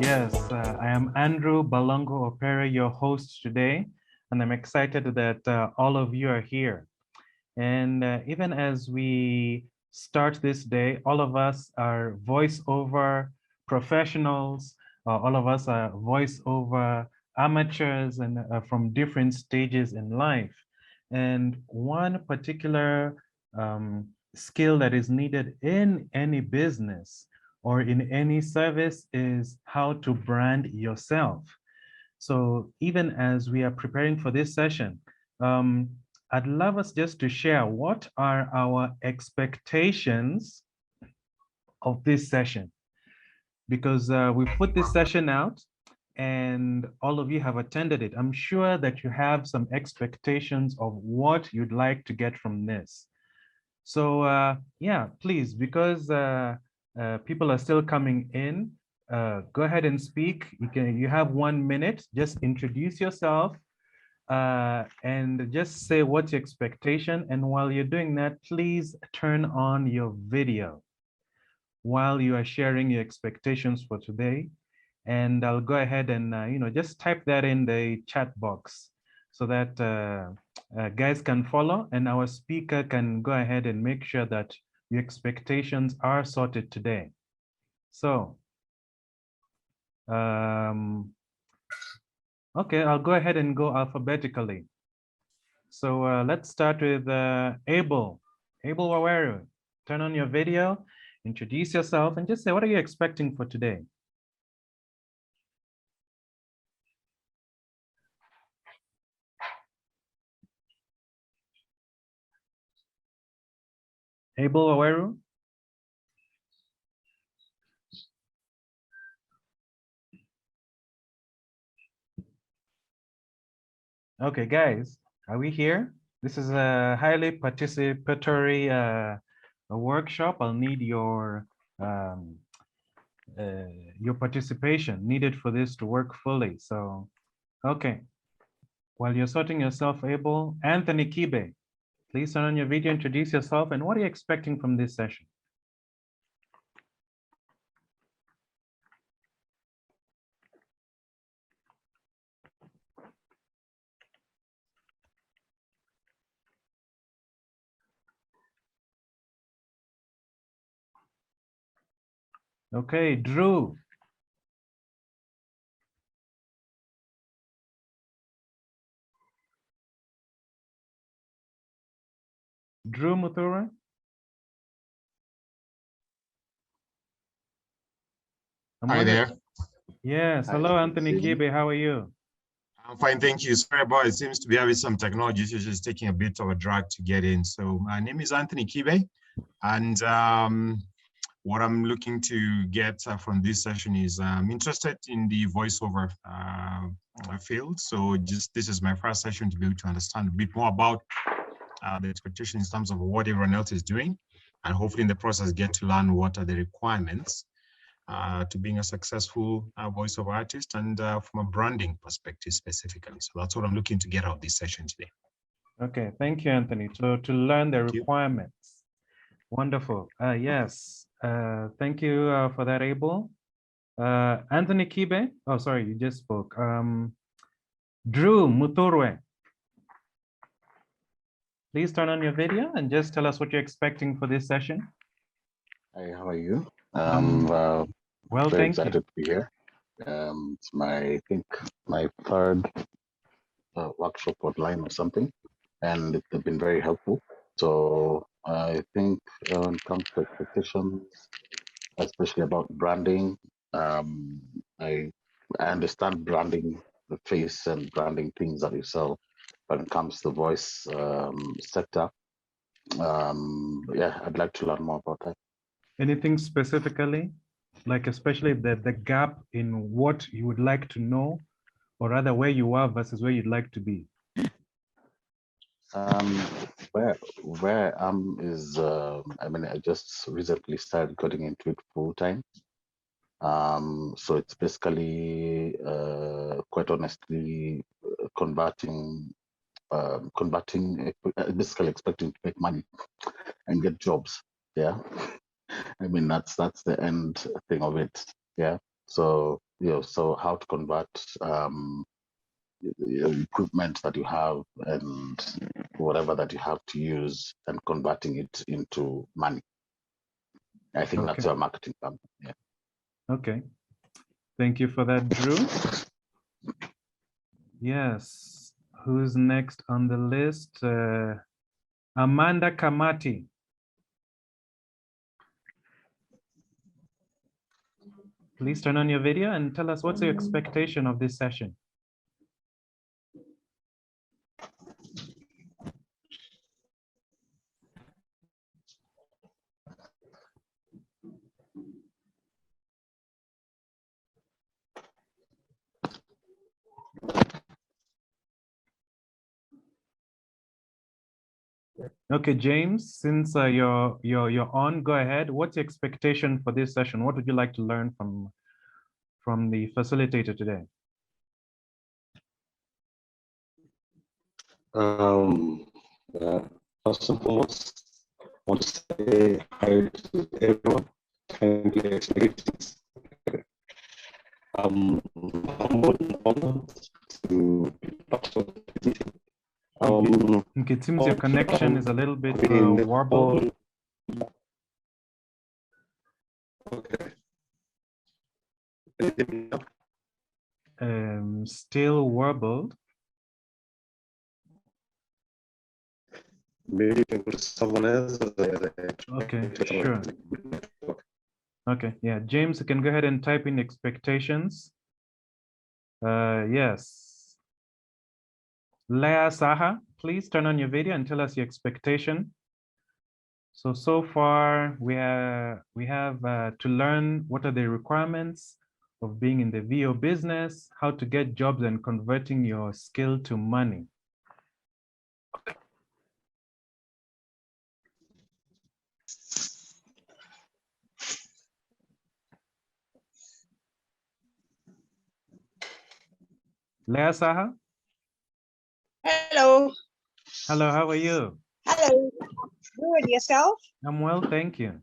Yes, I am Andrew Balongo Opere, your host today, and I'm excited that all of you are here. And even as we start this day, all of us are voiceover professionals, all of us are voiceover amateurs and from different stages in life. And one particular skill that is needed in any business or in any service is how to brand yourself. So even as we are preparing for this session, I'd love us just to share what are our expectations of this session, because we put this session out and all of you have attended it. I'm sure that you have some expectations of what you'd like to get from this. So yeah, please, because people are still coming in, go ahead and speak. You have 1 minute, just introduce yourself and just say what's your expectation. And while you're doing that, please turn on your video while you are sharing your expectations for today. And I'll go ahead and just type that in the chat box so that guys can follow and our speaker can go ahead and make sure that your expectations are sorted today. So, okay, I'll go ahead and go alphabetically. So let's start with Abel. Abel Waweru, turn on your video, introduce yourself, and just say, what are you expecting for today? Abel Waweru? Okay, guys, are we here? This is a highly participatory a workshop. I'll need your participation needed for this to work fully. So, okay. While you're sorting yourself, Abel, Anthony Kibe, please turn on your video, introduce yourself, and what are you expecting from this session? Okay, Drew. Drew Muthura. Hi there. Yes, hello, Anthony Kibe, how are you? I'm fine, thank you. Sorry about it. Seems to be having some technology issues, just taking a bit of a drag to get in. So my name is Anthony Kibe, and what I'm looking to get from this session is I'm interested in the voiceover field. So this is my first session to be able to understand a bit more about the expectations in terms of what everyone else is doing, and hopefully in the process get to learn what are the requirements to being a successful voiceover artist and from a branding perspective specifically. So that's what I'm looking to get out of this session today. Okay, thank you, Anthony. So to learn the requirements. Wonderful. Yes, thank you for that, Abel. Anthony Kibe, oh, sorry, you just spoke. Drew Muthurwe, please turn on your video and just tell us what you're expecting for this session. Hi, how are you? Well, very thank excited you. to be here. It's I think my third workshop online or something, and it's been very helpful. So I think when it comes to expectations, especially about branding, I understand branding the face and branding things that you sell. When it comes to the voice sector, yeah, I'd like to learn more about that. Anything specifically, like especially the gap in what you would like to know, or rather where you are versus where you'd like to be? Where I am is, I mean, I just recently started getting into it full time. So it's basically, quite honestly, converting, basically expecting to make money and get jobs. Yeah, I mean that's the end thing of it. Yeah. So so how to convert equipment that you have and whatever that you have to use and converting it into money. I think that's your marketing plan. Yeah. Okay. Thank you for that, Drew. Yes. Who's next on the list? Amanda Kamati. Please turn on your video and tell us what's your expectation of this session. Okay, James, since you're on, go ahead. What's your expectation for this session? What would you like to learn from the facilitator today? First of all, I want to say hi to everyone. Kindly expectations. I'm honored to be part of the meeting. Okay, it seems your connection is a little bit warbled. Okay. Still warbled. Maybe you can go to someone else. Okay, sure. Okay, yeah, James, you can go ahead and type in expectations. Yes. Leah Saha, please turn on your video and tell us your expectation. So far we have to learn what are the requirements of being in the VO business, how to get jobs and converting your skill to money. Leah Saha? Hello. Hello, how are you? Hello. Good, yourself? I'm well, thank you.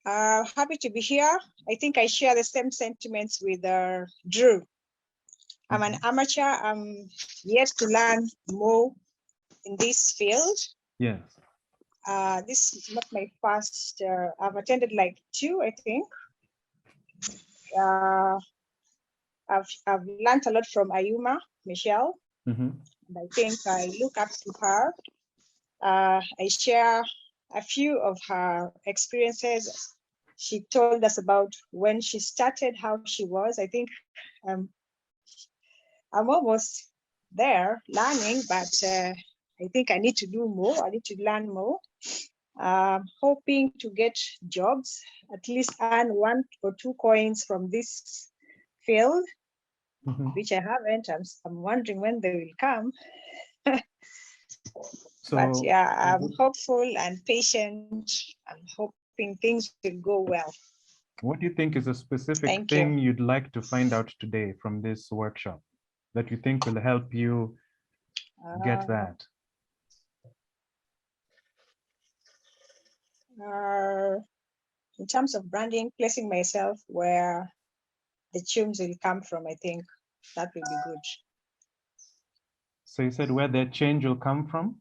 Happy to be here. I think I share the same sentiments with Drew. I'm an amateur. I'm yet to learn more in this field. Yes. This is not my first. I've attended like 2, I think. I've learned a lot from Ayuma Michelle. Mm-hmm. And I think I look up to her. I share a few of her experiences. She told us about when she started, how she was. I think I'm almost there learning, but I think I need to do more. I need to learn more. Hoping to get jobs, at least earn 1 or 2 coins from this field, which I haven't. I'm wondering when they will come. But yeah, I'm hopeful and patient. I'm hoping things will go well. What do you think is a specific thing you'd like to find out today from this workshop that you think will help you get that? In terms of branding, placing myself where the tunes will come from, I think that will be good. So you said where the change will come from?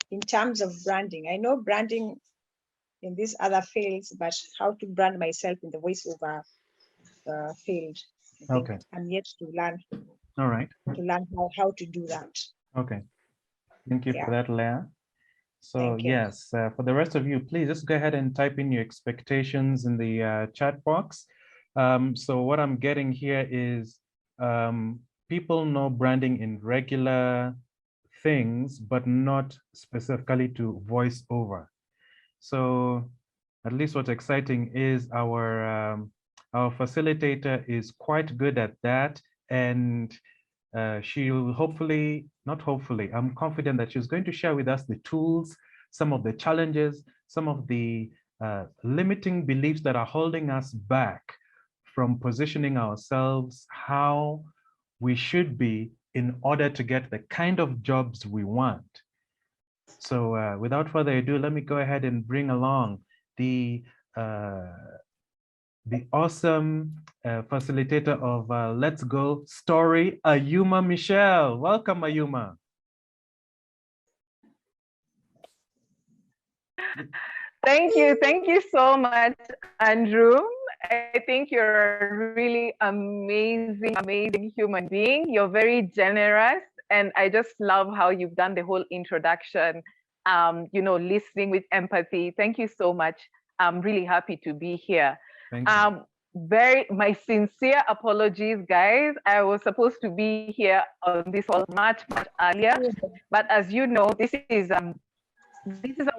In terms of branding, I know branding in these other fields, but how to brand myself in the voiceover field, I think I'm yet to learn. All right. To learn how to do that. Okay. Thank you for that, Leah. So yes, for the rest of you, please just go ahead and type in your expectations in the chat box. So what I'm getting here is people know branding in regular things, but not specifically to voiceover. So at least what's exciting is our facilitator is quite good at that, and she'll hopefully, not hopefully, I'm confident that she's going to share with us the tools, some of the challenges, some of the limiting beliefs that are holding us back from positioning ourselves how we should be in order to get the kind of jobs we want. So without further ado, let me go ahead and bring along the awesome facilitator of Let's Go Story, Ayuma Michelle. Welcome, Ayuma. Thank you so much, Andrew. I think you're a really amazing human being. You're very generous, and I just love how you've done the whole introduction. You know, listening with empathy. Thank you so much. I'm really happy to be here. Thank you. My sincere apologies, guys. I was supposed to be here on this call much earlier, but as you know, this is a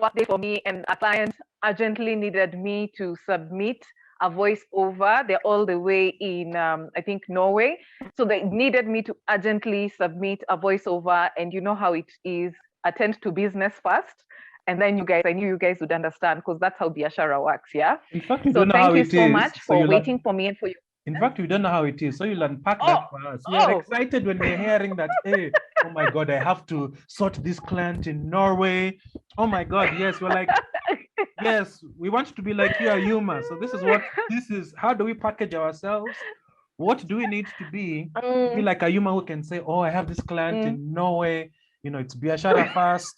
work day for me, and a client urgently needed me to submit a voiceover. They're all the way in, I think, Norway. So they needed me to urgently submit a voiceover, and you know how it is, attend to business first. And then I knew you guys would understand, because that's how Biashara works, yeah? In fact, we So don't know thank how you it so is. much So for waiting for me and for you. In fact, we don't know how it is. So you'll unpack that for us. We are excited when we're hearing that, hey, oh my God, I have to sort this client in Norway. Oh my God, yes. We're like, yes, we want to be like you, Ayuma. So this is, how do we package ourselves? What do we need to be like Ayuma, who can say, oh, I have this client in Norway, you know, it's Biashara fast,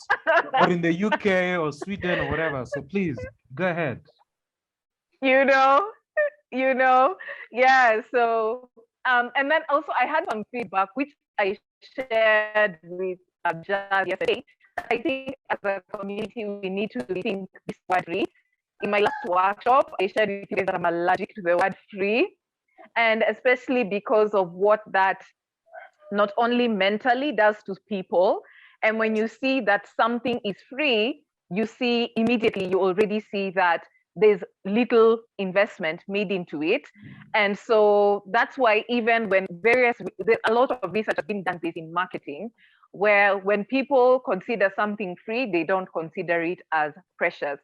or in the UK or Sweden or whatever. So please, go ahead. You know, yeah. So, and then also I had some feedback, which I shared with Jazz yesterday. I think as a community, we need to rethink this word free. In my last workshop, I shared with you guys that I'm allergic to the word free, and especially because of what that not only mentally does to people. And when you see that something is free, you see immediately, you already see that there's little investment made into it. And so that's why even when a lot of research has been done in marketing, where when people consider something free, they don't consider it as precious.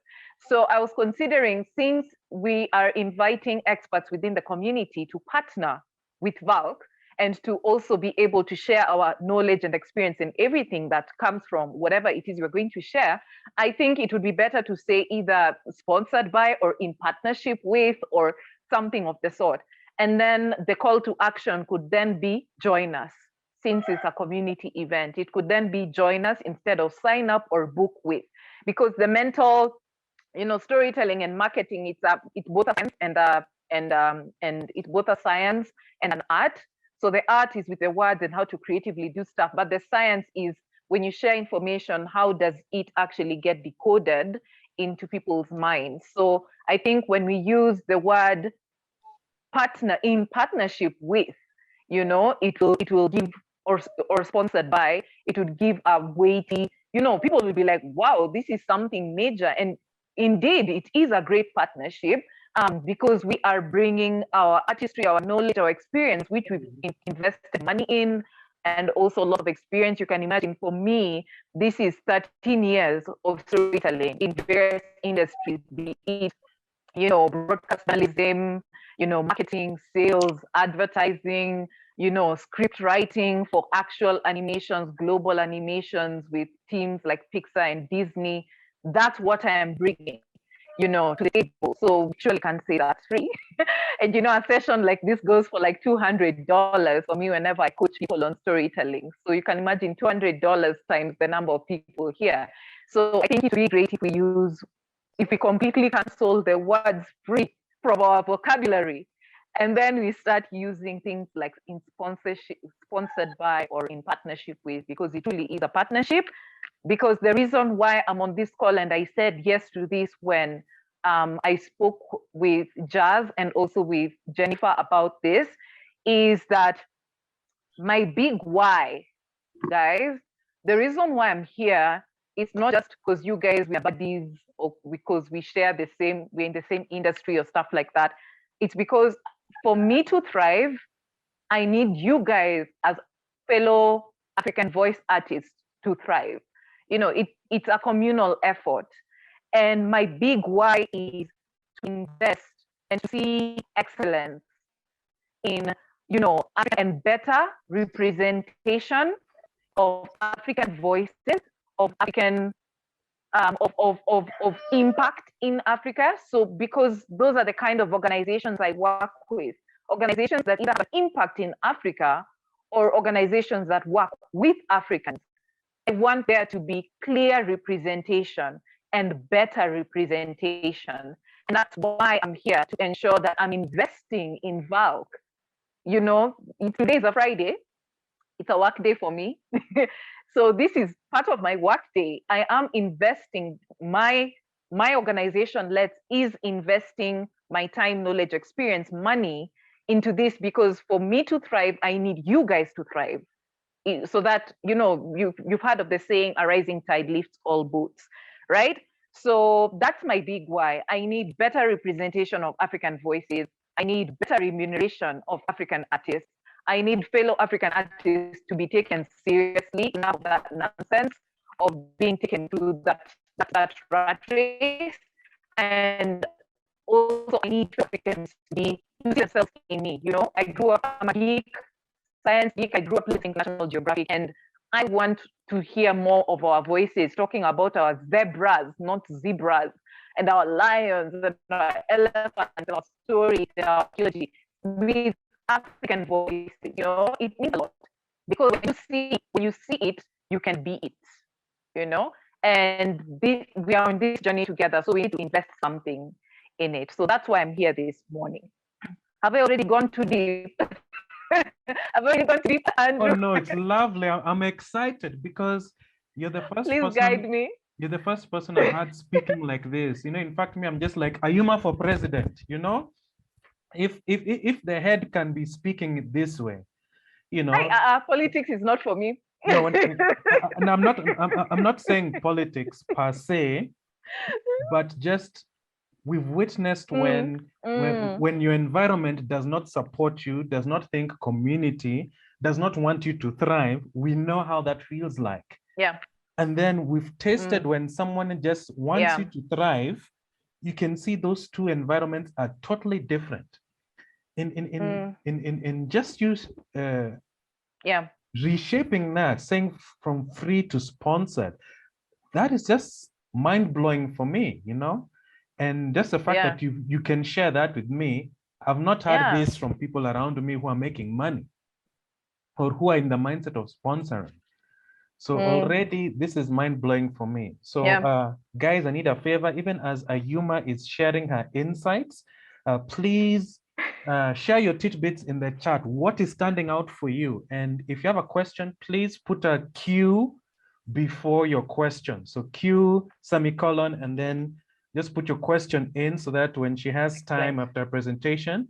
So I was considering, since we are inviting experts within the community to partner with Valk, and to also be able to share our knowledge and experience in everything that comes from whatever it is we're going to share, I think it would be better to say either sponsored by or in partnership with or something of the sort. And then the call to action could then be join us. Since it's a community event, it could then be join us instead of sign up or book with. Because the mental, storytelling and marketing, it's both a science and it's both a science and an art. So the art is with the words and how to creatively do stuff, but the science is when you share information, how does it actually get decoded into people's minds? So I think when we use the word partner, in partnership with, it will give, or sponsored by, it would give a weighty, people will be like, wow, this is something major. And indeed, it is a great partnership. Because we are bringing our artistry, our knowledge, our experience, which we've invested money in, and also a lot of experience. You can imagine, for me, this is 13 years of storytelling in various industries, be it, broadcast journalism, marketing, sales, advertising, script writing for actual animations, global animations with teams like Pixar and Disney. That's what I am bringing, to the table. So surely can't say that's free. And a session like this goes for like $200 for me whenever I coach people on storytelling. So you can imagine $200 times the number of people here. So I think it would be great if we completely cancel the words free from our vocabulary, and then we start using things like in sponsorship, sponsored by, or in partnership with, because it really is a partnership. Because the reason why I'm on this call, and I said yes to this when I spoke with Jazz and also with Jennifer about this, is that my big why, guys, the reason why I'm here is not just because you guys, we are buddies, or because we share we're in the same industry or stuff like that. It's because for me to thrive, I need you guys as fellow African voice artists to thrive. It's a communal effort. And my big why is to invest and to see excellence in, and better representation of African voices, of African of impact in Africa. So because those are the kind of organizations I work with, organizations that either have impact in Africa or organizations that work with Africans. I want there to be clear representation and better representation. And that's why I'm here, to ensure that I'm investing in Valk. You know, today is a Friday. It's a work day for me. So this is part of my work day. I am investing my organization, is investing my time, knowledge, experience, money into this, because for me to thrive, I need you guys to thrive. So that, you know, you've heard of the saying, a rising tide lifts all boats, right? So that's my big why. I need better representation of African voices. I need better remuneration of African artists. I need fellow African artists to be taken seriously, enough of that nonsense of being taken to that rat race. And also I need Africans to be using themselves in me. You know, I grew up, I'm a geek, science geek. I grew up listening to National Geographic, and I want to hear more of our voices talking about our zebras, not zebras, and our lions, and our elephants, and our stories, and our archaeology with African voices. You know, it means a lot, because when you see it, you can be it. You know, and we are on this journey together, so we need to invest something in it. So that's why I'm here this morning. Have I already gone too deep? I've already gone to deep, Andrew. Oh no, it's lovely. I'm excited because you're the first Please person. guide me. You're the first person I had speaking like this. You know, in fact, I'm just like Ayuma for president. You know, if the head can be speaking this way, you know. Politics is not for me. No, and I'm not saying politics per se, but just we've witnessed when your environment does not support you, does not think community, does not want you to thrive, we know how that feels like. Yeah. And then we've tasted when someone just wants you to thrive, you can see those two environments are totally different. In just use reshaping that, saying from free to sponsored, that is just mind-blowing for me, you know? And just the fact that you can share that with me. I've not heard this from people around me who are making money or who are in the mindset of sponsoring. So already this is mind-blowing for me. So guys, I need a favor. Even as Ayuma is sharing her insights, please share your tidbits in the chat. What is standing out for you? And if you have a question, please put a Q before your question. So Q, semicolon, and then just put your question in so that when she has time after a presentation,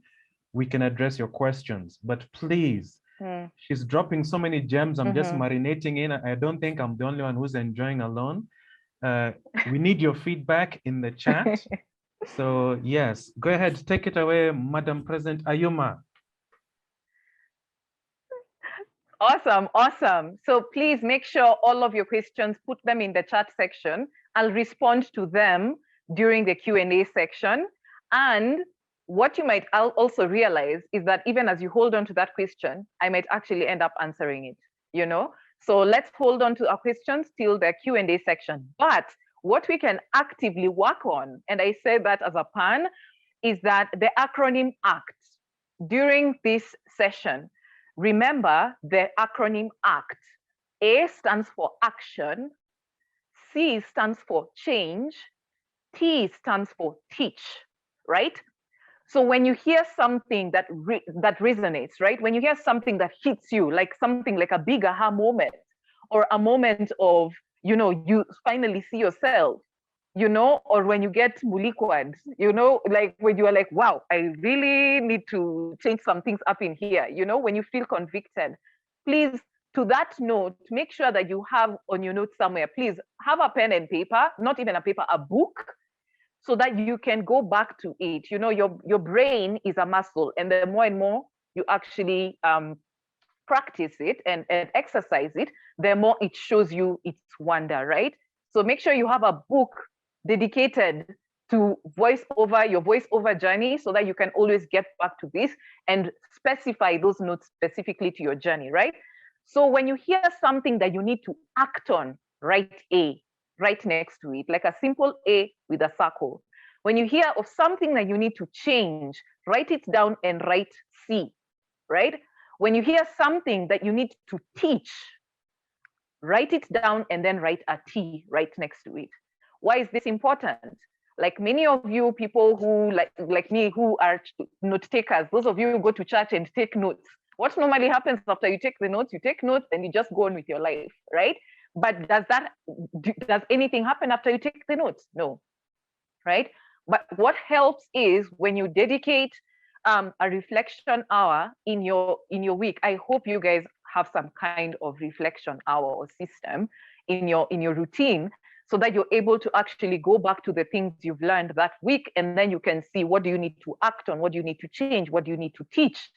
we can address your questions. But please, she's dropping so many gems. I'm just marinating in. I don't think I'm the only one who's enjoying alone. We need your feedback in the chat. So yes, go ahead, take it away, Madam President Ayuma. Awesome, awesome. So please make sure all of your questions, put them in the chat section. I'll respond to them during the Q&A section. And what you might also realize is that even as you hold on to that question, I might actually end up answering it, you know? So let's hold on to our questions till the Q&A section. But what we can actively work on, and I say that as a pan, is that the acronym ACT. During this session, remember the acronym ACT. A stands for action, C stands for change, T stands for teach, right? So when you hear something that resonates, right? When you hear something that hits you, like something like a big aha moment, or a moment of, you know, you finally see yourself, you know, or when you get mulikwad, you know, like when you are like, wow, I really need to change some things up in here, you know, when you feel convicted, please, to that note, make sure that you have on your notes somewhere, please have a pen and paper, not even a paper, a book, so that you can go back to it. You know, your brain is a muscle, and the more and more you actually practice it and exercise it, the more it shows you its wonder, right? So make sure you have a book dedicated to voiceover, your voiceover journey, so that you can always get back to this and specify those notes specifically to your journey, right? So when you hear something that you need to act on, write A. right next to it, like a simple A with a circle. When you hear of something that you need to change, write it down and write C, right? When you hear something that you need to teach, write it down and then write a T right next to it. Why is this important? Like many of you people who like me who are note takers, those of you who go to church and take notes, what normally happens after you take the notes, you take notes and you just go on with your life, right? But does anything happen after you take the notes? No, right? But what helps is when you dedicate a reflection hour in your week. I hope you guys have some kind of reflection hour or system in your routine, so that you're able to actually go back to the things you've learned that week, and then you can see what do you need to act on, what do you need to change, what do you need to teach,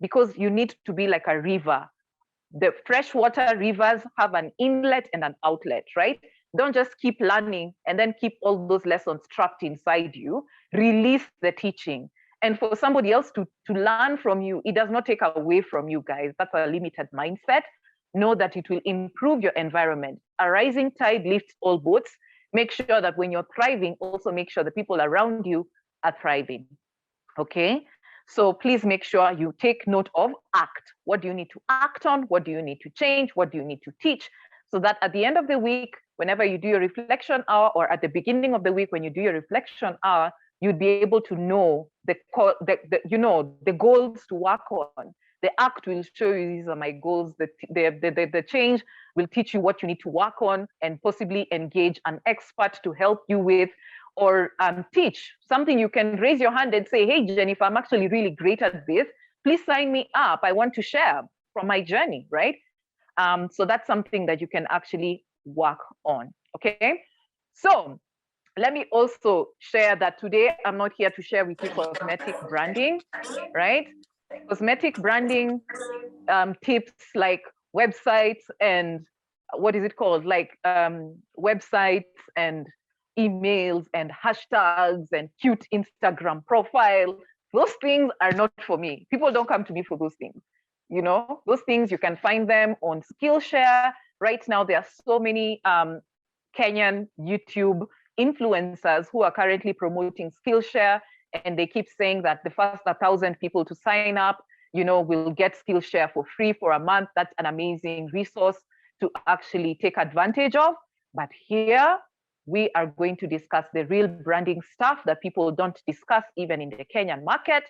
because you need to be like a river. The freshwater rivers have an inlet and an outlet, right? Don't just keep learning and then keep all those lessons trapped inside you. Release the teaching. And for somebody else to learn from you, it does not take away from you guys. That's a limited mindset. Know that it will improve your environment. A rising tide lifts all boats. Make sure that when you're thriving, also make sure the people around you are thriving. Okay? So please make sure you take note of ACT. What do you need to act on? What do you need to change? What do you need to teach? So that at the end of the week, whenever you do your reflection hour, or at the beginning of the week when you do your reflection hour, you'd be able to know the goals to work on. The ACT will show you these are my goals. The change will teach you what you need to work on, and possibly engage an expert to help you with, or teach something. You can raise your hand and say, hey, Jennifer, I'm actually really great at this. Please sign me up. I want to share from my journey, right? So that's something that you can actually work on, okay? So let me also share that today I'm not here to share with you cosmetic branding, right? Cosmetic branding tips like websites and what is it called? Like websites and emails and hashtags and cute Instagram profile. Those things are not for me. People don't come to me for those things. You know, those things you can find them on Skillshare. Right now, there are so many Kenyan YouTube influencers who are currently promoting Skillshare, and they keep saying that the first 1,000 people to sign up, you know, will get Skillshare for free for a month. That's an amazing resource to actually take advantage of. But here we are going to discuss the real branding stuff that people don't discuss even in the Kenyan market.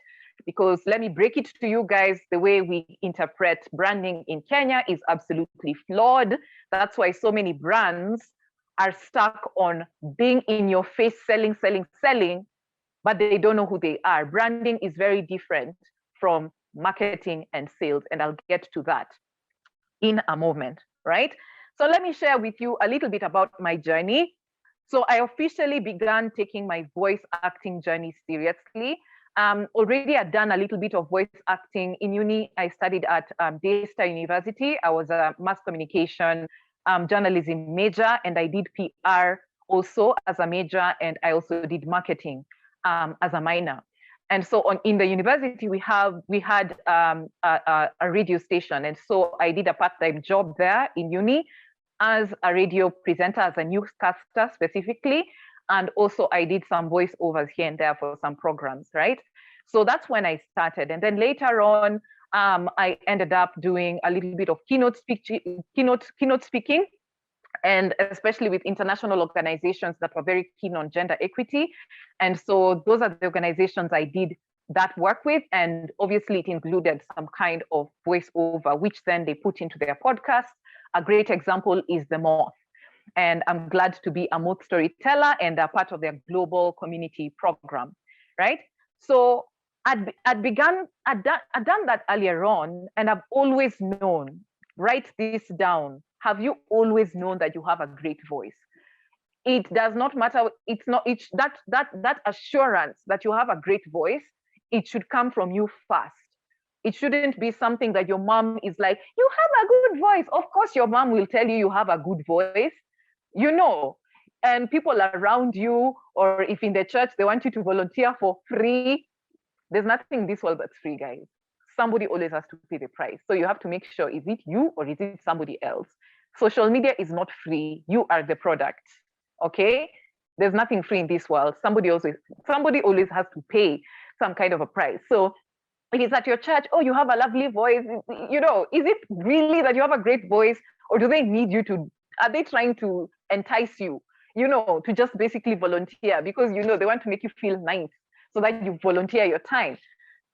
Because let me break it to you guys, the way we interpret branding in Kenya is absolutely flawed. That's why so many brands are stuck on being in your face, selling, but they don't know who they are. Branding is very different from marketing and sales, and I'll get to that in a moment, right? So let me share with you a little bit about my journey. So I officially began taking my voice acting journey seriously. Already I'd done a little bit of voice acting in uni. I studied at Daystar University. I was a mass communication journalism major, and I did PR also as a major, and I also did marketing as a minor. And so in the university, we had a radio station. And so I did a part-time job there in uni as a radio presenter, as a newscaster specifically. And also I did some voiceovers here and there for some programs, right? So that's when I started. And then later on, I ended up doing a little bit of keynote speaking, and especially with international organizations that were very keen on gender equity. And so those are the organizations I did that work with. And obviously it included some kind of voiceover, which then they put into their podcast. A great example is The Moth. And I'm glad to be a Moth storyteller and a part of their global community program, right? So I'd done that earlier on, and I've always known, write this down. Have you always known that you have a great voice? It does not matter. It's not that assurance that you have a great voice. It should come from you first. It shouldn't be something that your mom is like, you have a good voice. Of course, your mom will tell you you have a good voice, you know, and people around you, or if in the church, they want you to volunteer for free. There's nothing in this world that's free, guys. Somebody always has to pay the price. So you have to make sure, is it you or is it somebody else? Social media is not free. You are the product. Okay, there's nothing free in this world. Somebody always has to pay some kind of a price. So if it's at your church, oh, you have a lovely voice, you know, is it really that you have a great voice, or do they need you to, are they trying to entice you, you know, to just basically volunteer because, you know, they want to make you feel nice so that you volunteer your time?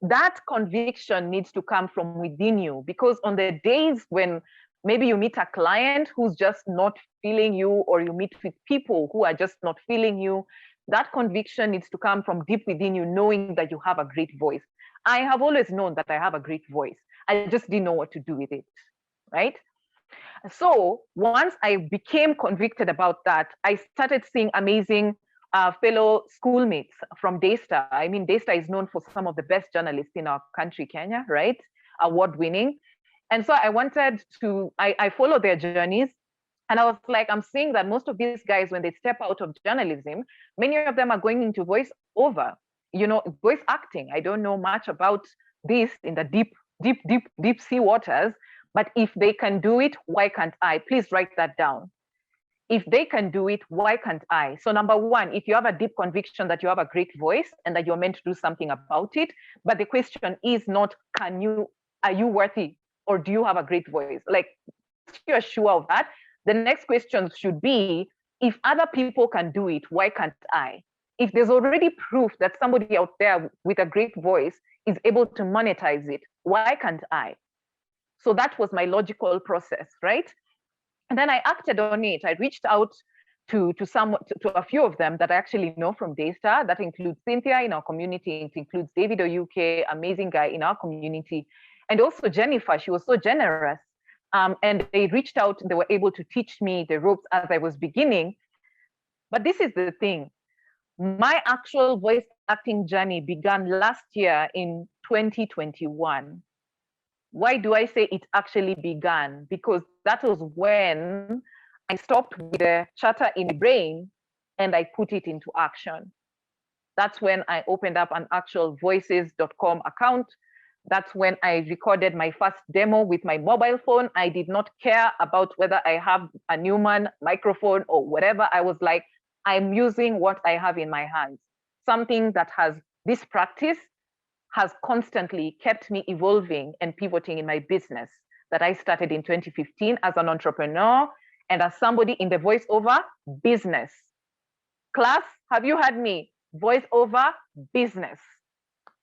That conviction needs to come from within you, because on the days when maybe you meet a client who's just not feeling you, or you meet with people who are just not feeling you, that conviction needs to come from deep within you, knowing that you have a great voice. I have always known that I have a great voice. I just didn't know what to do with it, right? So once I became convicted about that, I started seeing amazing fellow schoolmates from Daystar. I mean, Daystar is known for some of the best journalists in our country, Kenya, right? Award-winning. And so I wanted to, I followed their journeys. And I was like, I'm seeing that most of these guys, when they step out of journalism, many of them are going into voiceover, you know, voice acting. I don't know much about this in the deep sea waters, but if they can do it, why can't I? Please write that down. If they can do it, why can't I? So number one, if you have a deep conviction that you have a great voice and that you're meant to do something about it, but the question is not, are you worthy, or do you have a great voice? Like, if you're sure of that, the next question should be, if other people can do it, why can't I? If there's already proof that somebody out there with a great voice is able to monetize it, why can't I? So that was my logical process, right? And then I acted on it. I reached out to a few of them that I actually know from Daystar. That includes Cynthia in our community. It includes David Oyuke, amazing guy in our community. And also Jennifer, she was so generous. And they reached out, they were able to teach me the ropes as I was beginning. But this is the thing. My actual voice acting journey began last year in 2021. Why do I say it actually began? Because that was when I stopped with the chatter in the brain and I put it into action. That's when I opened up an actual voices.com account. That's when I recorded my first demo with my mobile phone. I did not care about whether I have a Neumann microphone or whatever. I was like, I'm using what I have in my hands. Something that has this practice has constantly kept me evolving and pivoting in my business that I started in 2015 as an entrepreneur and as somebody in the voiceover business. Class, have you heard me? Voiceover business,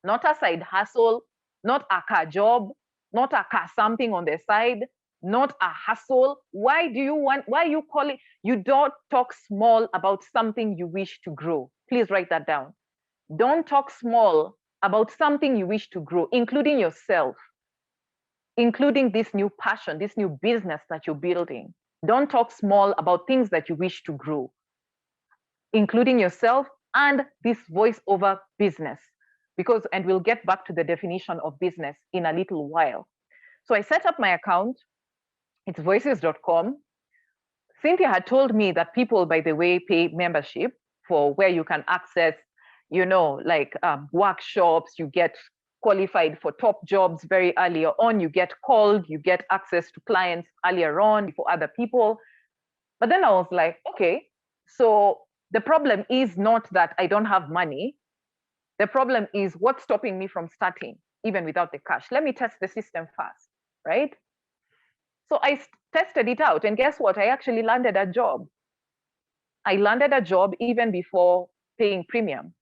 not a side hustle, not a car job, not a car something on the side, not a hustle. Why you call it? You don't talk small about something you wish to grow. Please write that down. Don't talk small about something you wish to grow, including yourself, including this new passion, this new business that you're building. Don't talk small about things that you wish to grow, including yourself and this voiceover business. And we'll get back to the definition of business in a little while. So I set up my account. It's voices.com. Cynthia had told me that people, by the way, pay membership for where you can access, you know, like workshops, you get qualified for top jobs very earlier on, you get called, you get access to clients earlier on before other people. But then I was like, okay, so the problem is not that I don't have money. The problem is what's stopping me from starting, even without the cash. Let me test the system first, right? So I tested it out, and guess what? I actually landed a job. I landed a job even before paying premium.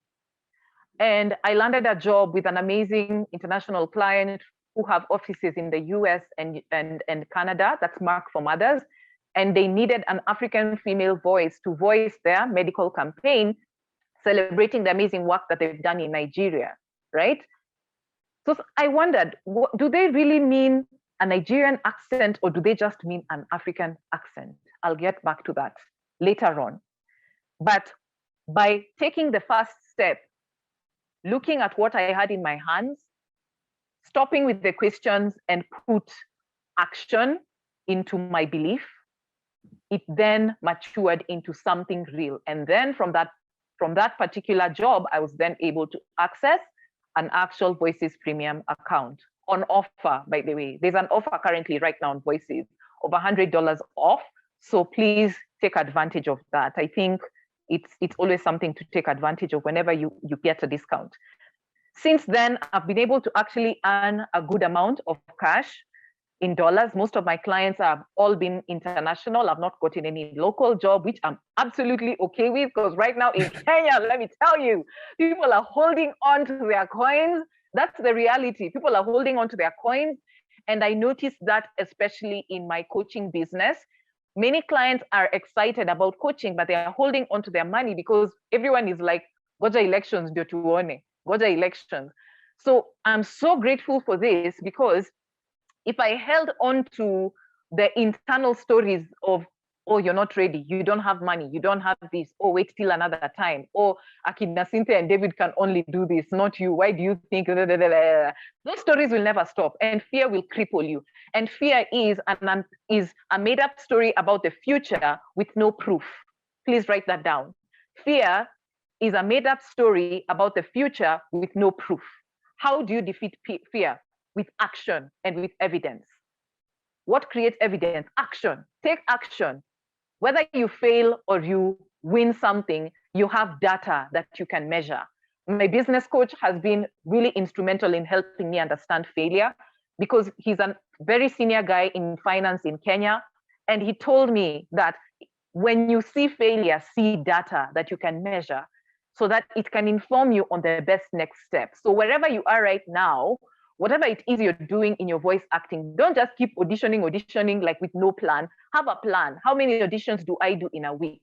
And I landed a job with an amazing international client who have offices in the US and Canada. That's Mark for Mothers. And they needed an African female voice to voice their medical campaign, celebrating the amazing work that they've done in Nigeria, right? So I wondered, do they really mean a Nigerian accent, or do they just mean an African accent? I'll get back to that later on. But by taking the first step, looking at what I had in my hands, stopping with the questions and put action into my belief, it then matured into something real. And then from that particular job, I was then able to access an actual Voices Premium account on offer, by the way. There's an offer currently right now on Voices of $100 off. So please take advantage of that. I think it's always something to take advantage of whenever you get a discount. Since then, I've been able to actually earn a good amount of cash in dollars. Most of my clients have all been international. I've not gotten any local job, which I'm absolutely okay with, because right now in Kenya, let me tell you, people are holding on to their coins. That's the reality. People are holding on to their coins. And I noticed that especially in my coaching business. Many clients are excited about coaching, but they are holding on to their money because everyone is like, goja elections ndio tuone, goja elections. So I'm so grateful for this, because if I held on to the internal stories of, oh, you're not ready, you don't have money, you don't have this, oh, wait till another time, oh, Akina Cynthia and David can only do this, not you, why do you think, those stories will never stop, and fear will cripple you. And fear is a made-up story about the future with no proof. Please write that down. Fear is a made-up story about the future with no proof. How do you defeat fear? With action and with evidence. What creates evidence? Action. Take action. Whether you fail or you win something, you have data that you can measure. My business coach has been really instrumental in helping me understand failure, because he's a very senior guy in finance in Kenya. And he told me that when you see failure, see data that you can measure so that it can inform you on the best next step. So wherever you are right now, whatever it is you're doing in your voice acting, don't just keep auditioning like with no plan. Have a plan. How many auditions do I do in a week?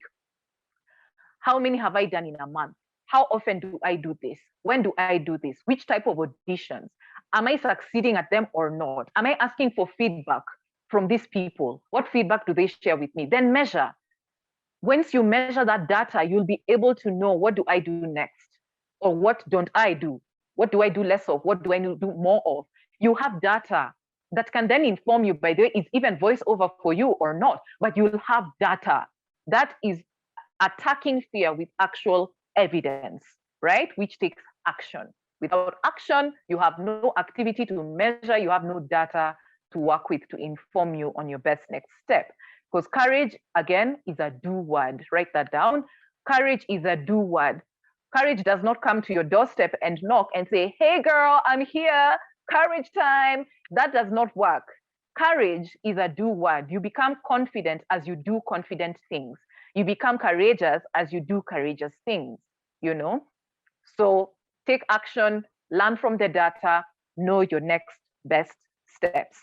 How many have I done in a month? How often do I do this? When do I do this? Which type of auditions? Am I succeeding at them or not? Am I asking for feedback from these people? What feedback do they share with me? Then measure. Once you measure that data, you'll be able to know, what do I do next? Or what don't I do? What do I do less of? What do I do more of? You have data that can then inform you, by the way, is even VoiceOver for you or not, but you'll have data. That is attacking fear with actual evidence, right? Which takes action. Without action, you have no activity to measure, you have no data to work with to inform you on your best next step. Because courage, again, is a do word. Write that down. Courage is a do word. Courage does not come to your doorstep and knock and say, hey girl, I'm here, courage time. That does not work. Courage is a do word. You become confident as you do confident things. You become courageous as you do courageous things, you know? So take action, learn from the data, know your next best steps.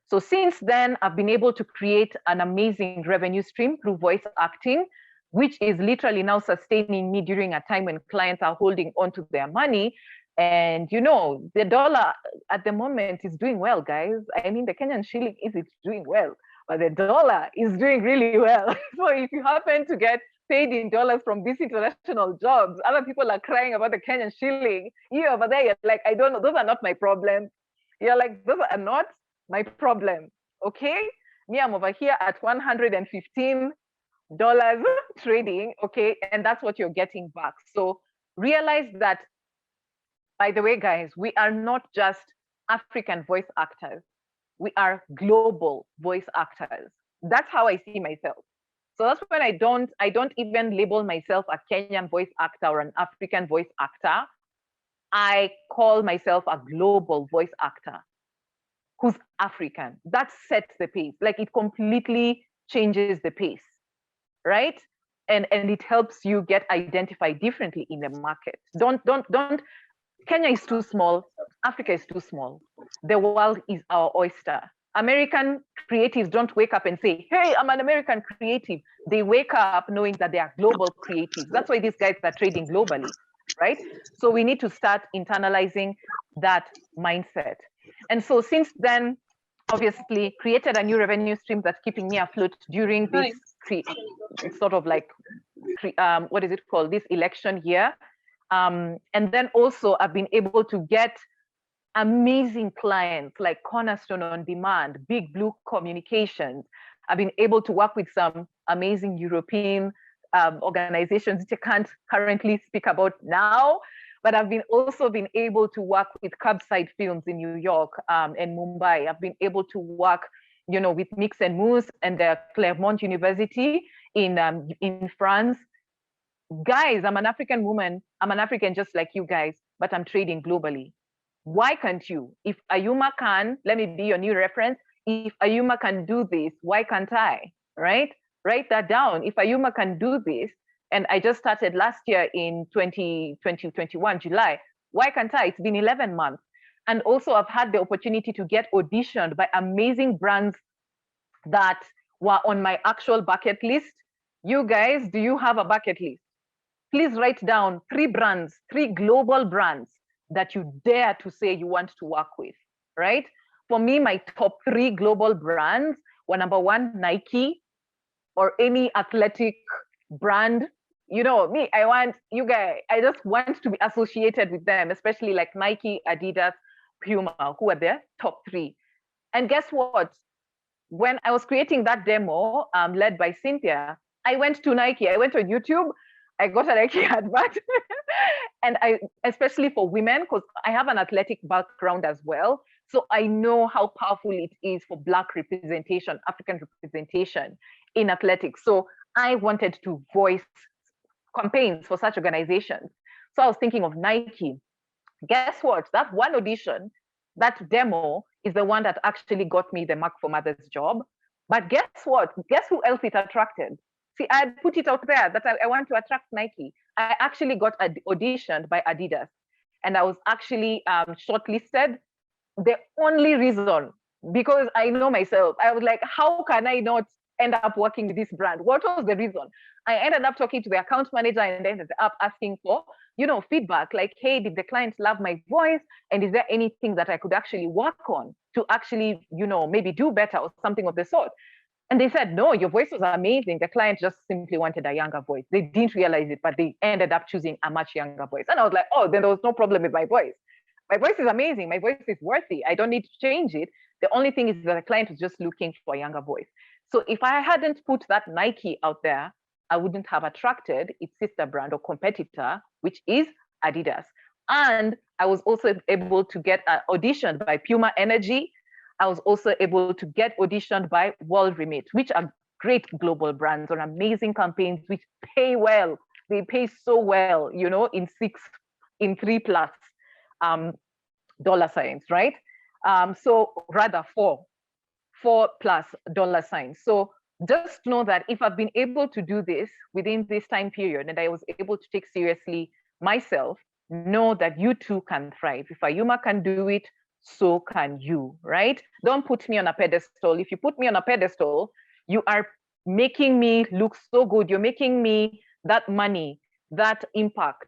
So since then, I've been able to create an amazing revenue stream through voice acting, which is literally now sustaining me during a time when clients are holding on to their money. And you know, the dollar at the moment is doing well, guys. I mean, the Kenyan shilling is doing well, but the dollar is doing really well. So if you happen to get paid in dollars from these international jobs, other people are crying about the Kenyan shilling. You over there, you're like, I don't know, those are not my problems. You're like, those are not my problem, okay? Me, I'm over here at $115 trading, okay? And that's what you're getting back. So realize that, by the way, guys, we are not just African voice actors. We are global voice actors. That's how I see myself. So that's when I don't even label myself a Kenyan voice actor or an African voice actor. I call myself a global voice actor who's African. That sets the pace. Like, it completely changes the pace, right? And it helps you get identified differently in the market. Don't. Kenya is too small. Africa is too small. The world is our oyster. American creatives don't wake up and say, hey, I'm an American creative. They wake up knowing that they are global creatives. That's why these guys are trading globally, right? So we need to start internalizing that mindset. And so since then, obviously, created a new revenue stream that's keeping me afloat during this sort of like, what is it called? This election year. And then also I've been able to get amazing clients like Cornerstone On Demand, Big Blue Communications. I've been able to work with some amazing European organizations which I can't currently speak about now, but I've also been able to work with Curbside Films in New York and Mumbai. I've been able to work with Mix and Mousse and the Clermont University in France. Guys, I'm an African woman. I'm an African just like you guys, but I'm trading globally. Why can't you? If Ayuma can, let me be your new reference. If Ayuma can do this, why can't I? Right? Write that down. If Ayuma can do this, and I just started last year in 2021, July, why can't I? It's been 11 months. And also I've had the opportunity to get auditioned by amazing brands that were on my actual bucket list. You guys, do you have a bucket list? Please write down 3 brands, 3 global brands that you dare to say you want to work with, right? For me, my top 3 global brands were number 1, Nike, or any athletic brand. You know, me, I just want to be associated with them, especially like Nike, Adidas, Puma, who are their top 3. And guess what? When I was creating that demo led by Cynthia, I went to Nike, I went on YouTube, I got a Nike advert. And especially for women, because I have an athletic background as well. So I know how powerful it is for Black representation, African representation in athletics. So I wanted to voice campaigns for such organizations. So I was thinking of Nike. Guess what? That one audition, that demo is the one that actually got me the Mark for Mothers job. But guess what? Guess who else it attracted? See, I had put it out there that I want to attract Nike. I actually got auditioned by Adidas, and I was actually shortlisted. The only reason, because I know myself, I was like, how can I not end up working with this brand? What was the reason? I ended up talking to the account manager and ended up asking for, feedback, like, hey, did the client love my voice? And is there anything that I could actually work on to actually, maybe do better or something of the sort? And they said, no, your voice was amazing. The client just simply wanted a younger voice. They didn't realize it, but they ended up choosing a much younger voice. And I was like, oh, then there was no problem with my voice. My voice is amazing. My voice is worthy. I don't need to change it. The only thing is that the client was just looking for a younger voice. So if I hadn't put that Nike out there, I wouldn't have attracted its sister brand or competitor, which is Adidas. And I was also able to get auditioned by Puma Energy. I was also able to get auditioned by World Remit, which are great global brands on amazing campaigns, which pay well. They pay so well, in 3+ dollar signs, right? So rather $4+ dollar signs. So just know that if I've been able to do this within this time period, and I was able to take seriously myself, know that you too can thrive. If Ayuma can do it, so can you, right? Don't put me on a pedestal. If you put me on a pedestal, you are making me look so good. You're making me that money, that impact,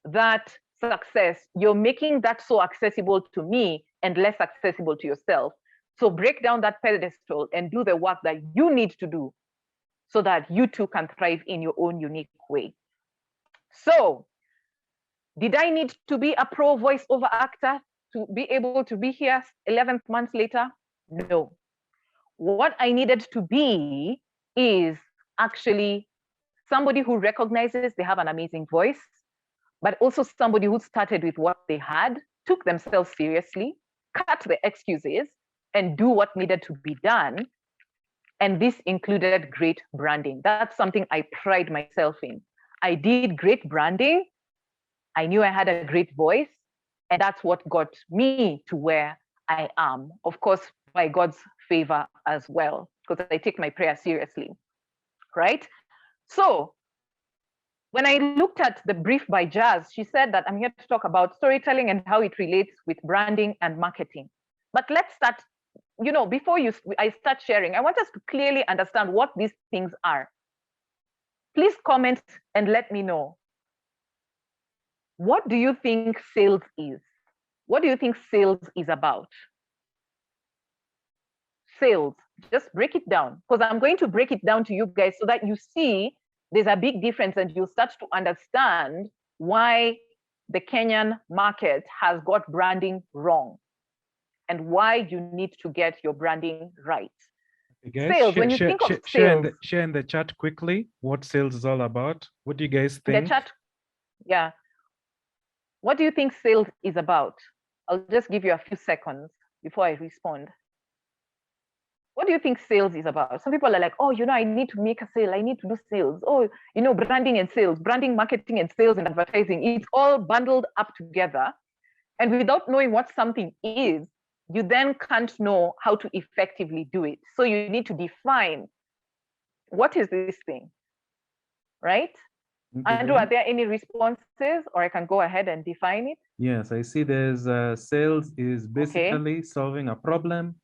that success. You're making that so accessible to me and less accessible to yourself. So break down that pedestal and do the work that you need to do so that you too can thrive in your own unique way. So did I need to be a pro voiceover actor to be able to be here 11 months later? No. What I needed to be is actually somebody who recognizes they have an amazing voice, but also somebody who started with what they had, took themselves seriously, cut the excuses, and do what needed to be done. And this included great branding. That's something I pride myself in. I did great branding. I knew I had a great voice, and that's what got me to where I am. Of course, by God's favor as well, because I take my prayer seriously, right? So when I looked at the brief by Jazz, she said that I'm here to talk about storytelling and how it relates with branding and marketing. But let's start, before I start sharing, I want us to clearly understand what these things are. Please comment and let me know. What do you think sales is? What do you think sales is about? Sales, just break it down, because I'm going to break it down to you guys so that you see there's a big difference and you start to understand why the Kenyan market has got branding wrong and why you need to get your branding right. Okay, guys, sales, when you think of sales, share in the chat quickly what sales is all about. What do you guys think? In the chat, yeah. What do you think sales is about? I'll just give you a few seconds before I respond. What do you think sales is about? Some people are like, oh, I need to make a sale. I need to do sales. Oh, branding and sales, branding, marketing, and sales and advertising. It's all bundled up together. And without knowing what something is, you then can't know how to effectively do it. So you need to define, what is this thing, right? Okay. Andrew, are there any responses, or I can go ahead and define it? Yes, I see there's sales is basically solving a problem,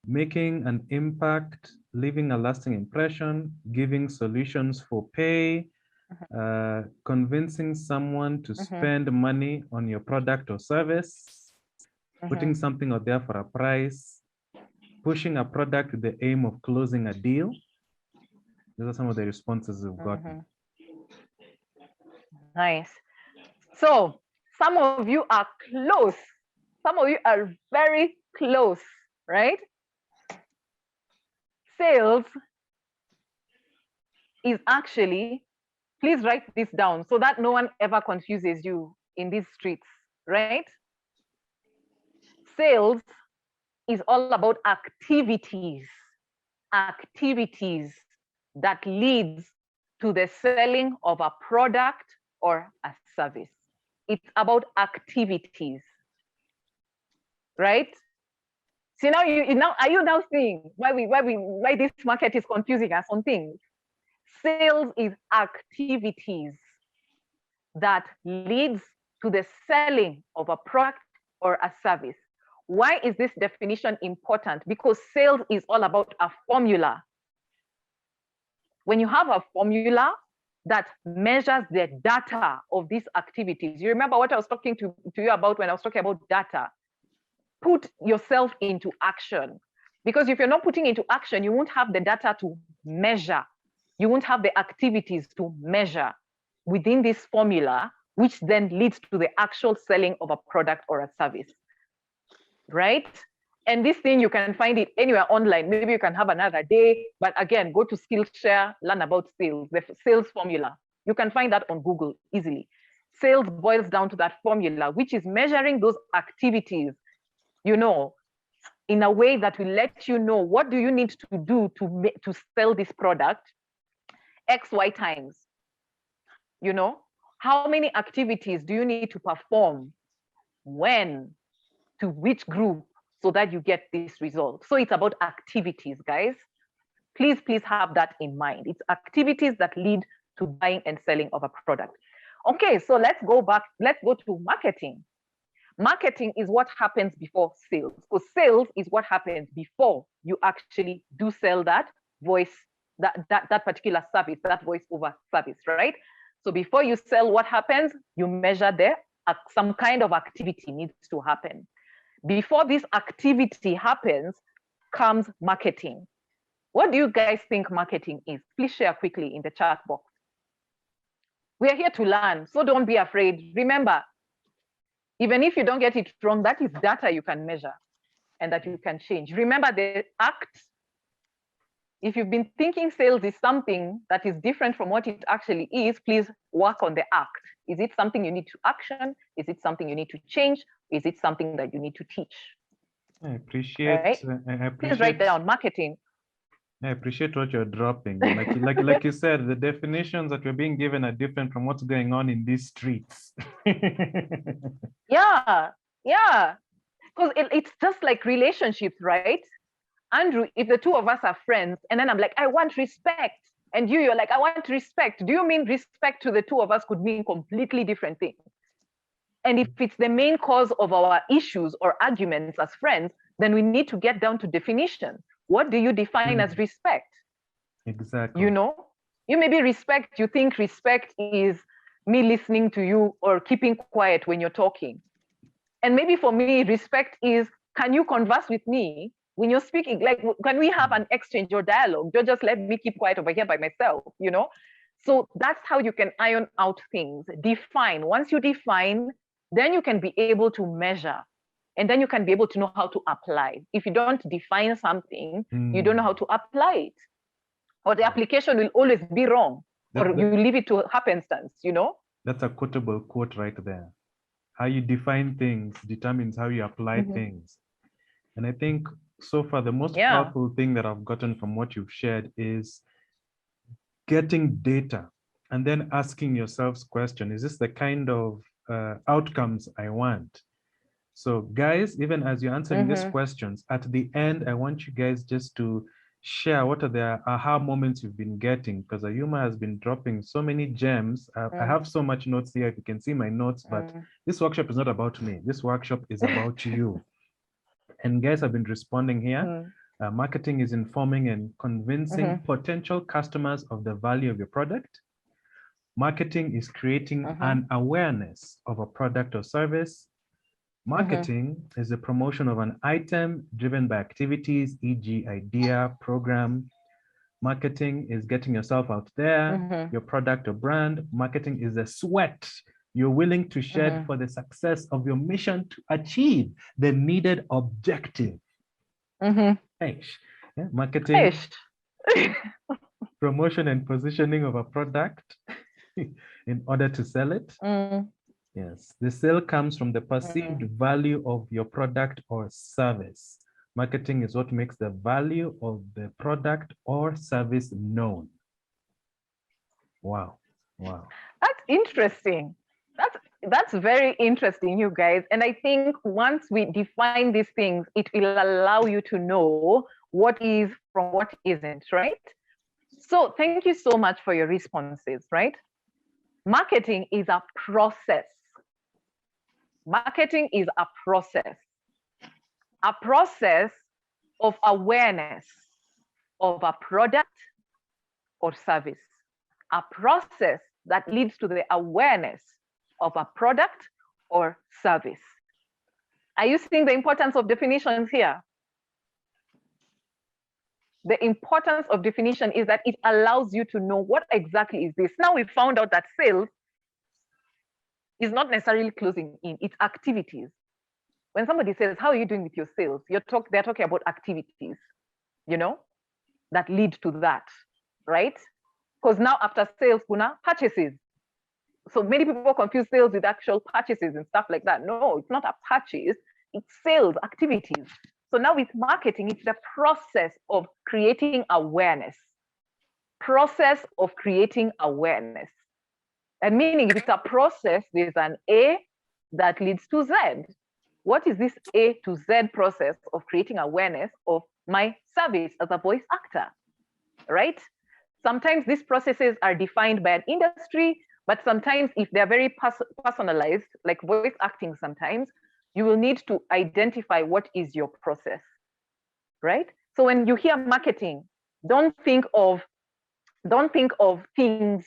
making an impact, leaving a lasting impression, giving solutions for pay, convincing someone to spend money on your product or service, putting something out there for a price, pushing a product with the aim of closing a deal. Those are some of the responses we've gotten. Nice. So some of you are close. Some of you are very close, right? Sales is actually, please write this down so that no one ever confuses you in these streets, right? Sales is all about activities that leads to the selling of a product or a service. It's about activities, right? So now are you now seeing why this market is confusing us on things? Sales is activities that leads to the selling of a product or a service. Why is this definition important? Because sales is all about a formula. When you have a formula that measures the data of these activities, you remember what I was talking to you about when I was talking about data? Put yourself into action. Because if you're not putting into action, you won't have the data to measure. You won't have the activities to measure within this formula, which then leads to the actual selling of a product or a service, right? And this thing, you can find it anywhere online. Maybe you can have another day, but again, go to Skillshare, learn about sales, the sales formula. You can find that on Google easily. Sales boils down to that formula, which is measuring those activities, in a way that will let you know what do you need to do to sell this product X, Y times. How many activities do you need to perform, when, to which group, so that you get this result. So it's about activities, guys. Please have that in mind. It's activities that lead to buying and selling of a product. Okay, so let's go back. Let's go to marketing. Marketing is what happens before sales. Because sales is what happens before you actually do sell that voice, that particular service, that voiceover service, right? So before you sell, what happens? You measure there, some kind of activity needs to happen. Before this activity happens, comes marketing. What do you guys think marketing is? Please share quickly in the chat box. We are here to learn, so don't be afraid. Remember, even if you don't get it wrong, that is data you can measure and that you can change. Remember the act. If you've been thinking sales is something that is different from what it actually is, please work on the act. Is it something you need to action? Is it something you need to change? Is it something that you need to teach? I appreciate. Right? Please write down marketing. I appreciate what you're dropping. Like you said, the definitions that you're being given are different from what's going on in these streets. Yeah. Because it's just like relationships, right? Andrew, if the two of us are friends, and then I'm like, I want respect. And you're like, I want respect. Do you mean respect to the two of us could mean completely different things? And if it's the main cause of our issues or arguments as friends, then we need to get down to definition. What do you define as respect? Exactly. You maybe respect, you think respect is me listening to you or keeping quiet when you're talking. And maybe for me, respect is, can you converse with me when you're speaking? Like, can we have an exchange or dialogue? Don't just let me keep quiet over here by myself, So that's how you can iron out things. Define. Once you define, then you can be able to measure. And then you can be able to know how to apply. If you don't define something, you don't know how to apply it. Or the application will always be wrong. Or you leave it to happenstance, That's a quotable quote right there. How you define things determines how you apply things. And I think so far, the most Yeah. powerful thing that I've gotten from what you've shared is getting data and then asking yourselves question, is this the kind of outcomes I want? So guys, even as you're answering these questions, at the end, I want you guys just to share what are the aha moments you've been getting, because Ayuma has been dropping so many gems. I have so much notes here, if you can see my notes, but this workshop is not about me. This workshop is about you. And guys have been responding here. Marketing is informing and convincing potential customers of the value of your product. Marketing is creating an awareness of a product or service. Marketing is the promotion of an item driven by activities, e.g. idea, program. Marketing is getting yourself out there, your product or brand. Marketing is the sweat you're willing to shed for the success of your mission to achieve the needed objective. Yeah, marketing, promotion and positioning of a product in order to sell it. Yes, the sale comes from the perceived value of your product or service. Marketing is what makes the value of the product or service known. Wow, wow. That's interesting. That's very interesting, you guys. And I think once we define these things, it will allow you to know what is from what isn't, right? So thank you so much for your responses, right? Marketing is a process. Marketing is a process of awareness of a product or service, a process that leads to the awareness of a product or service. Are you seeing the importance of definitions here? The importance of definition is that it allows you to know what exactly is this. Now we found out that sales is not necessarily closing in, it's activities. When somebody says, how are you doing with your sales? They're talking about activities, you know, that lead to that, right? Because now after sales, kuna purchases. So many people confuse sales with actual purchases and stuff like that. No, it's not a purchase, it's sales activities. So now with marketing, it's the process of creating awareness. Process of creating awareness. And meaning if it's a process, there's an A that leads to Z. What is this A to Z process of creating awareness of my service as a voice actor, right? Sometimes these processes are defined by an industry, but sometimes if they're very personalized, like voice acting sometimes, you will need to identify what is your process, right? So when you hear marketing, don't think of things,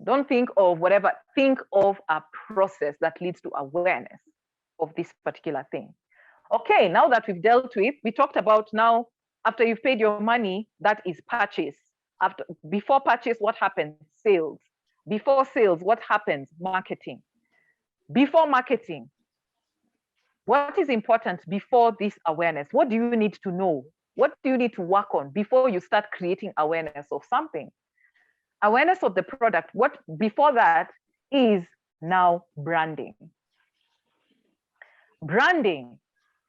don't think of whatever, think of a process that leads to awareness of this particular thing. Okay, now that we've dealt with, we talked about now, after you've paid your money, that is purchase. Before purchase, what happens? Sales. Before sales, what happens? Marketing. Before marketing, what is important before this awareness? What do you need to know? What do you need to work on before you start creating awareness of something? Awareness of the product. What before that is now branding. Branding.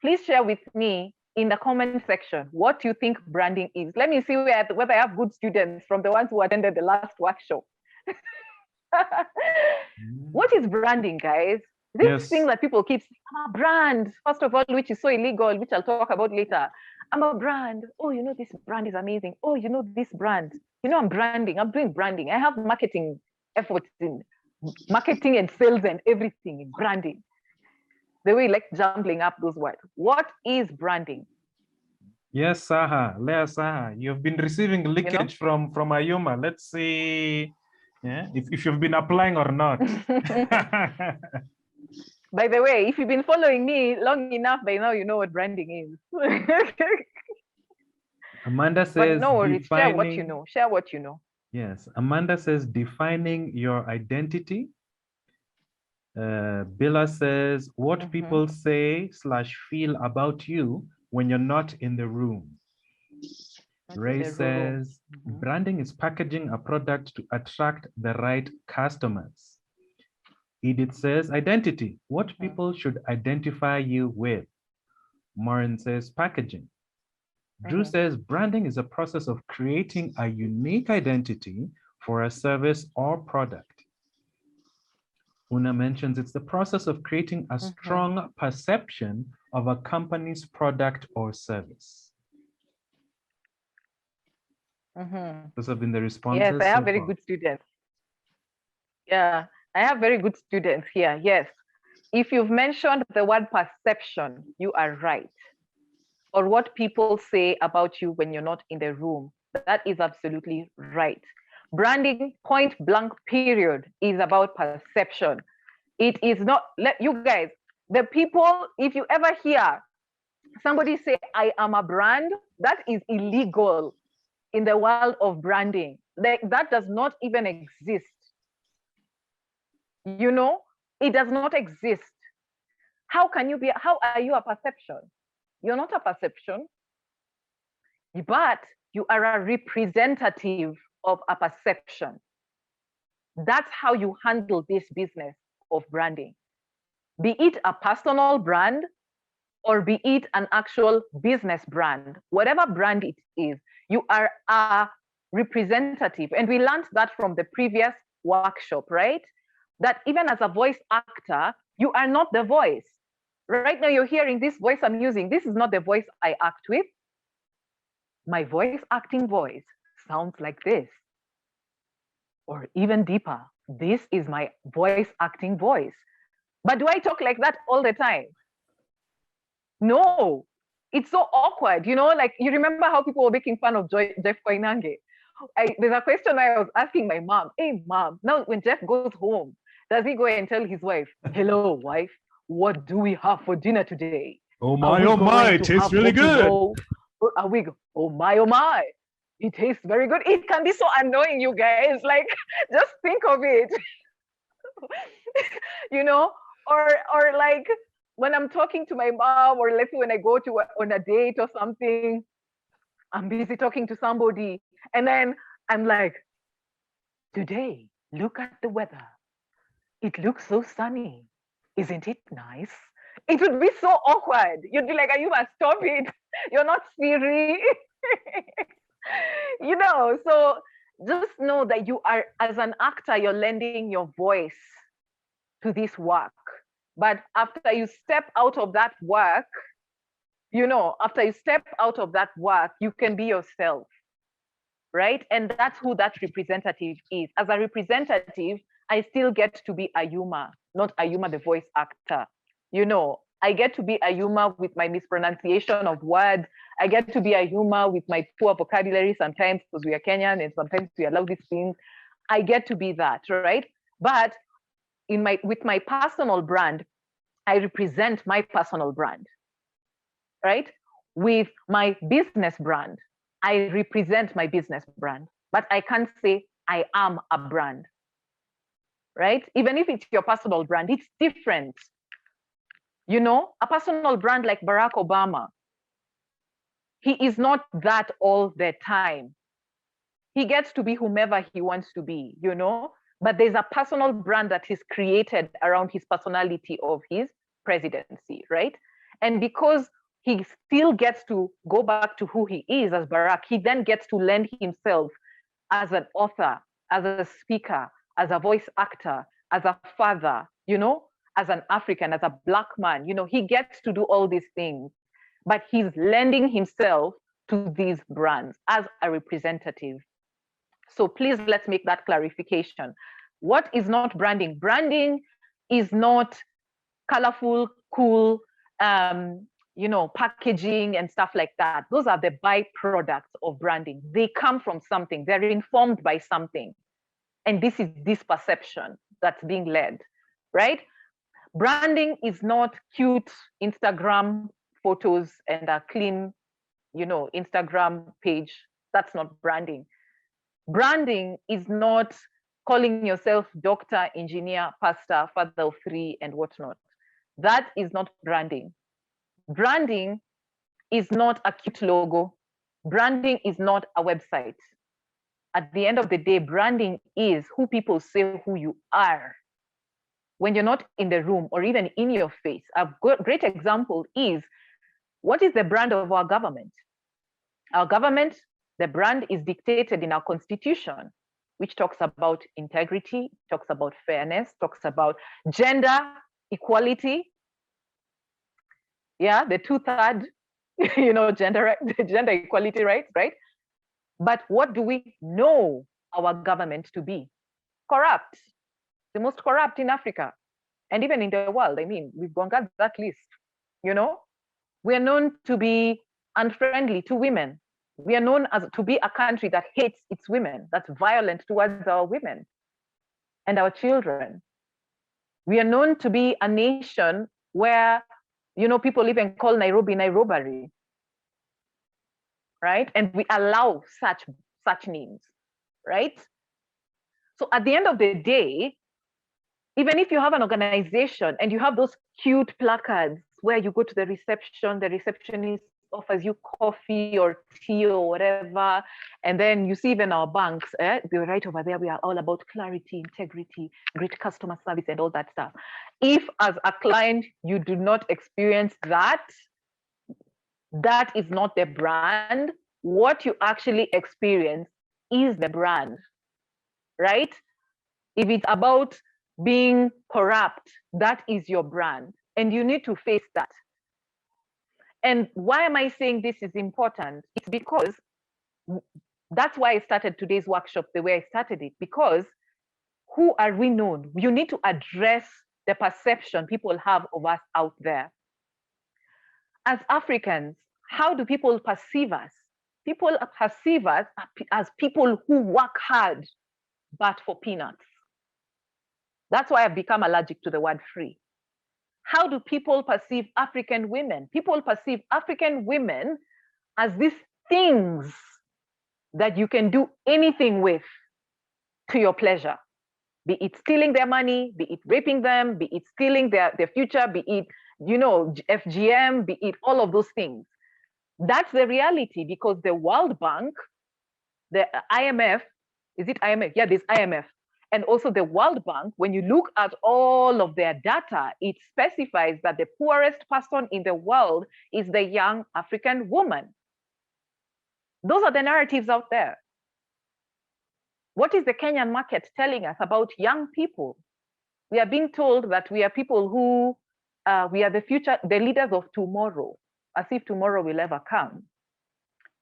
Please share with me in the comment section what you think branding is. Let me see whether I have good students from the ones who attended the last workshop. What is branding, guys? This thing that people keep saying, I'm a brand, first of all, which is so illegal, which I'll talk about later. I'm a brand. Oh, you know, this brand is amazing. Oh, you know, this brand. You know, I'm branding. I'm doing branding. I have marketing efforts in marketing and sales and everything in branding. The way like jumbling up those words. What is branding? Yes, Saha, Leah Saha, you've been receiving leakage from Ayuma. Let's see if you've been applying or not. By the way, if you've been following me long enough, by now you know what branding is. Amanda says, but no worries, share what you know. Share what you know. Yes, Amanda says, defining your identity. Billa says, what people say / feel about you when you're not in the room. Ray says, branding is packaging a product to attract the right customers. Edith says, identity, what people should identify you with. Maureen says packaging. Drew Mhm. says branding is a process of creating a unique identity for a service or product. Una mentions it's the process of creating a strong perception of a company's product or service. Those have been the responses. Yes, I have so very far. good students. Yeah, I have very good students here. Yes. If you've mentioned the word perception, you are right. Or what people say about you when you're not in the room, that is absolutely right. Branding, point blank period, is about perception. It is not, let you guys, the people, if you ever hear somebody say, I am a brand, that is illegal in the world of branding. Like, that does not even exist. You know, it does not exist. How can you be, how are you a perception? You're not a perception, but you are a representative of a perception. That's how you handle this business of branding. Be it a personal brand or be it an actual business brand, whatever brand it is, you are a representative. And we learned that from the previous workshop, right? That even as a voice actor, you are not the voice. Right now, you're hearing this voice I'm using. This is not the voice I act with. My voice acting voice sounds like this. Or even deeper, this is my voice acting voice. But do I talk like that all the time? No, it's so awkward. You know, like you remember how people were making fun of Jeff Koinange? There's a question I was asking my mom. Hey, mom, now when Jeff goes home, does he go and tell his wife, hello, wife, what do we have for dinner today? Oh my, it tastes really good. Are we, oh my, it tastes very good. It can be so annoying, you guys. Like, just think of it. You know, or like when I'm talking to my mom, or let's say when I go to on a date or something, I'm busy talking to somebody, and then I'm like, today, look at the weather. It looks so sunny. Isn't it nice? It would be so awkward. You'd be like, Ayuma, stop it. You're not Siri. You know, so just know that you are, as an actor, you're lending your voice to this work. But after you step out of that work, you know, after you step out of that work, you can be yourself, right? And that's who that representative is. As a representative, I still get to be Ayuma, not Ayuma the voice actor. You know, I get to be Ayuma with my mispronunciation of words. I get to be Ayuma with my poor vocabulary sometimes because we are Kenyan and sometimes we allow these things. I get to be that, right? But with my personal brand, I represent my personal brand, right? With my business brand, I represent my business brand, but I can't say I am a brand, right? Even if it's your personal brand, it's different. You know, a personal brand like Barack Obama, he is not that all the time. He gets to be whomever he wants to be, you know, but there's a personal brand that he's created around his personality of his presidency, right? And because he still gets to go back to who he is as Barack, he then gets to lend himself as an author, as a speaker, as a voice actor, as a father, you know, as an African, as a Black man, you know, he gets to do all these things, but he's lending himself to these brands as a representative. So please, let's make that clarification. What is not branding? Branding is not colorful, cool, you know, packaging and stuff like that. Those are the byproducts of branding. They come from something. They're informed by something. And this is this perception that's being led, right? Branding is not cute Instagram photos and a clean, you know, Instagram page. That's not branding. Branding is not calling yourself doctor, engineer, pastor, father of three, and whatnot. That is not branding. Branding is not a cute logo. Branding is not a website. At the end of the day, branding is who people say who you are when you're not in the room or even in your face. A great example is What is the brand of our government? Our government, the brand is dictated in our constitution, which talks about integrity, talks about fairness, talks about gender equality. Yeah, the 2/3, gender equality, right? But what do we know our government to be? Corrupt, the most corrupt in Africa and even in the world. I mean, we've gone down that list. We're known to be unfriendly to women. We are known as to be a country that hates its women, that's violent towards our women and our children. We are known to be a nation where, people even call Nairobi, Nairobi, right? And we allow such names, right? So at the end of the day, even if you have an organization and you have those cute placards where you go to the receptionist offers you coffee or tea or whatever, and then you see even our banks, they're right over there, we are all about clarity, integrity, great customer service and all that stuff. If as a client you do not experience that is not the brand. What you actually experience is the brand, right? If it's about being corrupt, that is your brand, and you need to face that. And why am I saying this is important? It's because that's why I started today's workshop the way I started it, because who are we known? You need to address the perception people have of us out there. As Africans, how do people perceive us? People perceive us as people who work hard, but for peanuts. That's why I've become allergic to the word free. How do people perceive African women? People perceive African women as these things that you can do anything with to your pleasure. Be it stealing their money, be it raping them, be it stealing their future, be it, FGM, be it all of those things. That's the reality, because the World Bank, the IMF, is it IMF? Yeah, there's IMF. And also the World Bank, when you look at all of their data, it specifies that the poorest person in the world is the young African woman. Those are the narratives out there. What is the Kenyan market telling us about young people? We are being told that we are people who, we are the future, the leaders of tomorrow, as if tomorrow will ever come.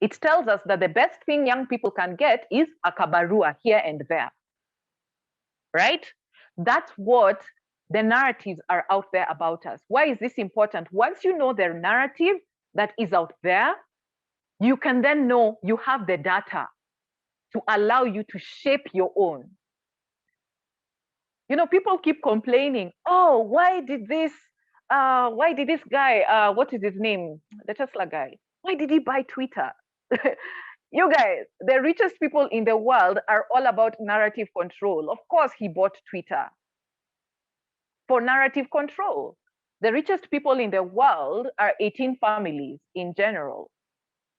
It tells us that the best thing young people can get is a kabarua here and there. Right? That's what the narratives are out there about us. Why is this important? Once you know the narrative that is out there, you can then know you have the data to allow you to shape your own. People keep complaining, oh, why did this guy, what is his name? The Tesla guy. Why did he buy Twitter? You guys, the richest people in the world are all about narrative control. Of course, he bought Twitter for narrative control. The richest people in the world are 18 families in general.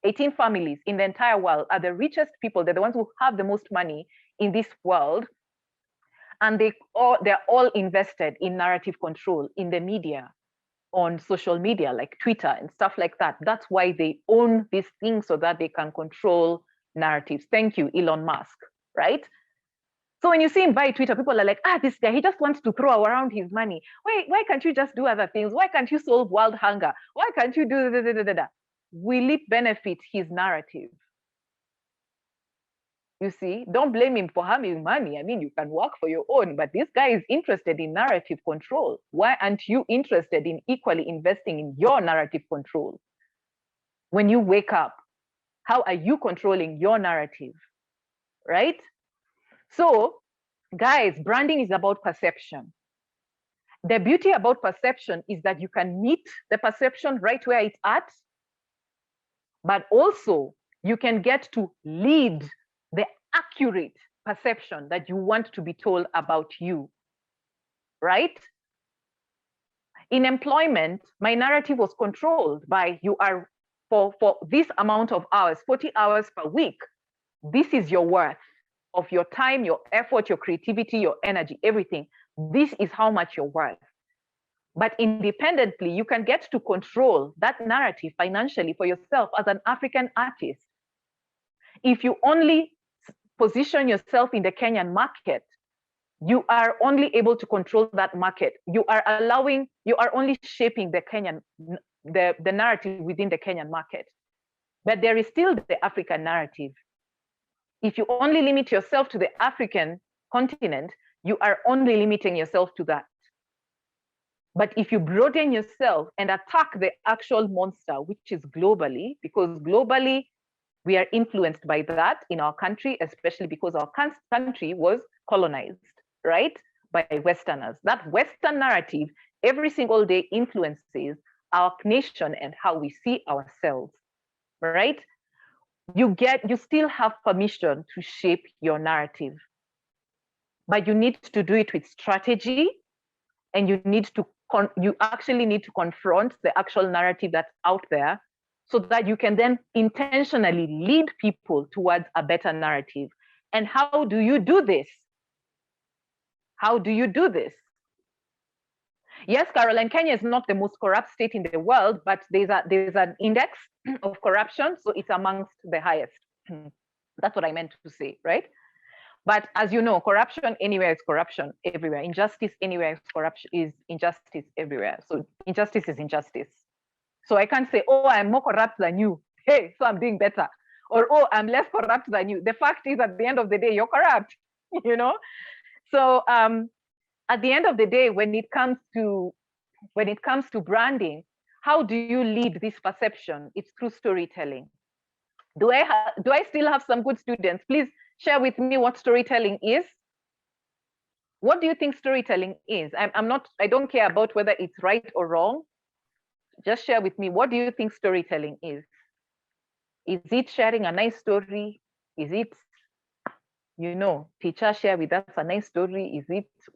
18 families in the entire world are the richest people. They're the ones who have the most money in this world. And they're all invested in narrative control in the media, on social media like Twitter and stuff like that. That's why they own these things, so that they can control narratives. Thank you, Elon Musk, right? So when you see him buy Twitter, people are like, this guy, he just wants to throw around his money. Why can't you just do other things? Why can't you solve world hunger? Why can't you do da? Will it benefit his narrative? You see, don't blame him for having money. I mean, you can work for your own, but this guy is interested in narrative control. Why aren't you interested in equally investing in your narrative control? When you wake up, how are you controlling your narrative, right? So, guys, branding is about perception. The beauty about perception is that you can meet the perception right where it's at, but also you can get to lead the accurate perception that you want to be told about you, right? In employment, my narrative was controlled by, you are for this amount of hours, 40 hours per week, this is your worth of your time, your effort, your creativity, your energy, everything. This is how much you're worth. But independently, you can get to control that narrative financially for yourself as an African artist. If you only position yourself in the Kenyan market, you are only able to control that market. You are only shaping the Kenyan, the narrative within the Kenyan market. But there is still the African narrative. If you only limit yourself to the African continent, you are only limiting yourself to that. But if you broaden yourself and attack the actual monster, which is globally, because globally we are influenced by that in our country, especially because our country was colonized, right, by Westerners. That Western narrative every single day influences our nation and how we see ourselves, right? You still have permission to shape your narrative, but you need to do it with strategy, and you actually need to confront the actual narrative that's out there, so that you can then intentionally lead people towards a better narrative. And how do you do this? How do you do this? Yes, Caroline, Kenya is not the most corrupt state in the world, but there's an index of corruption, so it's amongst the highest. That's what I meant to say, right? But as you know, corruption anywhere is corruption everywhere. Injustice anywhere is corruption, is injustice everywhere. So injustice is injustice. So I can't say, oh, I'm more corrupt than you. Hey, so I'm doing better. Or, oh, I'm less corrupt than you. The fact is, at the end of the day, you're corrupt, you know? So at the end of the day, when it comes to branding, how do you lead this perception? It's through storytelling. Do I still have some good students? Please share with me what storytelling is. What do you think storytelling is? I don't care about whether it's right or wrong. Just share with me, what do you think storytelling is? Is it sharing a nice story? Is it, teacher share with us a nice story?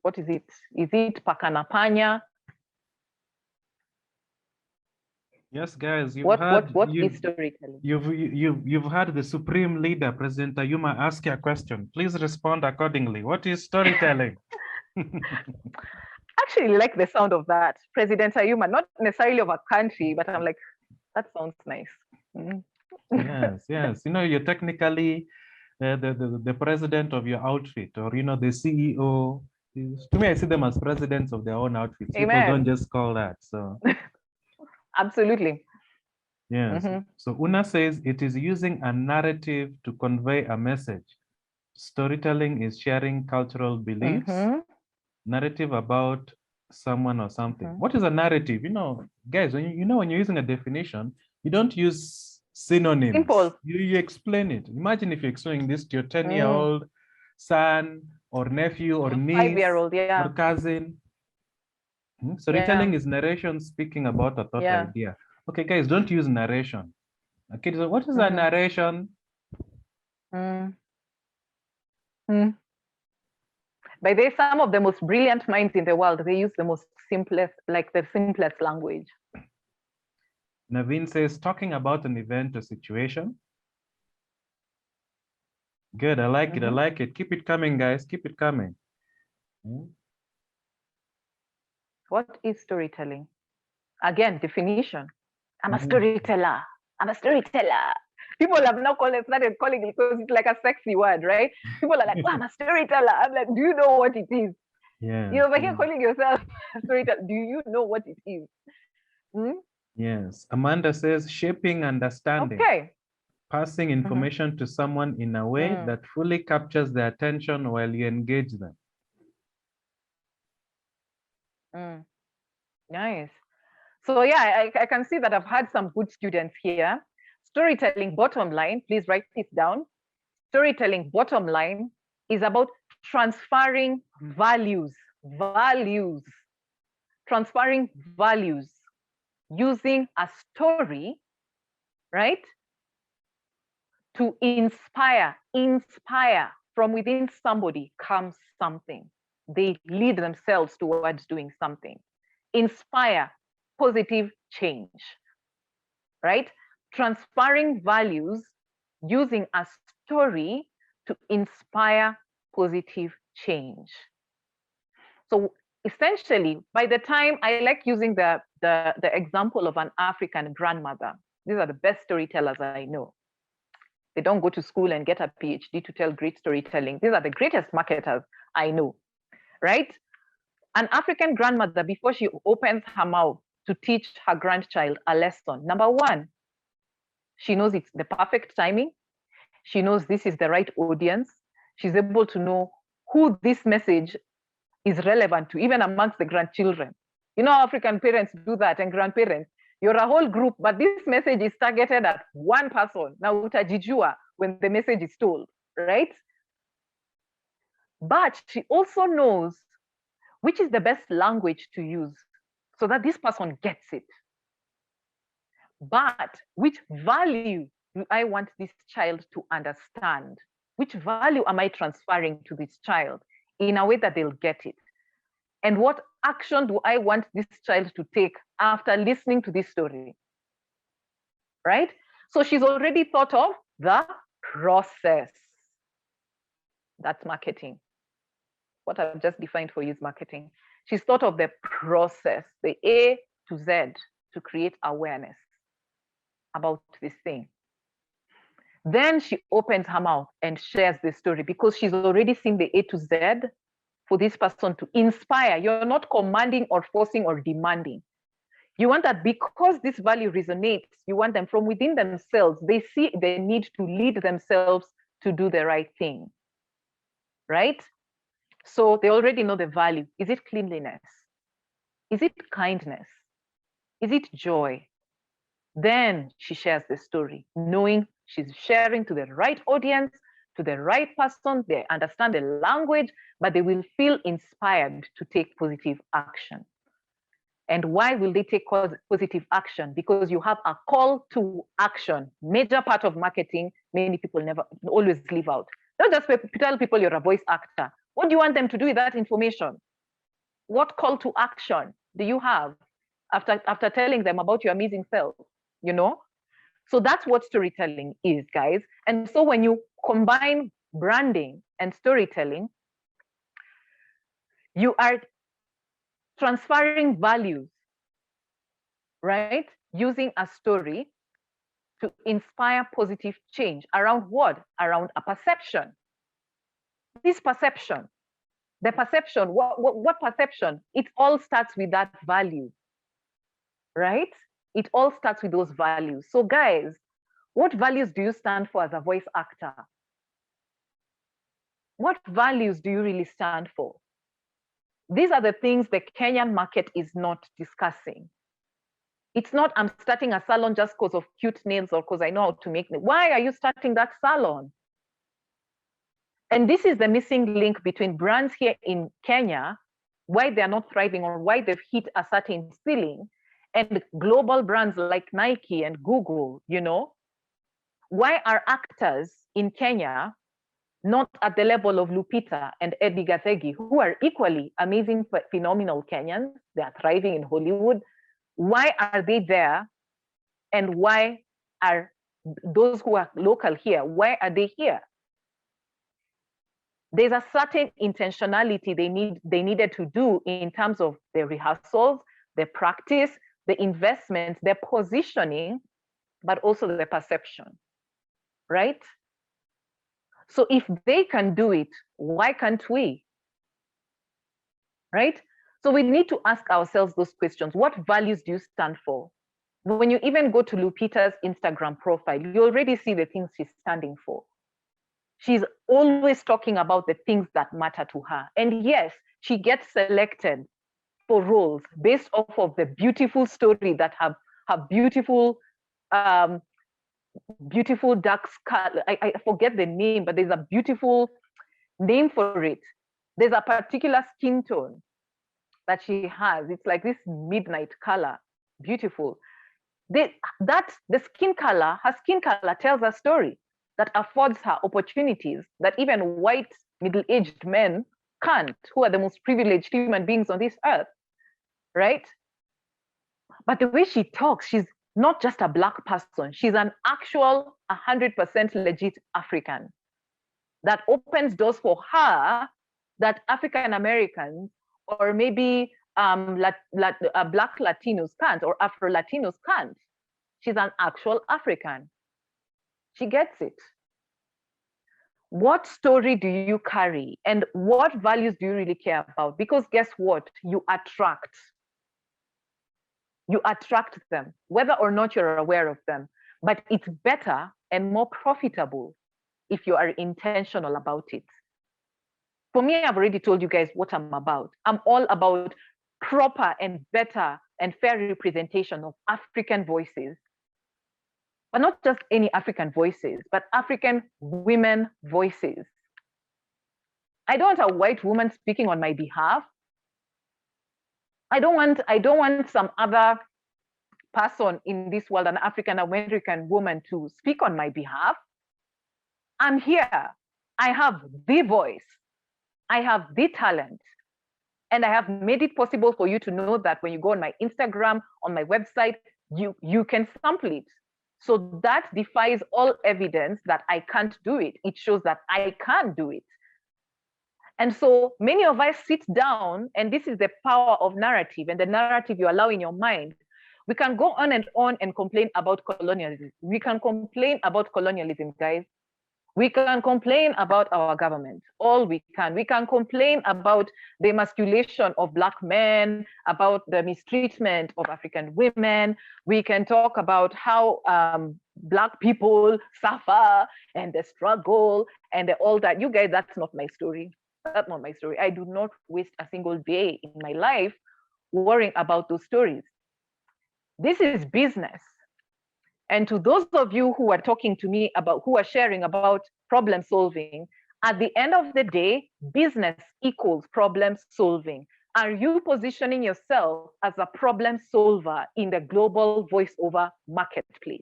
What is it? Is it pakanapanya? Yes, guys, What is storytelling? You've had the supreme leader, President Ayuma, ask you a question. Please respond accordingly. What is storytelling? Actually like the sound of that, President Ayuma, not necessarily of a country, but I'm like, that sounds nice. Yes. You're technically the president of your outfit, or the CEO. To me, I see them as presidents of their own outfits. Amen. People don't just call that. So absolutely. Yes. So Una says it is using a narrative to convey a message. Storytelling is sharing cultural beliefs, narrative about someone or something. What is a narrative? Guys, when when you're using a definition, you don't use synonyms. Simple. You explain it. Imagine if you're explaining this to your 10-year-old son or nephew or niece 5-year-old, yeah. or cousin. Storytelling is narration speaking about a thought idea. Okay, guys, don't use narration. Okay, so what is a narration? By the way, some of the most brilliant minds in the world, they use the simplest language. Naveen says, talking about an event or situation. Good, I like it, I like it. Keep it coming, guys, keep it coming. What is storytelling? Again, definition. I'm a storyteller. I'm a storyteller. People have now started calling it because it's like a sexy word, right? People are like, oh, I'm a storyteller. I'm like, do you know what it is? Yeah. You're over here calling yourself a storyteller. Do you know what it is? Yes. Amanda says, shaping understanding. Okay. Passing information to someone in a way that fully captures their attention while you engage them. Nice. So yeah, I can see that I've had some good students here. Storytelling bottom line, please write this down. Storytelling bottom line is about transferring values, transferring values using a story, right? To inspire from within somebody comes something. They lead themselves towards doing something. Inspire positive change, right? Transferring values using a story to inspire positive change. So essentially, by the time, I like using the example of an African grandmother. These are the best storytellers I know. They don't go to school and get a PhD to tell great storytelling. These are the greatest marketers I know, right? An African grandmother, before she opens her mouth to teach her grandchild a lesson, number one, she knows it's the perfect timing. She knows this is the right audience. She's able to know who this message is relevant to, even amongst the grandchildren. You know, African parents do that, and grandparents. You're a whole group, but this message is targeted at one person. Now, utajijua when the message is told, right? But she also knows which is the best language to use so that this person gets it. But which value do I want this child to understand? Which value am I transferring to this child in a way that they'll get it? And what action do I want this child to take after listening to this story? Right? So she's already thought of the process. That's marketing. What I've just defined for you is marketing. She's thought of the process, the A to Z, to create awareness about this thing. Then she opens her mouth and shares the story because she's already seen the A to Z for this person to inspire. You're not commanding or forcing or demanding. You want that because this value resonates, you want them from within themselves. They see the need to lead themselves to do the right thing, right? So they already know the value. Is it cleanliness? Is it kindness? Is it joy? Then she shares the story, knowing she's sharing to the right audience, to the right person. They understand the language, but they will feel inspired to take positive action. And why will they take positive action? Because you have a call to action. Major part of marketing, many people never always leave out. Don't just tell people you're a voice actor. What do you want them to do with that information? What call to action do you have after telling them about your amazing self? You know? So that's what storytelling is, guys. And so when you combine branding and storytelling, you are transferring values, right? Using a story to inspire positive change around what? Around a perception. This perception, the perception, what perception? It all starts with that value, right? It all starts with those values. So guys, what values do you stand for as a voice actor? What values do you really stand for? These are the things the Kenyan market is not discussing. It's not, I'm starting a salon just because of cute nails or because I know how to make nails. Why are you starting that salon? And this is the missing link between brands here in Kenya, why they're not thriving or why they've hit a certain ceiling, and global brands like Nike and Google, you know? Why are actors in Kenya not at the level of Lupita and Eddie Gathegi, who are equally amazing, phenomenal Kenyans? They are thriving in Hollywood. Why are they there? And why are those who are local here, why are they here? There's a certain intentionality they needed to do in terms of the rehearsals, the practice, the investment, the positioning, but also the perception, right? So if they can do it, why can't we? Right? So we need to ask ourselves those questions. What values do you stand for? When you even go to Lupita's Instagram profile, you already see the things she's standing for. She's always talking about the things that matter to her. And yes, she gets selected for roles based off of the beautiful story that have beautiful, beautiful dark skin. I forget the name, but there's a beautiful name for it. There's a particular skin tone that she has. It's like this midnight color, beautiful. The skin color, her skin color tells a story that affords her opportunities that even white middle-aged men can't, who are the most privileged human beings on this earth, right? But the way she talks, she's not just a Black person, she's an actual 100% legit African that opens doors for her that African Americans or maybe Black Latinos can't, or Afro Latinos can't. She's an actual African. She gets it. What story do you carry, and what values do you really care about? Because guess what? You attract them, whether or not you're aware of them. But it's better and more profitable if you are intentional about it. For me, I've already told you guys what I'm about. I'm all about proper and better and fair representation of African voices. But not just any African voices, but African women voices. I don't want a white woman speaking on my behalf. I don't want some other person in this world, an African American woman, to speak on my behalf. I'm here. I have the voice. I have the talent. And I have made it possible for you to know that when you go on my Instagram, on my website, you can sample it. So that defies all evidence that I can't do it. It shows that I can do it. And so many of us sit down, and this is the power of narrative and the narrative you allow in your mind. We can go on and complain about colonialism. We can complain about colonialism, guys. We can complain about our government, all we can. We can complain about the emasculation of Black men, about the mistreatment of African women. We can talk about how Black people suffer and the struggle and all that. You guys, that's not my story. That's not my story. I do not waste a single day in my life worrying about those stories. This is business. And to those of you who are talking to me about, who are sharing about problem solving, at the end of the day, business equals problem solving. Are you positioning yourself as a problem solver in the global voiceover marketplace?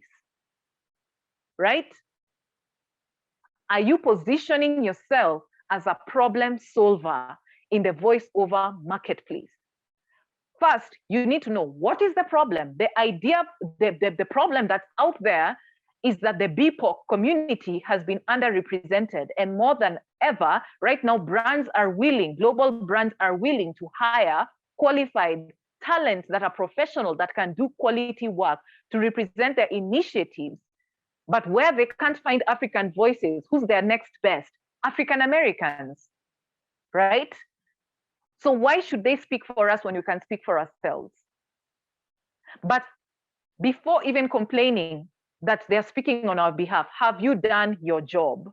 Right? Are you positioning yourself as a problem solver in the voiceover marketplace? First, you need to know what is the problem. The idea, the problem that's out there is that the BIPOC community has been underrepresented, and more than ever, right now, brands are willing, global brands are willing to hire qualified talent that are professional, that can do quality work to represent their initiatives. But where they can't find African voices, who's their next best? African Americans, right? So why should they speak for us when we can speak for ourselves? But before even complaining that they're speaking on our behalf, have you done your job?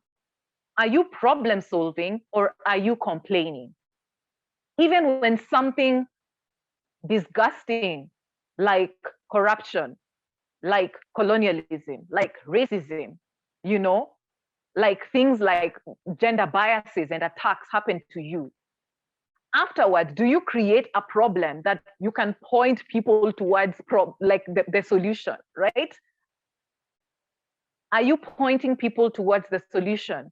Are you problem solving, or are you complaining? Even when something disgusting like corruption, like colonialism, like racism, you know, like things like gender biases and attacks happen to you, afterwards, do you create a problem that you can point people towards the solution, right? Are you pointing people towards the solution?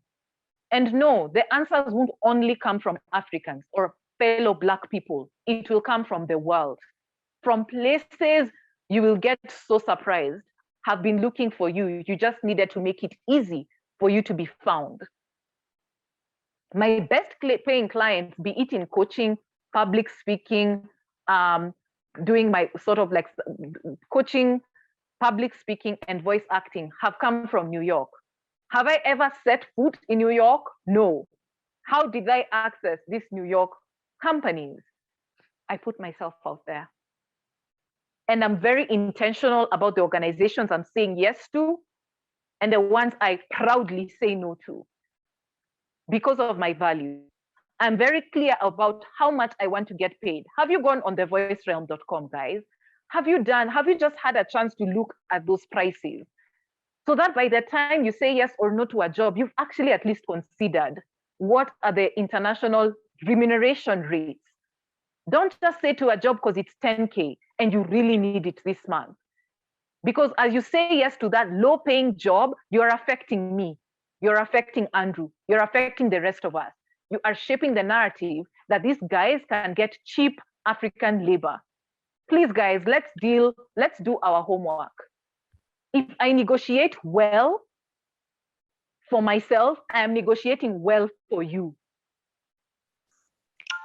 And no, the answers won't only come from Africans or fellow Black people. It will come from the world, from places you will get so surprised, have been looking for you. You just needed to make it easy for you to be found. My best paying clients, be it in coaching, public speaking, doing my sort of like coaching, public speaking, and voice acting, have come from New York. Have I ever set foot in New York? No. How did I access these New York companies? I put myself out there. And I'm very intentional about the organizations I'm saying yes to and the ones I proudly say no to, because of my values. I'm very clear about how much I want to get paid. Have you gone on thevoicerealm.com, guys? Have you just had a chance to look at those prices? So that by the time you say yes or no to a job, you've actually at least considered what are the international remuneration rates. Don't just say to a job because it's 10K and you really need it this month. Because as you say yes to that low paying job, you're affecting me. You're affecting Andrew. You're affecting the rest of us. You are shaping the narrative that these guys can get cheap African labor. Please, guys, let's do our homework. If I negotiate well for myself, I am negotiating well for you,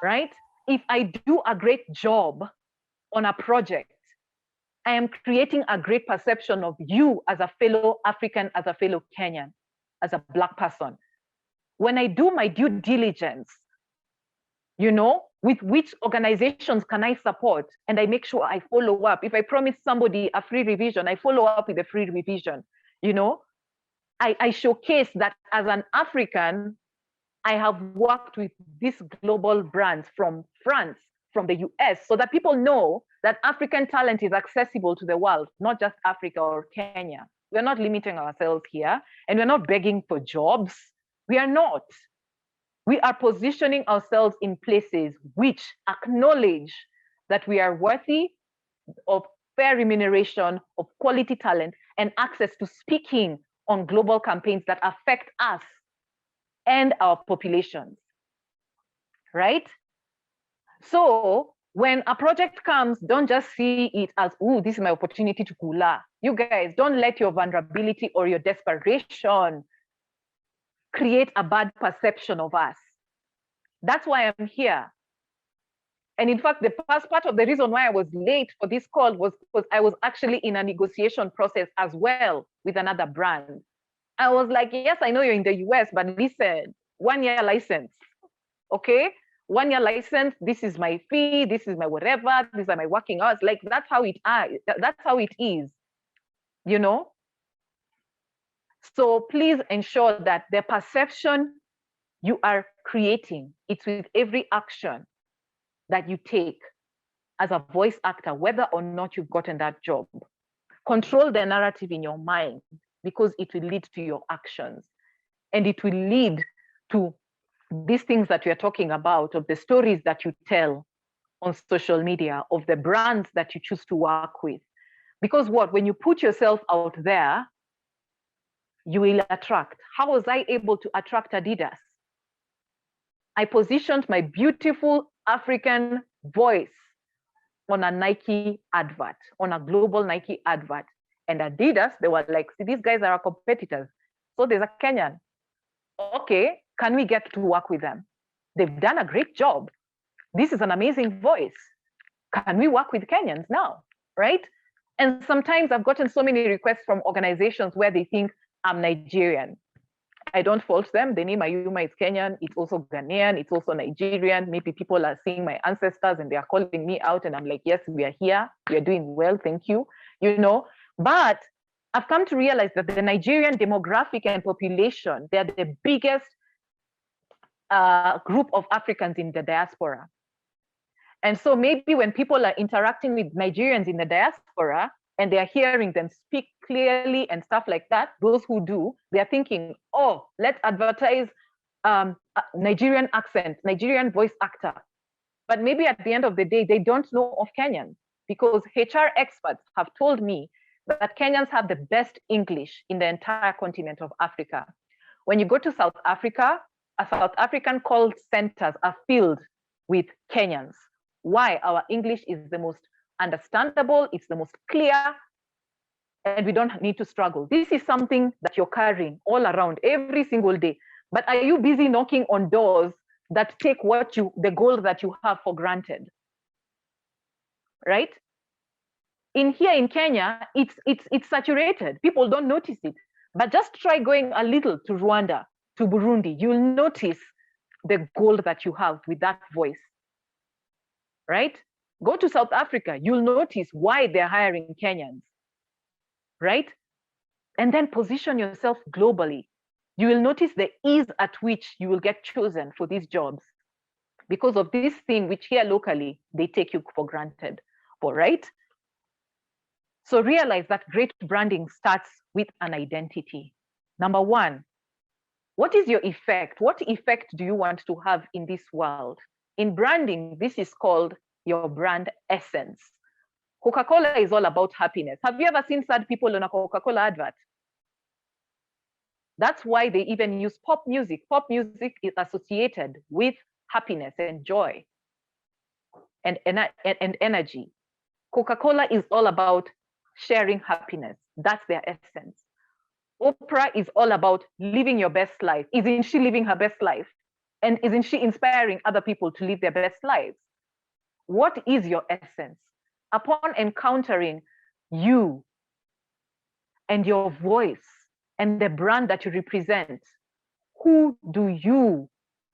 right? if I do a great job on a project, I am creating a great perception of you as a fellow African, as a fellow Kenyan, as a Black person. When I do my due diligence, you know, with which organizations can I support? And I make sure I follow up. If I promise somebody a free revision, I follow up with a free revision. You know, I showcase that as an African, I have worked with these global brands from France, from the US, so that people know that African talent is accessible to the world, not just Africa or Kenya. We're not limiting ourselves here, and we're not begging for jobs. We are not. We are positioning ourselves in places which acknowledge that we are worthy of fair remuneration, of quality talent, and access to speaking on global campaigns that affect us and our populations, right? So when a project comes, don't just see it as, oh, this is my opportunity to kula. You guys, don't let your vulnerability or your desperation create a bad perception of us. That's why I'm here. And in fact, the first part of the reason why I was late for this call was because I was actually in a negotiation process as well with another brand. I was like, yes, I know you're in the US, but listen, 1 year license, okay? 1 year license, this is my fee, this is my whatever, these are my working hours. Like, that's how it is, you know? So please ensure that the perception you are creating, it's with every action that you take as a voice actor, whether or not you've gotten that job. Control the narrative in your mind, because it will lead to your actions, and it will lead to these things that we are talking about, of the stories that you tell on social media, of the brands that you choose to work with. Because when you put yourself out there, you will attract. How was I able to attract Adidas? I positioned my beautiful African voice on a Nike advert, on a global Nike advert. And Adidas, they were like, see, these guys are our competitors. So there's a Kenyan. Okay, can we get to work with them? They've done a great job. This is an amazing voice. Can we work with Kenyans now, right? And sometimes I've gotten so many requests from organizations where they think I'm Nigerian. I don't fault them. The name Ayuma is Kenyan. It's also Ghanaian. It's also Nigerian. Maybe people are seeing my ancestors and they are calling me out, and I'm like, yes, we are here. We are doing well. Thank you. You know, but I've come to realize that the Nigerian demographic and population, they're the biggest group of Africans in the diaspora. And so maybe when people are interacting with Nigerians in the diaspora and they're hearing them speak clearly and stuff like that, those who do, they're thinking, oh, let's advertise Nigerian accent, Nigerian voice actor. But maybe at the end of the day, they don't know of Kenyans, because HR experts have told me that Kenyans have the best English in the entire continent of Africa. When you go to South Africa, South African call centers are filled with Kenyans. Why? Our English is the most understandable, it's the most clear, and we don't need to struggle. This is something that you're carrying all around every single day. But are you busy knocking on doors that take the goal that you have for granted? Right? Here in Kenya, it's saturated. People don't notice it. But just try going a little to Rwanda, to Burundi. You'll notice the goal that you have with that voice. Right? Go to South Africa. You'll notice why they're hiring Kenyans. Right? And then position yourself globally. You will notice the ease at which you will get chosen for these jobs because of this thing which here locally, they take you for granted. All right? So realize that great branding starts with an identity. Number one, what is your effect? What effect do you want to have in this world? In branding, this is called your brand essence. Coca-Cola is all about happiness. Have you ever seen sad people on a Coca-Cola advert? That's why they even use pop music. Pop music is associated with happiness and joy and energy. Coca-Cola is all about sharing happiness. That's their essence. Opera is all about living your best life. Isn't she living her best life? And isn't she inspiring other people to live their best lives? What is your essence? Upon encountering you and your voice and the brand that you represent, who do you,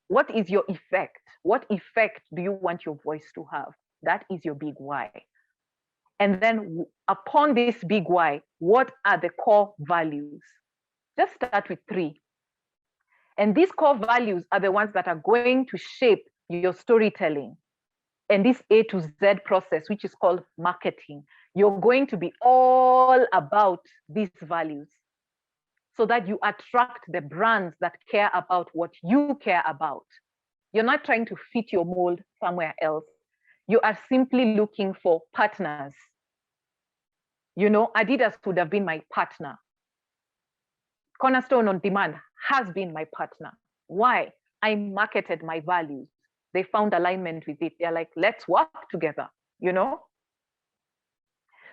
what is your effect? What effect do you want your voice to have? That is your big why. And then upon this big why, what are the core values? Just start with 3. And these core values are the ones that are going to shape your storytelling and this A to Z process, which is called marketing. You're going to be all about these values so that you attract the brands that care about what you care about. You're not trying to fit your mold somewhere else. You are simply looking for partners. You know, Adidas would have been my partner. Cornerstone on Demand has been my partner. Why? I marketed my values. They found alignment with it. They're like, let's work together, you know?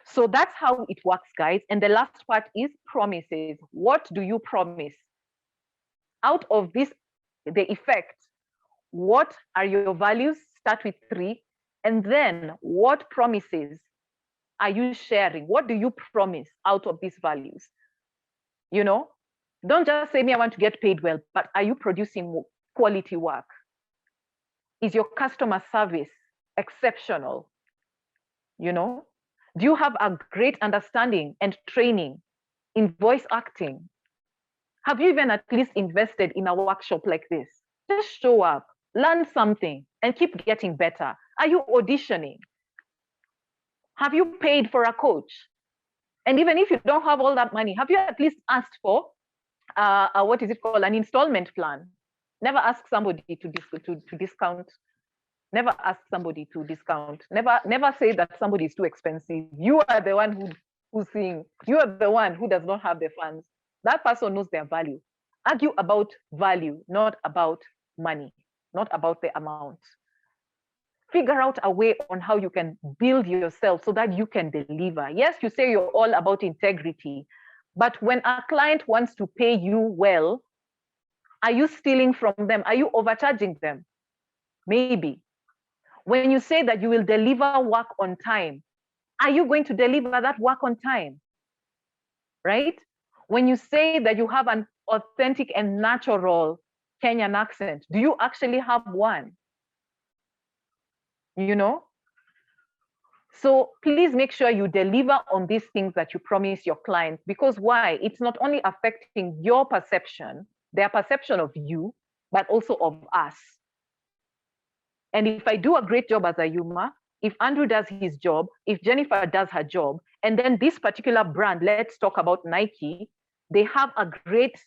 So that's how it works, guys. And the last part is promises. What do you promise? Out of this, the effect, what are your values? Start with 3. And then what promises are you sharing? What do you promise out of these values? You know, don't just say me, I want to get paid well, but are you producing quality work? Is your customer service exceptional? You know, do you have a great understanding and training in voice acting? Have you even at least invested in a workshop like this? Just show up, learn something, and keep getting better. Are you auditioning? Have you paid for a coach? And even if you don't have all that money, have you at least asked for what is it called, an installment plan? Never ask somebody to discount. Never ask somebody to discount. Never say that somebody is too expensive. You are the one who's seeing. You are the one who does not have the funds. That person knows their value. Argue about value, not about money, not about the amount. Figure out a way on how you can build yourself so that you can deliver. Yes, you say you're all about integrity, but when a client wants to pay you well, are you stealing from them? Are you overcharging them? Maybe. When you say that you will deliver work on time, are you going to deliver that work on time? Right? When you say that you have an authentic and natural Kenyan accent, do you actually have one? You know? So please make sure you deliver on these things that you promise your clients, because why? It's not only affecting your perception, their perception of you, but also of us. And if I do a great job as Ayuma, if Andrew does his job, if Jennifer does her job, and then this particular brand, let's talk about Nike, they have a great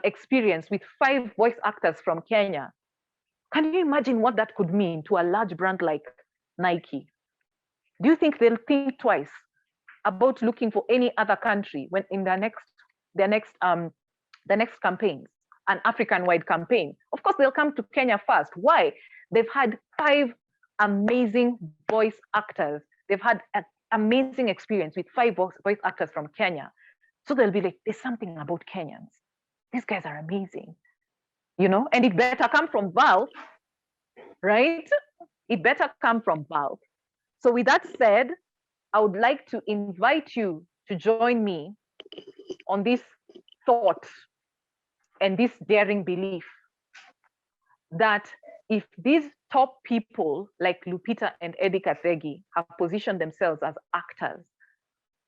experience with 5 voice actors from Kenya. Can you imagine what that could mean to a large brand like Nike? Do you think they'll think twice about looking for any other country when in their next campaigns, an African-wide campaign? Of course, they'll come to Kenya first. Why? They've had 5 amazing voice actors. They've had an amazing experience with 5 voice actors from Kenya. So they'll be like, there's something about Kenyans. These guys are amazing, you know? And it better come from Valk, right? It better come from Valk. So with that said, I would like to invite you to join me on this thought and this daring belief that if these top people like Lupita and Eddie Kathegi have positioned themselves as actors,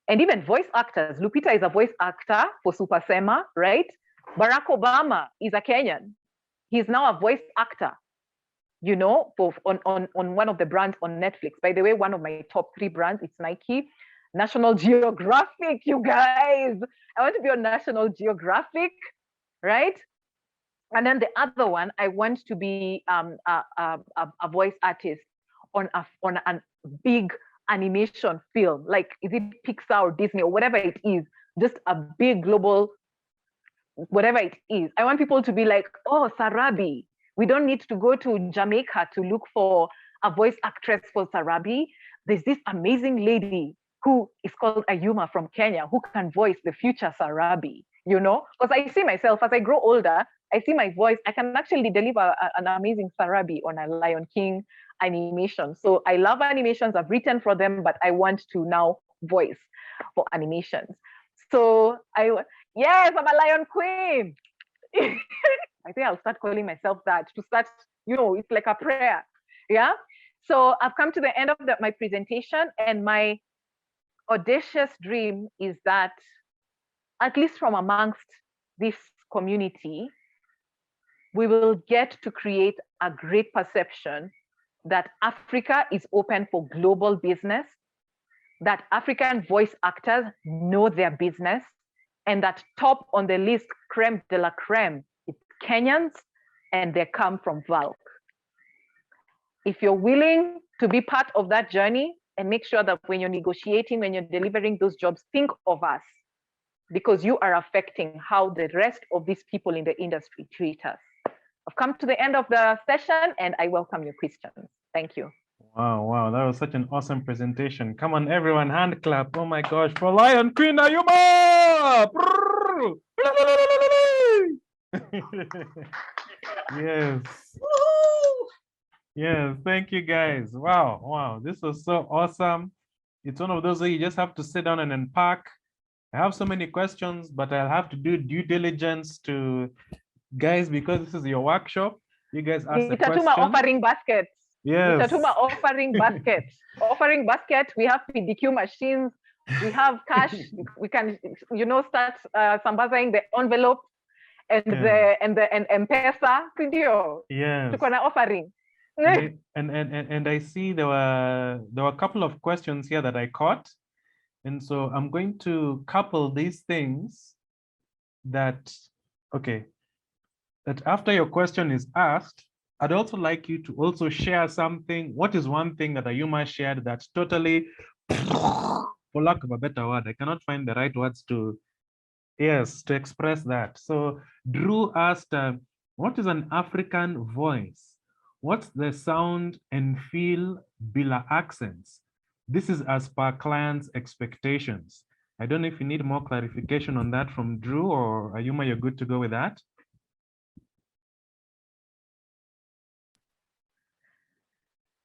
and even voice actors, Lupita is a voice actor for Super Sema, right? Barack Obama is a Kenyan. He's now a voice actor, you know, on one of the brands on Netflix. By the way, one of my top 3 brands, it's Nike. National Geographic, you guys. I want to be on National Geographic, right? And then the other one, I want to be a voice artist on a big animation film, like is it Pixar or Disney or whatever it is, just a big global, whatever it is. I want people to be like, oh, Sarabi. We don't need to go to Jamaica to look for a voice actress for Sarabi. There's this amazing lady who is called Ayuma from Kenya who can voice the future Sarabi, you know? Because I see myself as I grow older, I see my voice, I can actually deliver an amazing Sarabi on a Lion King, animation. So I love animations. I've written for them, but I want to now voice for animations. So yes, I'm a Lion Queen. I think I'll start calling myself that to start, it's like a prayer. Yeah. So I've come to the end of my presentation, and my audacious dream is that, at least from amongst this community, we will get to create a great perception that Africa is open for global business, that African voice actors know their business, and that top on the list, creme de la creme, it's Kenyans, and they come from Valk. If you're willing to be part of that journey, and make sure that when you're negotiating, when you're delivering those jobs, think of us, because you are affecting how the rest of these people in the industry treat us. I've come to the end of the session, and I welcome your questions. Thank you. Wow, that was such an awesome presentation. Come on, everyone, hand clap. Oh my gosh, for Lion Queen Ayuma! Yes. Yes, thank you guys. Wow, this was so awesome. It's one of those where you just have to sit down and unpack. I have so many questions, but I'll have to do due diligence to guys, because this is your workshop. You guys ask the questions. Offering baskets. Yes. Offering basket. Offering basket. We have PDQ machines. We have cash. We can, start sambazaing the envelope and the M-Pesa video. Yes. Offering. And I see there were a couple of questions here that I caught, and so I'm going to couple these things that after your question is asked, I'd also like you to also share something. What is one thing that Ayuma shared that's totally, for lack of a better word, I cannot find the right words to express that. So Drew asked, what is an African voice? What's the sound and feel bila accents? This is as per client's expectations. I don't know if you need more clarification on that from Drew, or Ayuma, you're good to go with that?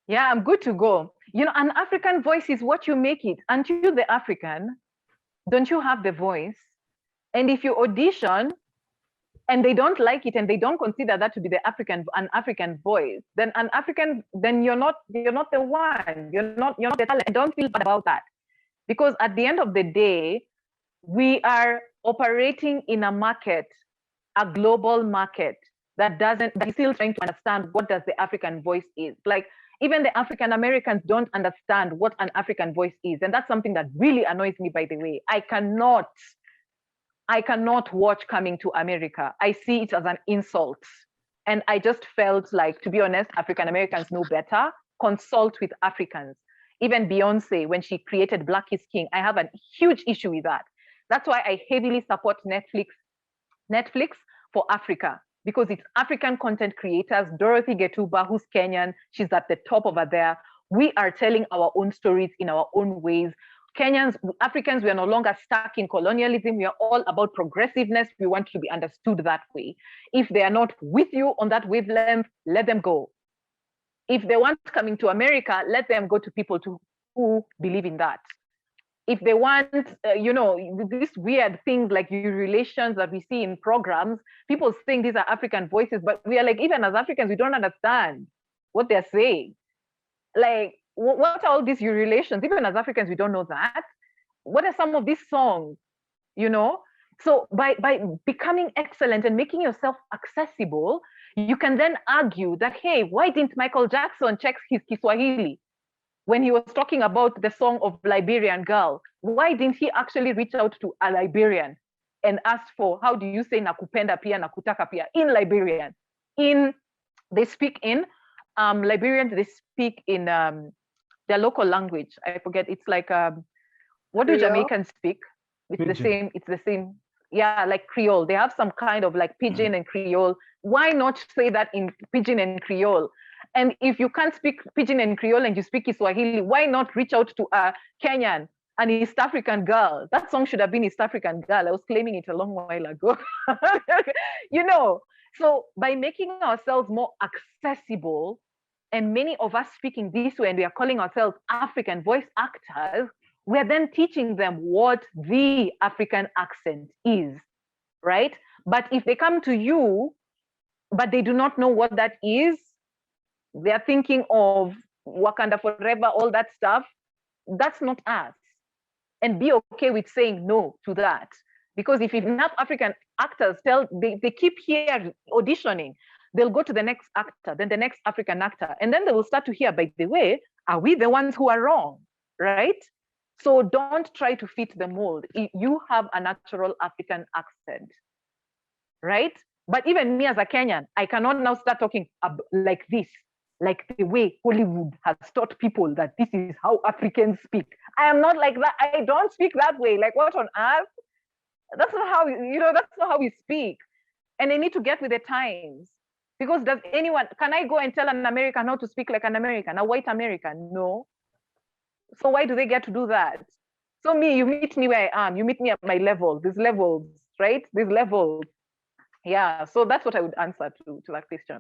Yeah, I'm good to go. An African voice is what you make it. Aren't you the African? Don't you have the voice? And if you audition and they don't like it and they don't consider that to be an African voice, then you're not the one. You're not the talent. Don't feel bad about that. Because at the end of the day, we are operating in a market, a global market that is still trying to understand what does the African voice is. Like, even the African Americans don't understand what an African voice is. And that's something that really annoys me, by the way. I cannot watch Coming to America. I see it as an insult. And I just felt like, to be honest, African Americans know better. Consult with Africans. Even Beyonce, when she created Black is King, I have a huge issue with that. That's why I heavily support Netflix for Africa, because it's African content creators. Dorothy Getuba, who's Kenyan, she's at the top over there. We are telling our own stories in our own ways. Kenyans, Africans, we are no longer stuck in colonialism. We are all about progressiveness. We want to be understood that way. If they are not with you on that wavelength, let them go. If they want Coming to America, let them go to people who believe in that. If they want, these weird things like relations that we see in programs, people think these are African voices, but we are like, even as Africans, we don't understand what they're saying. Like, what are all these relations? Even as Africans, we don't know that. What are some of these songs, So by becoming excellent and making yourself accessible, you can then argue that, hey, why didn't Michael Jackson check his Kiswahili when he was talking about the song of Liberian Girl? Why didn't he actually reach out to a Liberian and ask for, how do you say nakupenda pia, nakutaka pia in Liberian? They speak in Liberians, they speak in their local language. I forget. It's like, what do Jamaicans speak? It's the same. Yeah, like Creole. They have some kind of like Pidgin and Creole. Why not say that in Pidgin and Creole? And if you can't speak Pidgin and Creole and you speak Kiswahili, why not reach out to a Kenyan, an East African girl? That song should have been East African Girl. I was claiming it a long while ago. So by making ourselves more accessible, and many of us speaking this way, and we are calling ourselves African voice actors, we're then teaching them what the African accent is, right? But if they come to you, but they do not know what that is, they're thinking of Wakanda Forever, all that stuff, that's not us. And be okay with saying no to that. Because if enough African actors they keep here auditioning, they'll go to the next actor, then the next African actor, and then they will start to hear, by the way, are we the ones who are wrong, right? So don't try to fit the mold. You have a natural African accent, right? But even me as a Kenyan, I cannot now start talking like this, like the way Hollywood has taught people that this is how Africans speak. I am not like that. I don't speak that way. Like, what on earth? That's not how, that's not how we speak. And I need to get with the times. Because can I go and tell an American how to speak like an American, a white American? No. So why do they get to do that? So you meet me where I am. You meet me at my level. These levels, right? These levels. Yeah, so that's what I would answer to that question.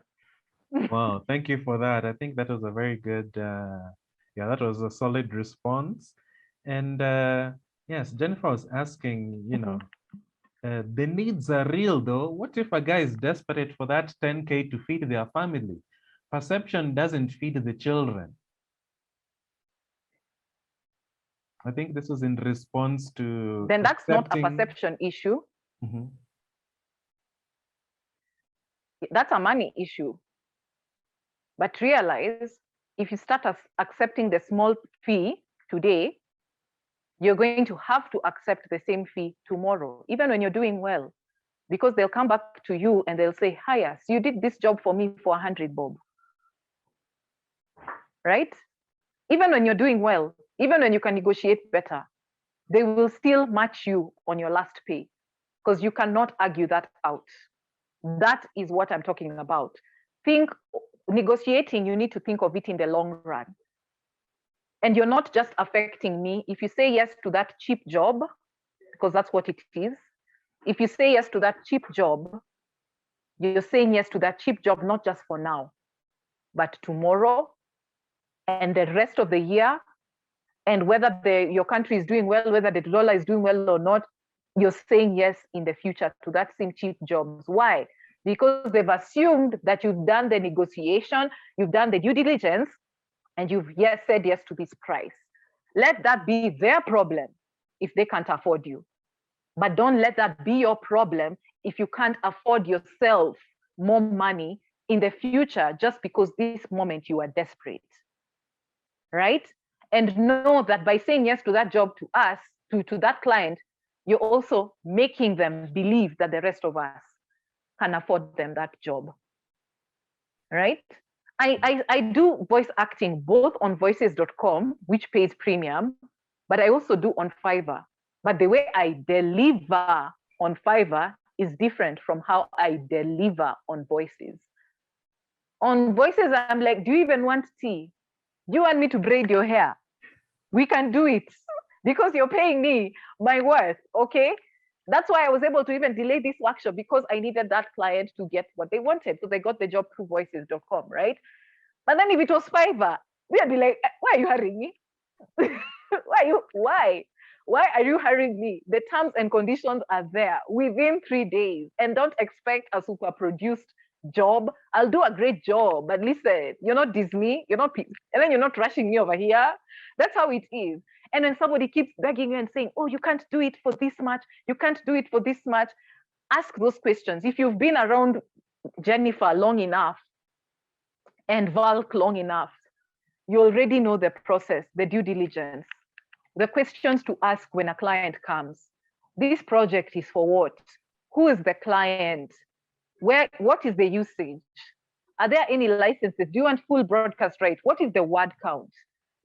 Wow, thank you for that. I think that was a very good, that was a solid response. And yes, Jennifer was asking, the needs are real though. What if a guy is desperate for that 10K to feed their family? Perception doesn't feed the children. I think this was in response to. Then that's not a perception issue. Mm-hmm. That's a money issue. But realize, if you start accepting the small fee today, you're going to have to accept the same fee tomorrow, even when you're doing well, because they'll come back to you and they'll say, "Hiya, you did this job for me for 100 bob." Right? Even when you're doing well, even when you can negotiate better, they will still match you on your last pay, because you cannot argue that out. That is what I'm talking about. Negotiating, you need to think of it in the long run. And you're not just affecting me. If you say yes to that cheap job, because that's what it is, if you say yes to that cheap job, you're saying yes to that cheap job, not just for now, but tomorrow and the rest of the year. And whether your country is doing well, whether the dollar is doing well or not, you're saying yes in the future to that same cheap jobs. Why? Because they've assumed that you've done the negotiation, you've done the due diligence, and you've said yes to this price. Let that be their problem if they can't afford you. But don't let that be your problem if you can't afford yourself more money in the future just because this moment you are desperate, right? And know that by saying yes to that job, to us, to that client, you're also making them believe that the rest of us can afford them that job, right? I do voice acting both on voices.com, which pays premium, but I also do on Fiverr. But the way I deliver on Fiverr is different from how I deliver on Voices. On Voices, I'm like, do you even want tea? Do you want me to braid your hair? We can do it because you're paying me my worth, okay? That's why I was able to even delay this workshop, because I needed that client to get what they wanted. So they got the job through voices.com, right? But then if it was Fiverr, we'd be like, why are you hurrying me? Why are you hurrying me? The terms and conditions are there within 3 days. And don't expect a super produced job. I'll do a great job, but listen, you're not Disney, and then you're not rushing me over here. That's how it is. And when somebody keeps begging you and saying, oh, you can't do it for this much, you can't do it for this much, ask those questions. If you've been around Jennifer long enough and Valk long enough, you already know the process, the due diligence, the questions to ask when a client comes. This project is for what? Who is the client? What is the usage? Are there any licenses? Do you want full broadcast rights? What is the word count?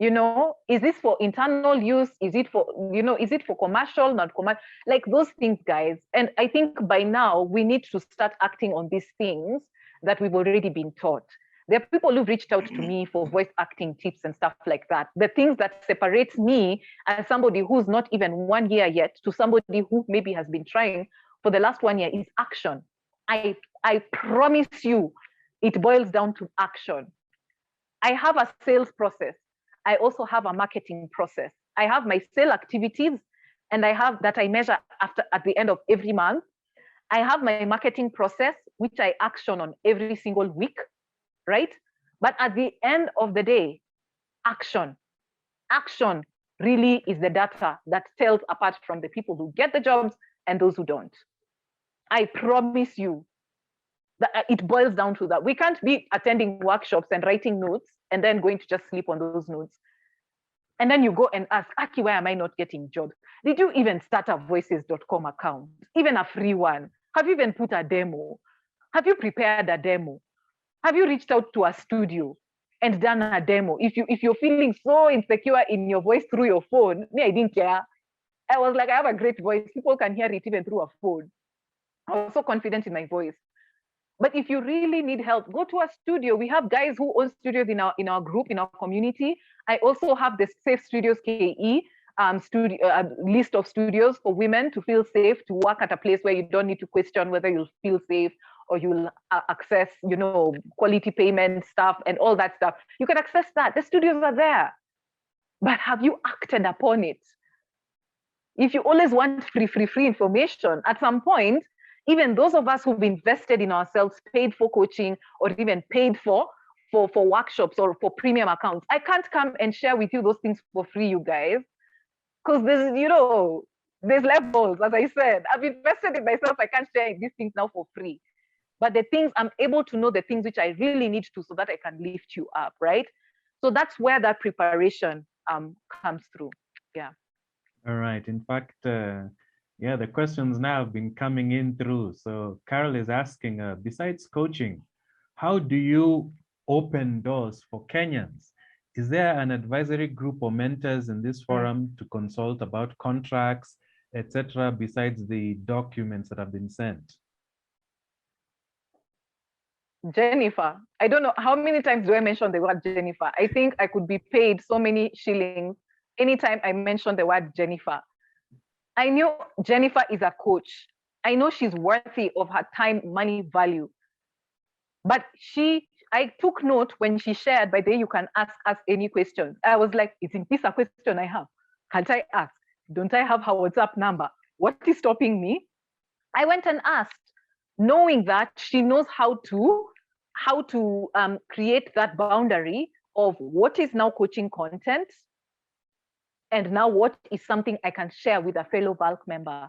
Is this for internal use? Is it for, is it for commercial, not commercial? Like those things, guys. And I think by now we need to start acting on these things that we've already been taught. There are people who've reached out to me for voice acting tips and stuff like that. The things that separates me as somebody who's not even 1 year yet to somebody who maybe has been trying for the last 1 year is action. I promise you, it boils down to action. I have a sales process. I also have a marketing process. I have my sale activities, and I have that I measure at the end of every month. I have my marketing process, which I action on every single week, right? But at the end of the day, action really is the data that tells apart from the people who get the jobs and those who don't. I promise you that it boils down to that. We can't be attending workshops and writing notes and then going to just sleep on those notes. And then you go and ask, Aki, why am I not getting jobs? Did you even start a voices.com account, even a free one? Have you even put a demo? Have you prepared a demo? Have you reached out to a studio and done a demo? If you're feeling so insecure in your voice through your phone, me, I didn't care. I was like, I have a great voice. People can hear it even through a phone. I was so confident in my voice. But if you really need help, go to a studio. We have guys who own studios in our group, in our community. I also have the Safe Studios KE list of studios for women to feel safe, to work at a place where you don't need to question whether you'll feel safe or you'll access, quality payment stuff and all that stuff. You can access that. The studios are there. But have you acted upon it? If you always want free information, at some point, even those of us who've invested in ourselves, paid for coaching, or even paid for workshops or for premium accounts, I can't come and share with you those things for free, you guys. Because there's levels, as I said. I've invested in myself, I can't share these things now for free. But the things, I'm able to know the things which I really need to so that I can lift you up, right? So that's where that preparation comes through, yeah. All right, in fact, yeah, the questions now have been coming in through. So Carol is asking, besides coaching, how do you open doors for Kenyans? Is there an advisory group or mentors in this forum to consult about contracts, etc., besides the documents that have been sent? Jennifer, I don't know how many times do I mention the word Jennifer. I think I could be paid so many shillings anytime I mention the word Jennifer. I knew Jennifer is a coach. I know she's worthy of her time, money, value. But I took note when she shared, by the way, you can ask us any questions. I was like, isn't this a question I have? Can't I ask? Don't I have her WhatsApp number? What is stopping me? I went and asked, knowing that she knows how to create that boundary of what is now coaching content and now what is something I can share with a fellow Valk member.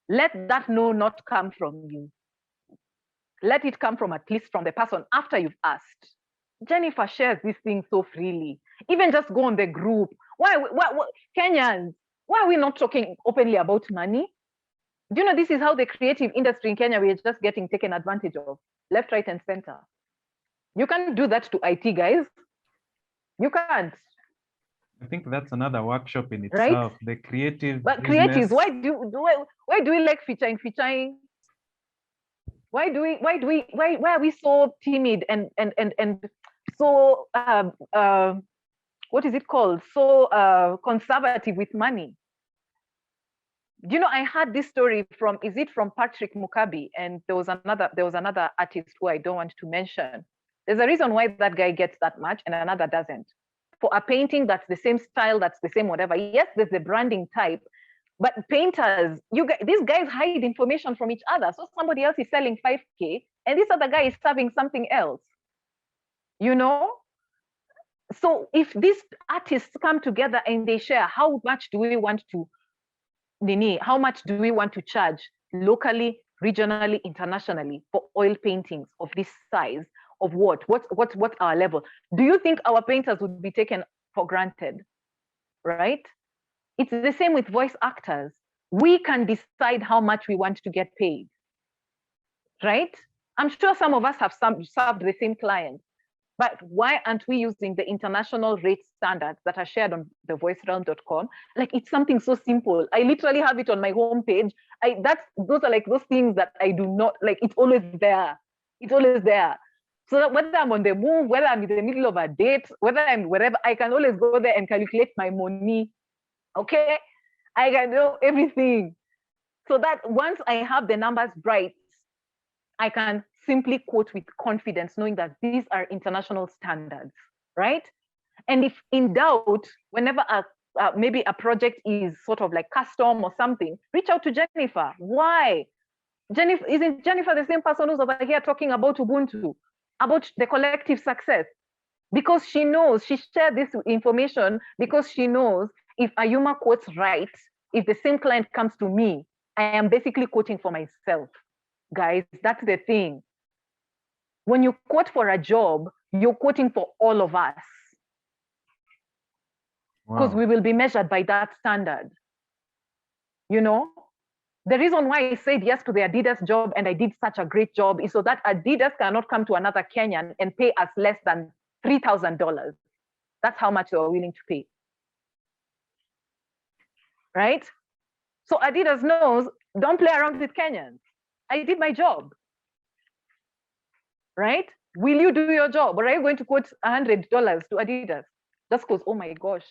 Let that no not come from you. Let it come from at least from the person after you've asked. Jennifer shares these things so freely. Even just go on the group. Why Kenyans, why are we not talking openly about money? Do you know this is how the creative industry in Kenya, we are just getting taken advantage of, left, right, and center. You can't do that to IT guys. You can't. I think that's another workshop in itself. Right? The creative. But creatives, why do we like featuring? Why are we so timid and so what is it called? So conservative with money? You know, I had this story from Patrick Mukabi, and there was another artist who I don't want to mention. There's a reason why that guy gets that much and another doesn't. For a painting that's the same style, that's the same whatever. Yes, there's the branding type, but painters, these guys hide information from each other. So somebody else is selling 5K, and this other guy is serving something else. You know? So if these artists come together and they share, how much do we want to charge locally, regionally, internationally for oil paintings of this size? Of what's our level? Do you think our painters would be taken for granted? Right? It's the same with voice actors. We can decide how much we want to get paid. Right? I'm sure some of us have served the same client, but why aren't we using the international rate standards that are shared on the voicerealm.com? Like, it's something so simple. I literally have it on my homepage. Those are like those things that I do not like. It's always there. It's always there. So that whether I'm on the move, whether I'm in the middle of a date, whether I'm wherever, I can always go there and calculate my money. Okay? I can know everything. So that once I have the numbers right, I can simply quote with confidence, knowing that these are international standards, right? And if in doubt, whenever maybe a project is sort of like custom or something, reach out to Jennifer. Why? Isn't Jennifer the same person who's over here talking about Ubuntu, about the collective success? Because she knows, she shared this information because she knows if Ayuma quotes right, if the same client comes to me, I am basically quoting for myself. Guys, that's the thing. When you quote for a job, you're quoting for all of us. Because we will be measured by that standard. You know, the reason why I said yes to the Adidas job and I did such a great job is so that Adidas cannot come to another Kenyan and pay us less than $3,000. That's how much they were willing to pay. Right? So Adidas knows, don't play around with Kenyans. I did my job. Right? Will you do your job? Or are you going to quote $100 to Adidas? Just because, oh my gosh,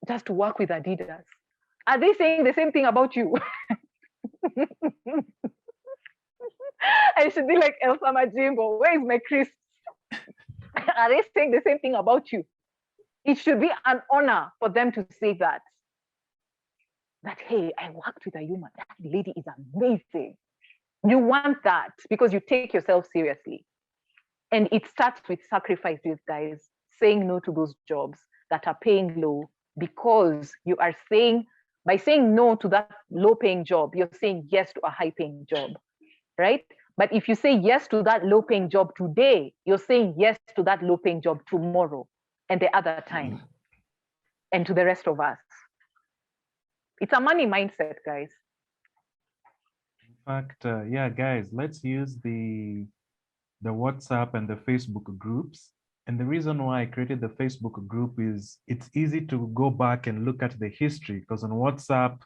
just to work with Adidas. Are they saying the same thing about you? I should be like Elsa Majimbo. Where is my crisps? Are they saying the same thing about you? It should be an honor for them to say that. That, hey, I worked with Ayuma. That lady is amazing. You want that because you take yourself seriously. And it starts with sacrifices, guys. Saying no to those jobs that are paying low, because you are saying, by saying no to that low paying job, you're saying yes to a high paying job, right? But if you say yes to that low paying job today, you're saying yes to that low paying job tomorrow and the other time and to the rest of us. It's a money mindset, guys. In fact, yeah, guys, let's use the WhatsApp and the Facebook groups. And the reason why I created the Facebook group is it's easy to go back and look at the history, because on WhatsApp,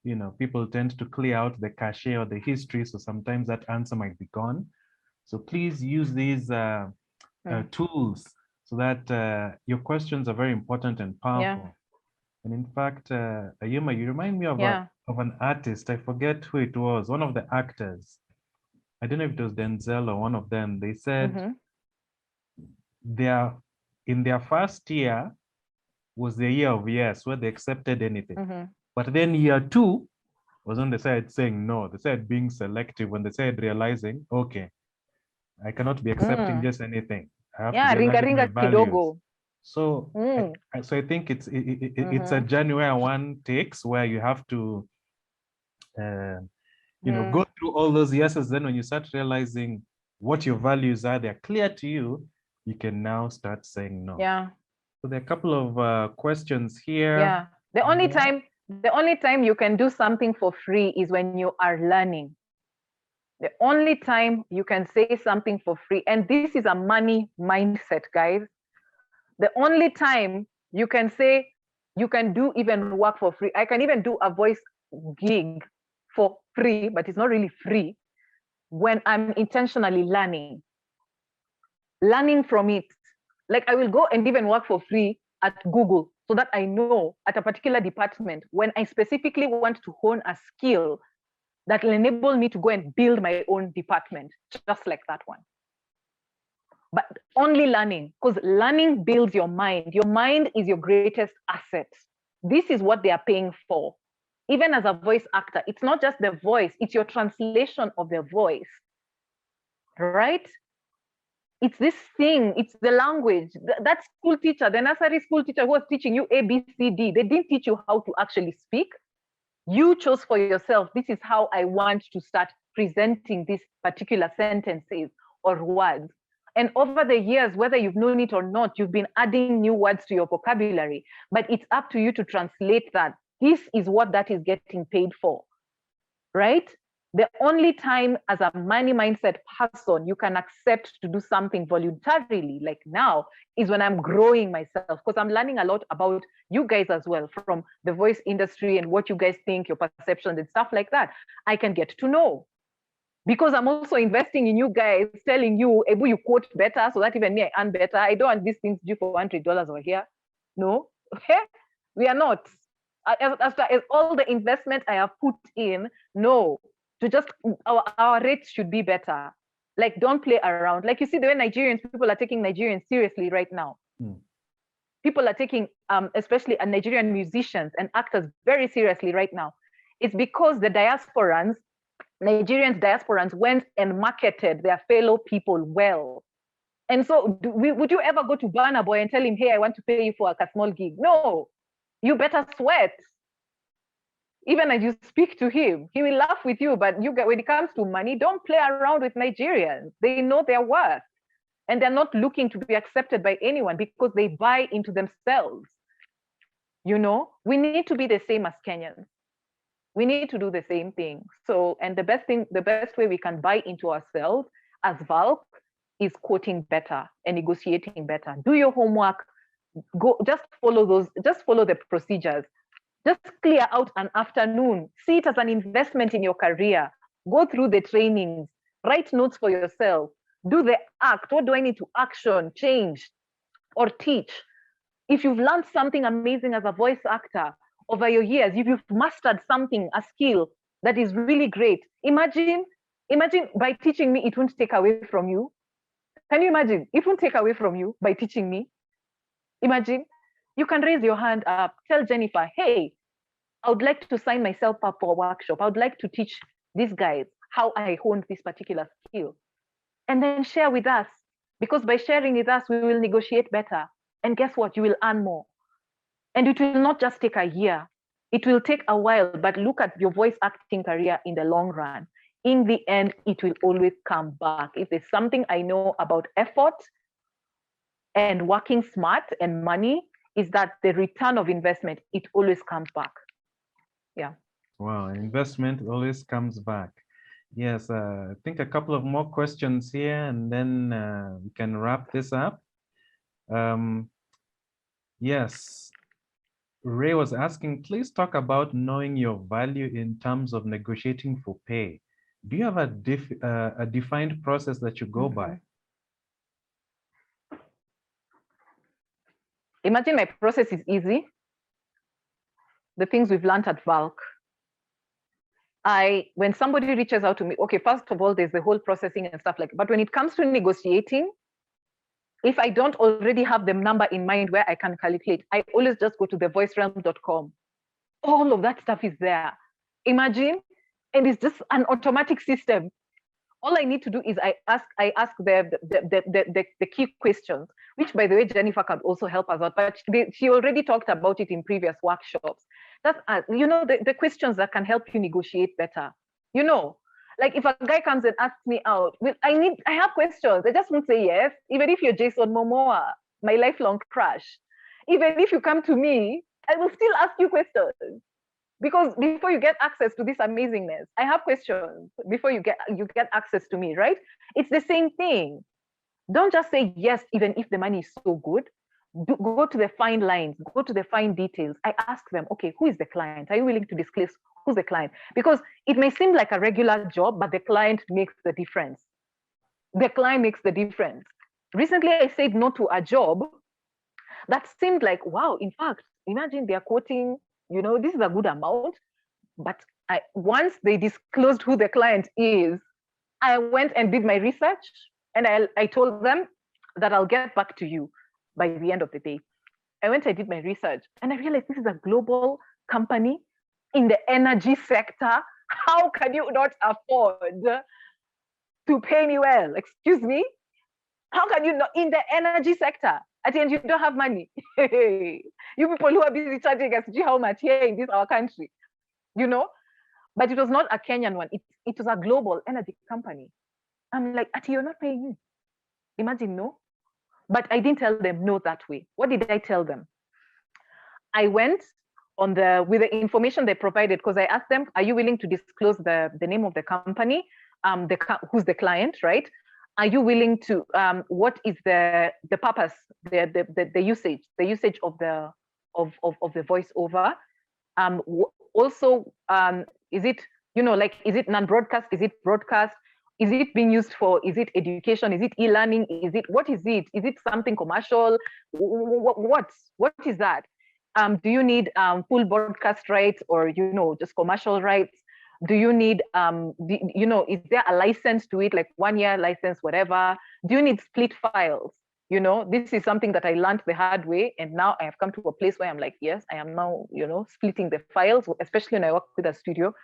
you know, people tend to clear out the cache or the history. So sometimes that answer might be gone. So please use these tools so that your questions are very important and powerful. Yeah. And in fact, Ayuma, you remind me of, of an artist. I forget who it was, one of the actors. I don't know if it was Denzel or one of them. They said in their first year was the year of yes, where they accepted anything. But then year 2 was when they started saying no. They started being selective when they started realizing, okay, I cannot be accepting just anything. I have to be aligning my values. So, so I think it's a journey where one takes, where you have to, you know, go through all those yeses. Then when you start realizing what your values are, they're clear to you, you can now start saying no. Yeah. So there are a couple of questions here. Yeah. The only time you can do something for free is when you are learning. The only time you can say something for free, and this is a money mindset, guys. The only time you can say you can do even work for free. I can even do a voice gig for free, but it's not really free, when I'm intentionally learning from it. Like I will go and even work for free at Google so that I know at a particular department when I specifically want to hone a skill that will enable me to go and build my own department, just like that one. But only learning, because learning builds your mind. Your mind is your greatest asset. This is what they are paying for. Even as a voice actor, it's not just the voice, it's your translation of the voice, right? It's this thing, it's the language. That school teacher, the nursery school teacher who was teaching you A, B, C, D, they didn't teach you how to actually speak. You chose for yourself, this is how I want to start presenting these particular sentences or words. And over the years, whether you've known it or not, you've been adding new words to your vocabulary, but it's up to you to translate that. This is what that is getting paid for, right? The only time as a money mindset person you can accept to do something voluntarily, like now, is when I'm growing myself, because I'm learning a lot about you guys as well, from the voice industry and what you guys think, your perceptions and stuff like that. I can get to know. Because I'm also investing in you guys, telling you, Ebu, you quote better so that even me, I earn better. I don't want these things due for $100 over here. No, okay? We are not. After all the investment I have put in, no, to just, our rates should be better. Like, don't play around. Like you see the way Nigerians, people are taking Nigerians seriously right now. People are taking, especially Nigerian musicians and actors, very seriously right now. It's because the Nigerian diasporans went and marketed their fellow people well. And so would you ever go to Burna Boy and tell him, hey, I want to pay you for a small gig? No, you better sweat. Even as you speak to him, he will laugh with you, but when it comes to money, don't play around with Nigerians. They know their worth. And they're not looking to be accepted by anyone because they buy into themselves. You know, we need to be the same as Kenyans. We need to do the same thing. So, and the best way we can buy into ourselves as Valk is quoting better and negotiating better. Do your homework. Just follow the procedures. Just clear out an afternoon. See it as an investment in your career. Go through the trainings. Write notes for yourself. Do the act. What do I need to action, change, or teach? If you've learned something amazing as a voice actor over your years, if you've mastered something, a skill that is really great, imagine by teaching me, it won't take away from you. Can you imagine? It won't take away from you by teaching me. Imagine. You can raise your hand up, tell Jennifer, hey, I would like to sign myself up for a workshop. I would like to teach these guys how I honed this particular skill. And then share with us, because by sharing with us, we will negotiate better. And guess what? You will earn more. And it will not just take a year. It will take a while, but look at your voice acting career in the long run. In the end, it will always come back. If there's something I know about effort and working smart and money, is that the return of investment, it always comes back. Yeah. Wow, investment always comes back. Yes, I think a couple of more questions here, and then we can wrap this up. Yes, Ray was asking, please talk about knowing your value in terms of negotiating for pay. Do you have a defined process that you go by? Imagine my process is easy. The things we've learned at Valk. When somebody reaches out to me, okay, first of all, there's the whole processing and stuff like that. But when it comes to negotiating, if I don't already have the number in mind where I can calculate, I always just go to the voicerealm.com. All of that stuff is there. Imagine, and it's just an automatic system. All I need to do is I ask the key questions, which, by the way, Jennifer can also help us out. But she already talked about it in previous workshops. That's the questions that can help you negotiate better. You know, like if a guy comes and asks me out, I have questions. I just won't say yes, even if you're Jason Momoa, my lifelong crush. Even if you come to me, I will still ask you questions. Because before you get access to this amazingness, I have questions before you get access to me, right? It's the same thing. Don't just say yes, even if the money is so good. Go to the fine lines, go to the fine details. I ask them, okay, who is the client? Are you willing to disclose who's the client? Because it may seem like a regular job, but the client makes the difference. The client makes the difference. Recently, I said no to a job that seemed like, wow, in fact, imagine they're quoting, this is a good amount. But once they disclosed who the client is, I went and did my research, and I told them that I'll get back to you by the end of the day. I went and did my research, and I realized this is a global company in the energy sector. How can you not afford to pay me well? Excuse me? How can you not, in the energy sector? At the end, you don't have money. You people who are busy charging us, see how much here in our country, But it was not a Kenyan one. It was a global energy company. I'm like, Ati, you're not paying me. Imagine, no? But I didn't tell them no that way. What did I tell them? I went with the information they provided, because I asked them, are you willing to disclose the name of the company? Who's the client, right? Are you willing to, what is the purpose, the usage of the voiceover? Also, is it, is it non-broadcast? Is it broadcast? Is it being used for, is it education? Is it e-learning? What is it? Is it something commercial? What is that? Do you need full broadcast rights, or, just commercial rights? Do you need, is there a license to it, like 1 year license, whatever? Do you need split files? You know, this is something that I learned the hard way. And now I have come to a place where I'm like, yes, I am now, you know, splitting the files, especially when I work with a studio,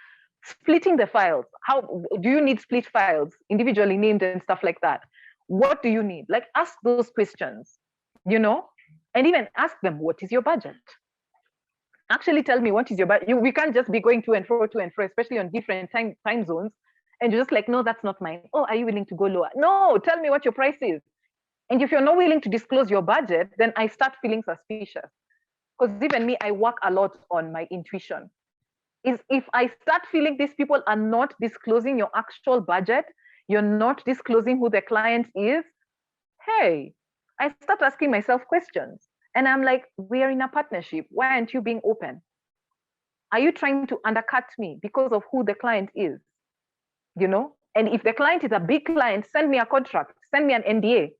splitting the files. How do you need split files, individually named and stuff like that? What do you need? Like, ask those questions, you know, and even ask them, what is your budget? Actually tell me what is your budget. We can't just be going to and fro, especially on different time zones. And you're just like, no, that's not mine. Oh, are you willing to go lower? No, tell me what your price is. And if you're not willing to disclose your budget, then I start feeling suspicious. Because even me, I work a lot on my intuition. Is if I start feeling these people are not disclosing your actual budget, you're not disclosing who the client is, hey, I start asking myself questions. And I'm like, we are in a partnership. Why aren't you being open? Are you trying to undercut me because of who the client is? You know? And if the client is a big client, send me a contract, send me an NDA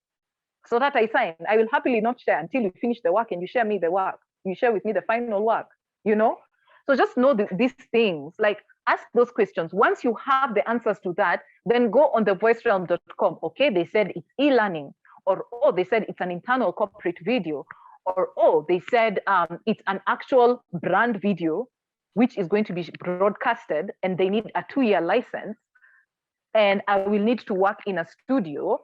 so that I sign. I will happily not share until you finish the work and you share me the work. You share with me the final work, you know? So just know these things, like ask those questions. Once you have the answers to that, then go on the voicerealm.com. Okay, they said it's e-learning, or oh, they said it's an internal corporate video, or oh, they said it's an actual brand video, which is going to be broadcasted, and they need a 2-year license, and I will need to work in a studio,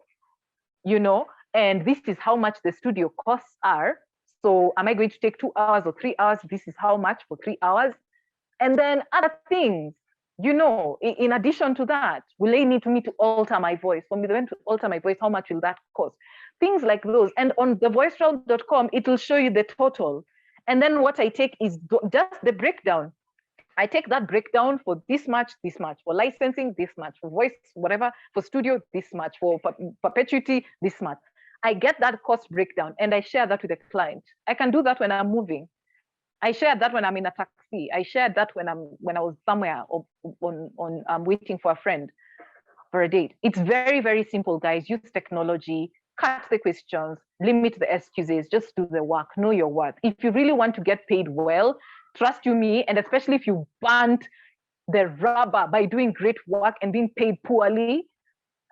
you know, and this is how much the studio costs are. So am I going to take 2 hours or 3 hours? This is how much for 3 hours. And then other things, you know, in addition to that, will they need me to alter my voice? For me to alter my voice, how much will that cost? Things like those. And on the voicerealm.com, it will show you the total. And then what I take is just the breakdown. I take that breakdown for this much, for licensing, this much, for voice, whatever, for studio, this much, for perpetuity, this much. I get that cost breakdown and I share that with the client. I can do that when I'm moving. I share that when I'm in a taxi. I share that when I was somewhere I'm waiting for a friend for a date. It's very, very simple, guys. Use technology, cut the questions, limit the excuses, just do the work, know your worth. If you really want to get paid well, trust you me, and especially if you burnt the rubber by doing great work and being paid poorly,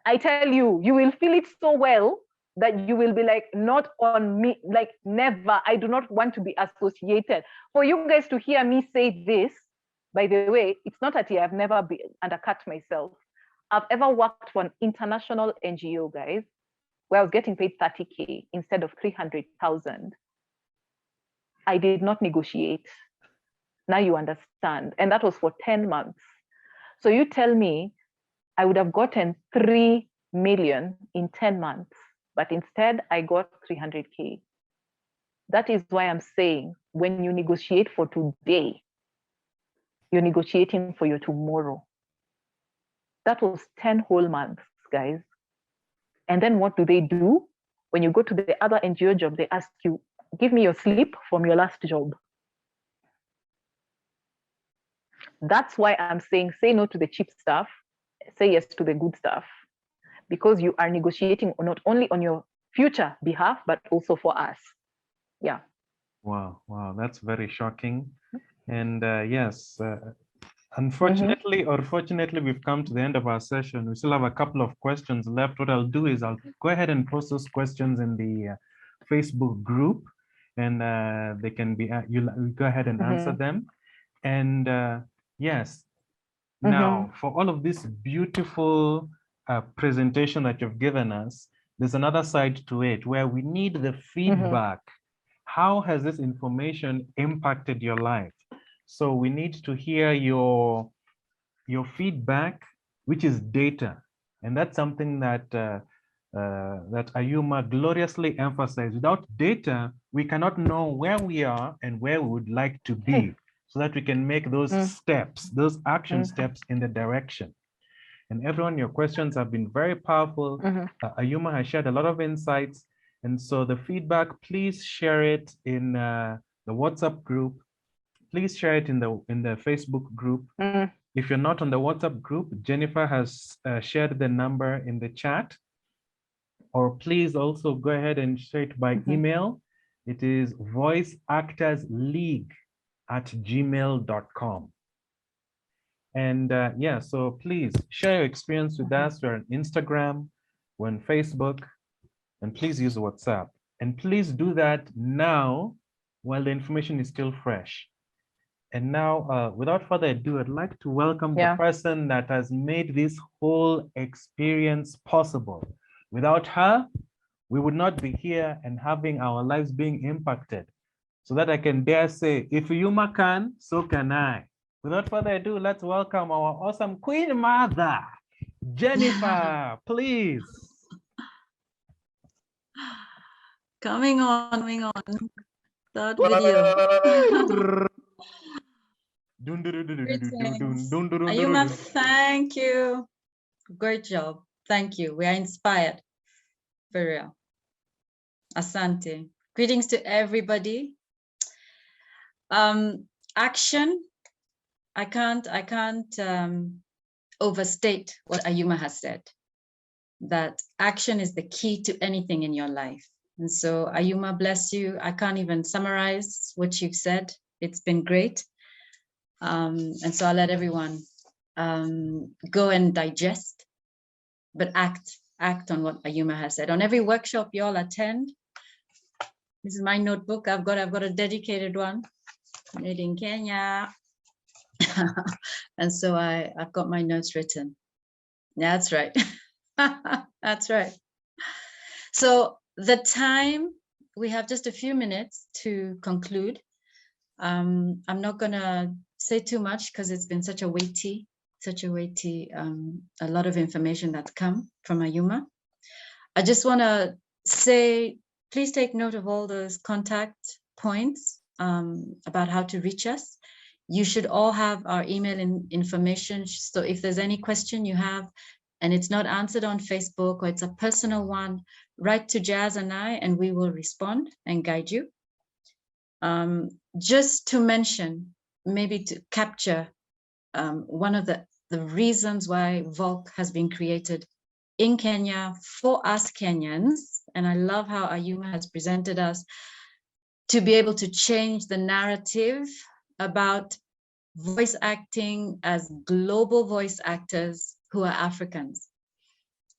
I tell you, you will feel it so well that you will be like, not on me, like never. I do not want to be associated. For you guys to hear me say this, by the way, it's not that I've never been undercut myself. I've ever worked for an international NGO, guys, where I was getting paid 30K instead of 300,000. I did not negotiate. Now you understand. And that was for 10 months. So you tell me I would have gotten 3 million in 10 months, but instead I got 300K. That is why I'm saying when you negotiate for today, you're negotiating for your tomorrow. That was 10 whole months, guys. And then what do they do? When you go to the other NGO job, they ask you, give me your slip from your last job. That's why I'm saying, say no to the cheap stuff, say yes to the good stuff, because you are negotiating not only on your future behalf, but also for us. Yeah. Wow, that's very shocking. And yes, unfortunately or fortunately, we've come to the end of our session. We still have a couple of questions left. What I'll do is I'll go ahead and post those questions in the Facebook group, and they can be, you go ahead and answer them. And yes, now for all of this beautiful presentation that you've given us, there's another side to it where we need the feedback. How has this information impacted your life? So we need to hear your feedback, which is data. And that's something that that Ayuma gloriously emphasized. Without data, we cannot know where we are and where we would like to be, so that we can make those steps, those action steps in the direction. And everyone, your questions have been very powerful. Ayuma has shared a lot of insights. And so the feedback, please share it in the WhatsApp group. Please share it in the Facebook group. If you're not on the WhatsApp group, Jennifer has shared the number in the chat. Or please also go ahead and share it by email. It is voiceactorsleague@gmail.com. And yeah, so please share your experience with us. We're on Instagram, we're on Facebook, And please use WhatsApp. And please do that now while the information is still fresh. And now, without further ado, I'd like to welcome the person that has made this whole experience possible. Without her, we would not be here and having our lives being impacted. So that I can dare say, if Ayuma can, so can I. Without further ado, let's welcome our awesome Queen Mother, Jennifer, please. Coming on. Third video. Ayuma, thank you. Great job. Thank you. We are inspired. For real. Asante. Greetings to everybody. Action. I can't overstate what Ayuma has said. That action is the key to anything in your life. And so Ayuma, bless you. I can't even summarize what you've said. It's been great. And so I'll let everyone go and digest, but act on what Ayuma has said. On every workshop you all attend, this is my notebook. I've got a dedicated one, made in Kenya. And so I've got my notes written. That's right. That's right. So the time, we have just a few minutes to conclude. I'm not gonna say too much because it's been such a weighty, a lot of information that's come from Ayuma. I just wanna say, please take note of all those contact points about how to reach us. You should all have our email information. So if there's any question you have and it's not answered on Facebook or it's a personal one, write to Jazz and I, and we will respond and guide you. Just to mention, maybe to capture one of the reasons why Valk has been created in Kenya for us Kenyans, and I love how Ayuma has presented us to be able to change the narrative about voice acting as global voice actors who are Africans.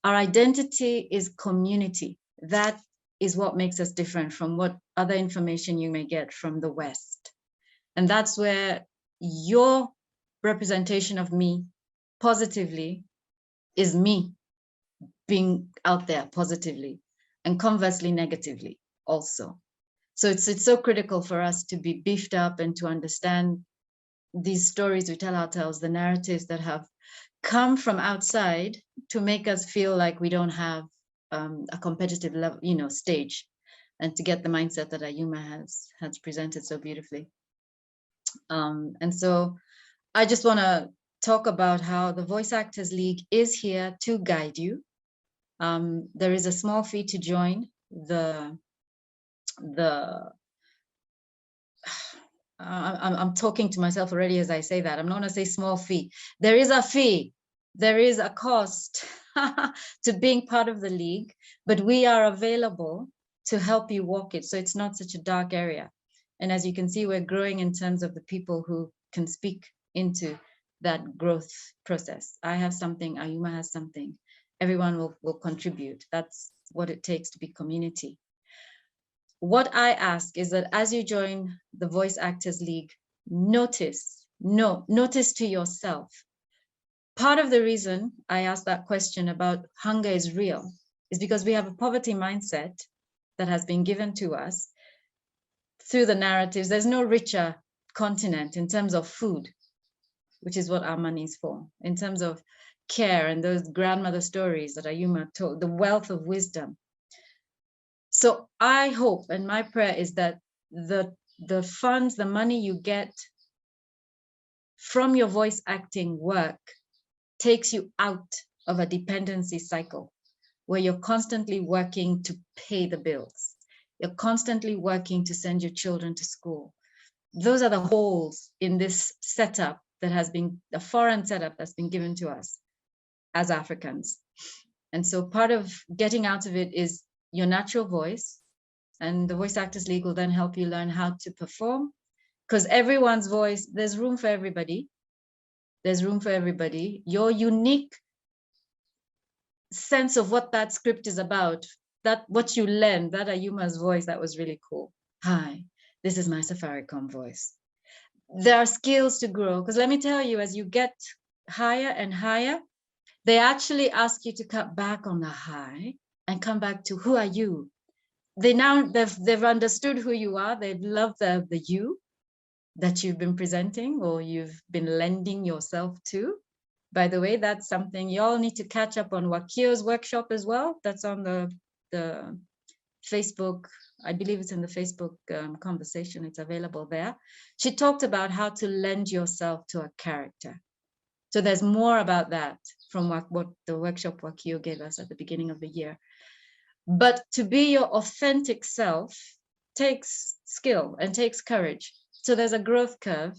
Our identity is community. That is what makes us different from what other information you may get from the West. And that's where your representation of me positively is me being out there positively, and conversely negatively also. So it's so critical for us to be beefed up and to understand these stories we tell ourselves, the narratives that have come from outside to make us feel like we don't have a competitive level, stage, and to get the mindset that Ayuma has presented so beautifully. And so I just want to talk about how the Voice Actors League is here to guide you. There is a small fee to join I'm talking to myself already as I say that. I'm not going to say small fee. There is a fee. There is a cost to being part of the league, but we are available to help you walk it. So it's not such a dark area. And as you can see, we're growing in terms of the people who can speak into that growth process. I have something, Ayuma has something. Everyone will contribute. That's what it takes to be community. What I ask is that as you join the Voice Actors League, notice to yourself. Part of the reason I asked that question about hunger is real is because we have a poverty mindset that has been given to us through the narratives. There's no richer continent in terms of food, which is what our money is for, in terms of care and those grandmother stories that Ayuma told, the wealth of wisdom. So I hope, and my prayer is that the funds, the money you get from your voice acting work takes you out of a dependency cycle where you're constantly working to pay the bills. You're constantly working to send your children to school. Those are the holes in this setup that has been a foreign setup that's been given to us as Africans. And so part of getting out of it is your natural voice, and the Voice Actors League will then help you learn how to perform, because everyone's voice, there's room for everybody. There's room for everybody. Your unique sense of what that script is about, that what you learned, that Ayuma's voice, that was really cool. Hi, this is my Safaricom voice. There are skills to grow, because let me tell you, as you get higher and higher, they actually ask you to cut back on the high and come back to who are you. They've understood who you are. They've loved the you that you've been presenting or you've been lending yourself to. By the way, that's something you all need to catch up on. Wakio's workshop as well. That's on the Facebook. I believe it's in the Facebook conversation. It's available there. She talked about how to lend yourself to a character. So there's more about that from what the workshop Wakio gave us at the beginning of the year. But to be your authentic self takes skill and takes courage. So there's a growth curve.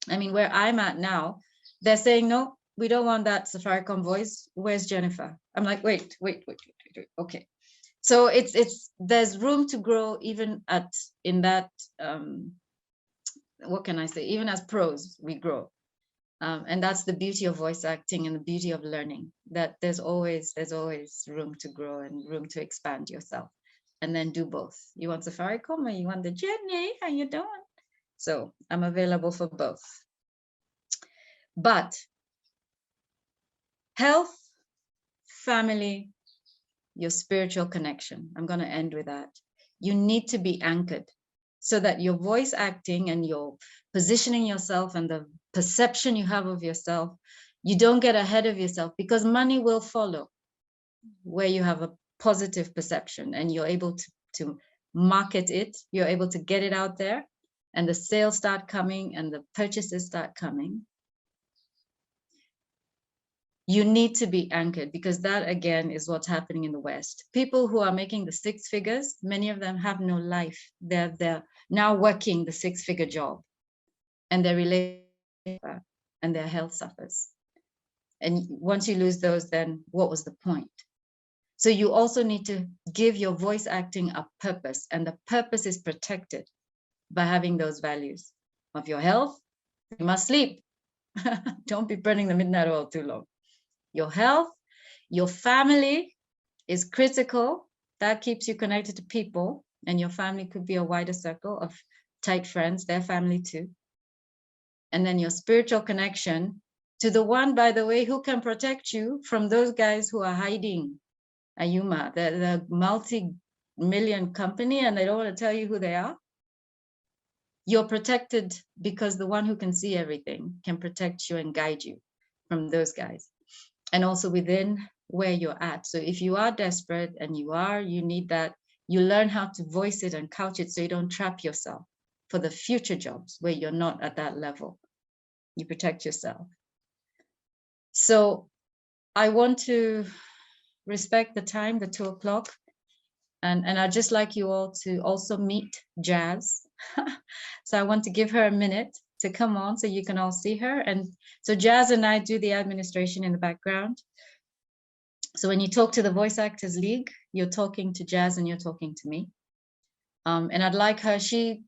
I mean, where I'm at now, they're saying, no, we don't want that Safaricom voice. Where's Jennifer? I'm like, wait. Okay. So there's room to grow even in that, what can I say? Even as pros, we grow. And that's the beauty of voice acting and the beauty of learning, that there's always room to grow and room to expand yourself, and then do both. You want Safaricom or you want the Jenny? How you doing? So I'm available for both. But health, family, your spiritual connection. I'm going to end with that. You need to be anchored so that your voice acting and your positioning yourself and the perception you have of yourself, you don't get ahead of yourself, because money will follow where you have a positive perception and you're able to market it, you're able to get it out there, and the sales start coming and the purchases start coming. You need to be anchored, because that again is what's happening in the West. People who are making the 6 figures, many of them have no life. They're now working the 6-figure job, and their relationship and their health suffers. And once you lose those, then what was the point? So you also need to give your voice acting a purpose, and the purpose is protected by having those values of your health. You must sleep. Don't be burning the midnight oil too long. Your health, your family is critical. That keeps you connected to people, and your family could be a wider circle of tight friends, their family too. And then your spiritual connection to the one, by the way, who can protect you from those guys who are hiding. Ayuma, the multi-million company, and they don't want to tell you who they are. You're protected because the one who can see everything can protect you and guide you from those guys. And also within where you're at. So if you are desperate and you need that, you learn how to voice it and couch it so you don't trap yourself for the future jobs where you're not at that level. You protect yourself. So I want to respect the time, the 2 o'clock. And I'd just like you all to also meet Jazz. So I want to give her a minute to come on so you can all see her. And so Jazz and I do the administration in the background. So when you talk to the Voice Actors League, you're talking to Jazz and you're talking to me. And I'd like her, she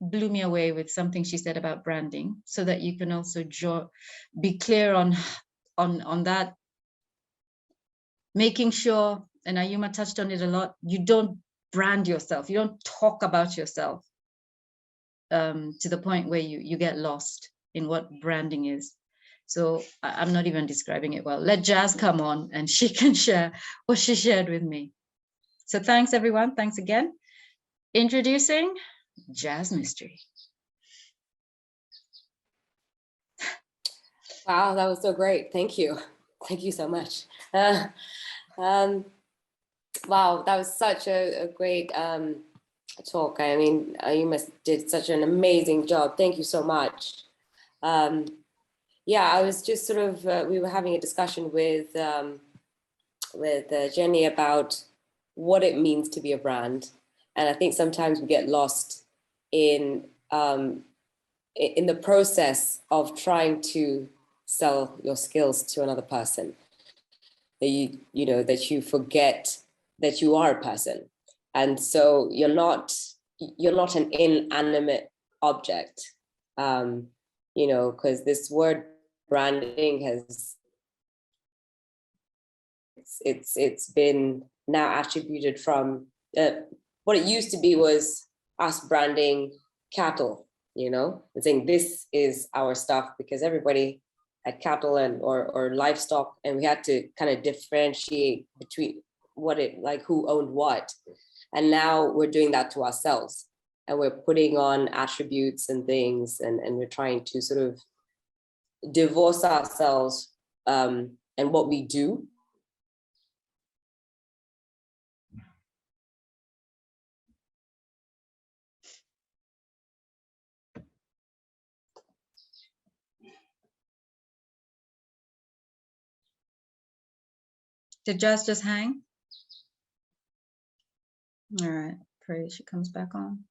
blew me away with something she said about branding, so that you can also be clear on that, making sure, and Ayuma touched on it a lot, you don't brand yourself, you don't talk about yourself to the point where you get lost in what branding is. So I'm not even describing it well. Let Jazz come on and she can share what she shared with me. So thanks everyone, thanks again. Introducing Jazz Mystery. Wow, that was so great. Thank you. Thank you so much. Wow, that was such a great talk. I mean, you did such an amazing job. Thank you so much. Yeah, I was just sort of, we were having a discussion with Jenny about what it means to be a brand. And I think sometimes we get lost in the process of trying to sell your skills to another person. That you forget that you are a person, and so you're not an inanimate object. Because this word branding has it's been now attributed from what it used to be was us branding cattle, you know, and saying this is our stuff because everybody had cattle and or livestock, and we had to kind of differentiate between what it like who owned what. And now we're doing that to ourselves, and we're putting on attributes and things, and we're trying to sort of divorce ourselves and what we do. Did Jazz just hang? All right, pray she comes back on.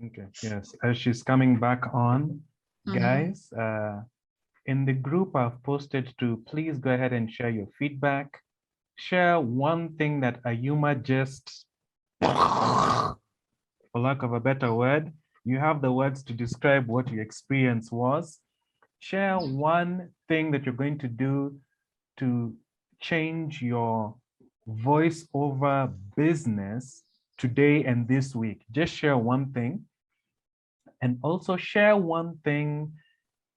Okay, yes, as she's coming back on, Mhm. guys, in the group I've posted to please go ahead and share your feedback. Share one thing that Ayuma just, for lack of a better word, you have the words to describe what your experience was. Share one thing that you're going to do to change your voiceover business today and this week. Just share one thing. And also share one thing,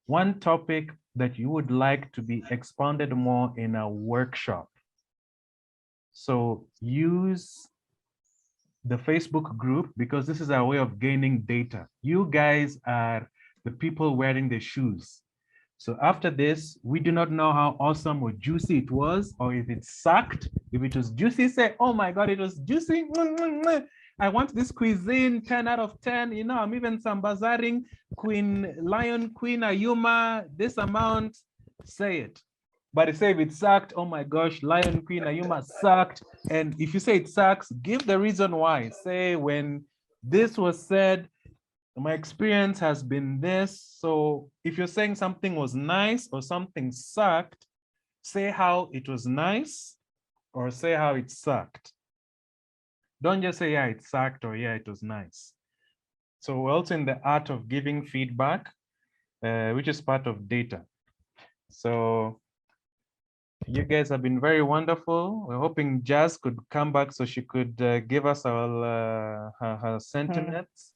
one topic that you would like to be expanded more in a workshop. So use the Facebook group because this is our way of gaining data. You guys are the people wearing the shoes. So after this, we do not know how awesome or juicy it was, or if it sucked. If it was juicy, say, oh my God, it was juicy. I want this cuisine, 10 out of 10. You know, I'm even sambazaring Queen Ayuma, this amount, say it. But say if it sucked, oh my gosh, Lion Queen Ayuma sucked. And if you say it sucks, give the reason why. Say when this was said, my experience has been this. So if you're saying something was nice or something sucked, say how it was nice or say how it sucked. Don't just say, yeah, it sucked or yeah, it was nice. So we're also in the art of giving feedback, which is part of data. So you guys have been very wonderful. We're hoping Jazz could come back so she could give us our her sentiments.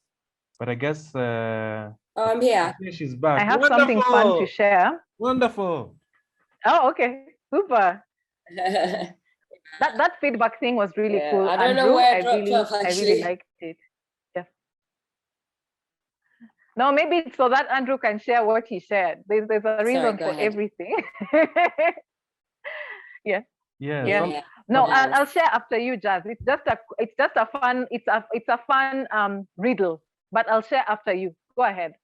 But I guess I'm here. She's back. I have something fun to share. Wonderful. Oh, okay, super. That feedback thing was really cool. I don't Andrew, know where I really liked it. Yeah. No, maybe it's so that Andrew can share what he shared. There's a reason for everything. Yeah. Yeah. Yeah. No, I'll share after you, Jazz. It's just a fun riddle, but I'll share after you. Go ahead.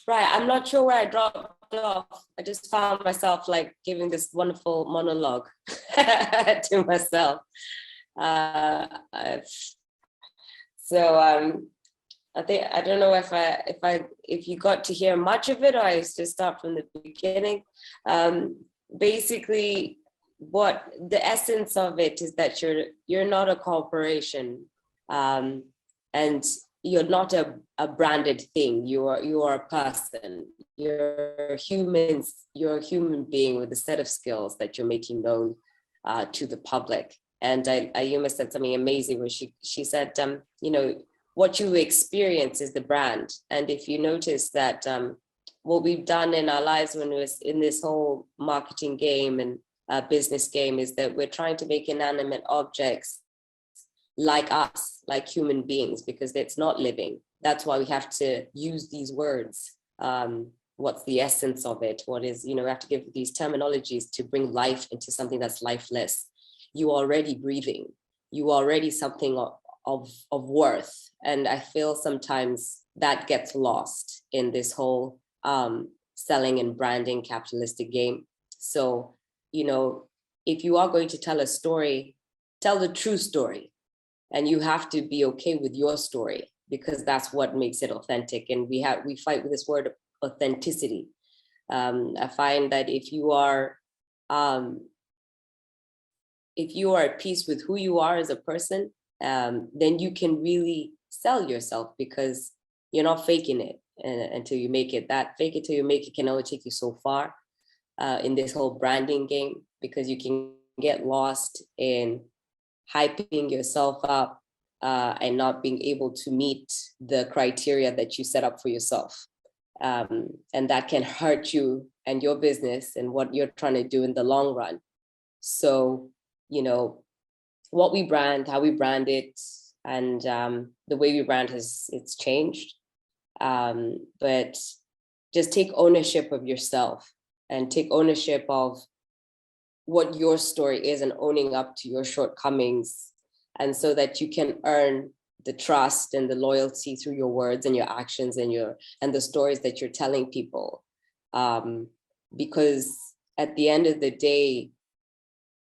Right, I'm not sure where I dropped off. I just found myself like giving this wonderful monologue to myself. I think I don't know if you got to hear much of it, or I just start from the beginning. Basically, what the essence of it is that you're not a corporation, and you're not a branded thing. You are a person. You're humans. You're a human being with a set of skills that you're making known to the public. And Ayuma said something amazing where she said, you know, what you experience is the brand. And if you notice that what we've done in our lives when we're in this whole marketing game and business game is that we're trying to make inanimate objects like us, like human beings, because it's not living. That's why we have to use these words. What's the essence of it? What is, you know, we have to give these terminologies to bring life into something that's lifeless. You are already breathing. You are already something of worth. And I feel sometimes that gets lost in this whole selling and branding capitalistic game. So, you know, if you are going to tell a story, tell the true story. And you have to be okay with your story, because that's what makes it authentic. And we fight with this word authenticity. I find that if you are at peace with who you are as a person, then you can really sell yourself, because you're not faking it until you make it. That fake it till you make it can only take you so far. in this whole branding game, because you can get lost in hyping yourself up and not being able to meet the criteria that you set up for yourself. And that can hurt you and your business and what you're trying to do in the long run. So, you know, what we brand, how we brand it, and the way we brand it's changed. But just take ownership of yourself and take ownership of what your story is and owning up to your shortcomings. And so that you can earn the trust and the loyalty through your words and your actions and the stories that you're telling people. Because at the end of the day,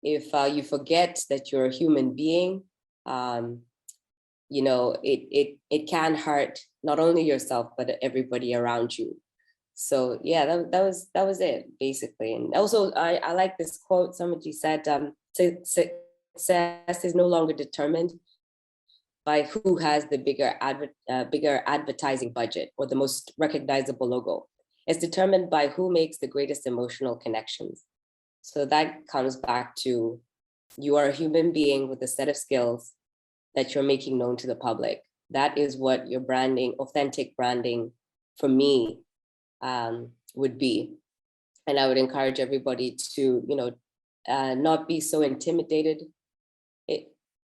if you forget that you're a human being, you know, it can hurt not only yourself, but everybody around you. So yeah, that was it basically. And also I like this quote. Somebody said, success is no longer determined by who has the bigger advertising budget or the most recognizable logo. It's determined by who makes the greatest emotional connections. So that comes back to, you are a human being with a set of skills that you're making known to the public. That is what your branding, authentic branding for me would be. And I would encourage everybody to, you know, not be so intimidated,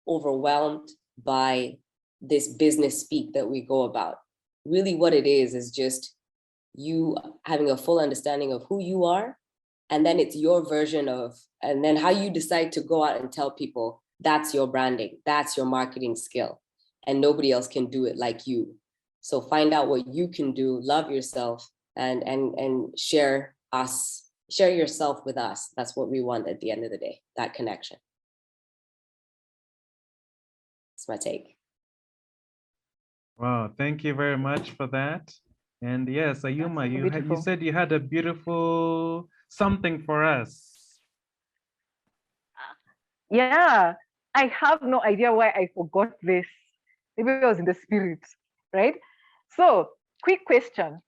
overwhelmed by this business speak that we go about. Really what it is just you having a full understanding of who you are, and then it's your version of, and then how you decide to go out and tell people that's your branding, that's your marketing skill, and nobody else can do it like you. So find out what you can do, love yourself, and share yourself with us. That's what we want at the end of the day, that connection. That's my take. Wow, thank you very much for that. And yes, Ayuma, you said you had a beautiful something for us. Yeah, I have no idea why I forgot this. Maybe I was in the spirit, right? So, quick question.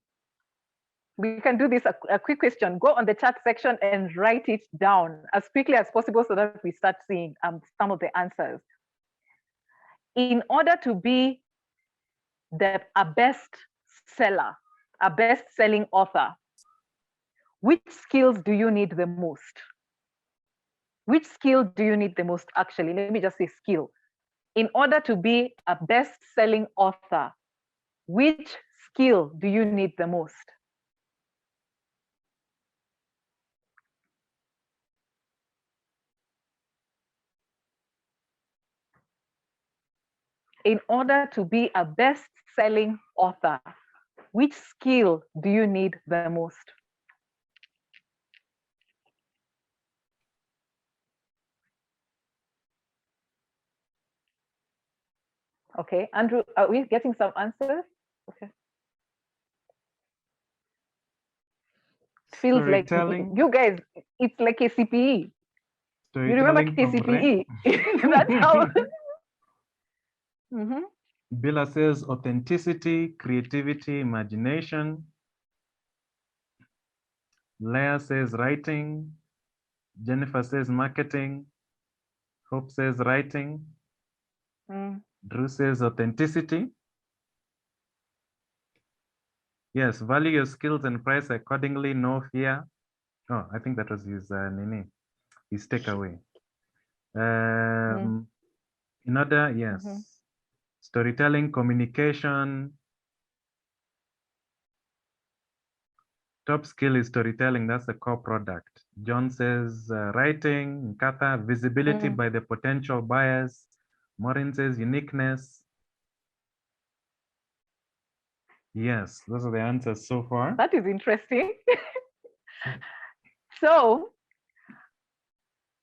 We can do this, a quick question. Go on the chat section and write it down as quickly as possible so that we start seeing some of the answers. In order to be a best seller, a best-selling author, which skills do you need the most? Which skill do you need the most, actually? Let me just say skill. In order to be a best-selling author, which skill do you need the most? In order to be a best-selling author, which skill do you need the most? Okay, Andrew, are we getting some answers? Okay. Feels like you guys, it's like a CPE. You remember KCPE? That's how. Bila says authenticity, creativity, imagination. Leah says writing. Jennifer says marketing. Hope says writing. Drew says authenticity. Yes, value your skills and price accordingly, no fear. Oh, I think that was his his takeaway. In order, yes. Storytelling, communication. Top skill is storytelling, that's the core product. John says writing. Nkatha, visibility by the potential buyers. Maureen says uniqueness. Yes, those are the answers so far. That is interesting. So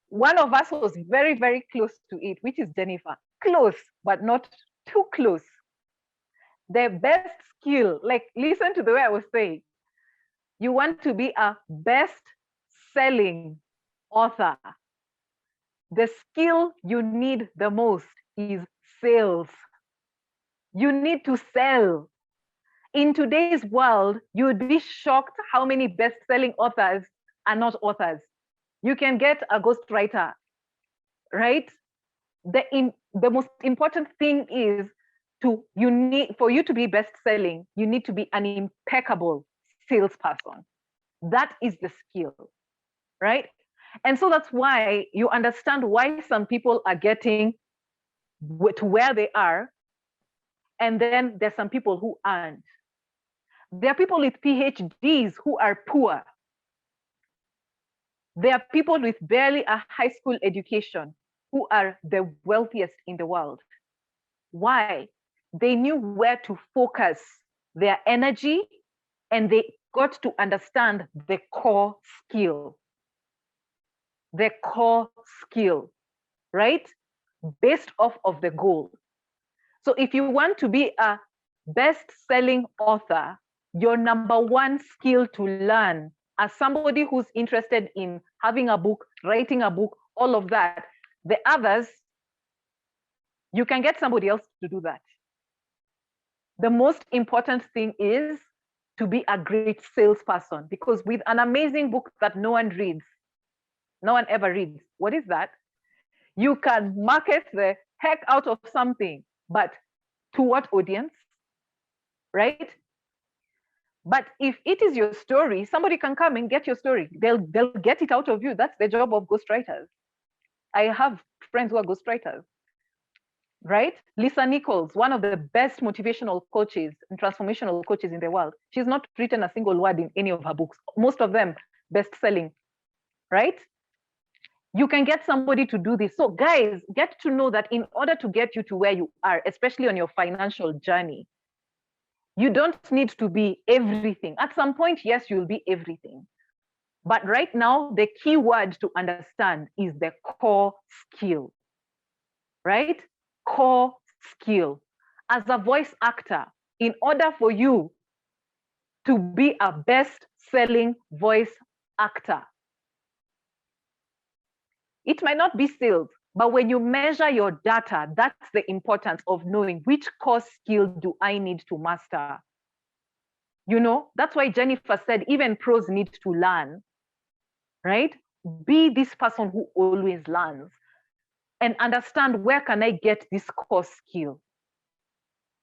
one of us was very, very close to it, which is Jennifer. Close, but not too close. The best skill, like listen to the way I was saying. You want to be a best-selling author. The skill you need the most is sales. You need to sell. In today's world, you would be shocked how many best-selling authors are not authors. You can get a ghostwriter, right? The most important thing is for you to be best-selling, you need to be an impeccable salesperson. That is the skill, right? And so that's why you understand why some people are getting to where they are, and then there's some people who aren't. There are people with PhDs who are poor. There are people with barely a high school education who are the wealthiest in the world. Why? They knew where to focus their energy, and they got to understand the core skill. The core skill, right? Based off of the goal. So if you want to be a best-selling author, your number one skill to learn as somebody who's interested in having a book, writing a book, all of that, the others, you can get somebody else to do that. The most important thing is to be a great salesperson, because with an amazing book that no one reads, no one ever reads, what is that? You can market the heck out of something, but to what audience, right? But if it is your story, somebody can come and get your story. They'll get it out of you. That's the job of ghostwriters. I have friends who are ghostwriters, right? Lisa Nichols, one of the best motivational coaches and transformational coaches in the world. She's not written a single word in any of her books. Most of them best-selling, right? You can get somebody to do this. So guys, get to know that in order to get you to where you are, especially on your financial journey, you don't need to be everything. At some point, yes, you'll be everything. But right now, the key word to understand is the core skill, right? Core skill. As a voice actor, in order for you to be a best-selling voice actor, it might not be sales, but when you measure your data, that's the importance of knowing which core skill do I need to master. You know, that's why Jennifer said even pros need to learn, right? Be this person who always learns and understand, where can I get this core skill?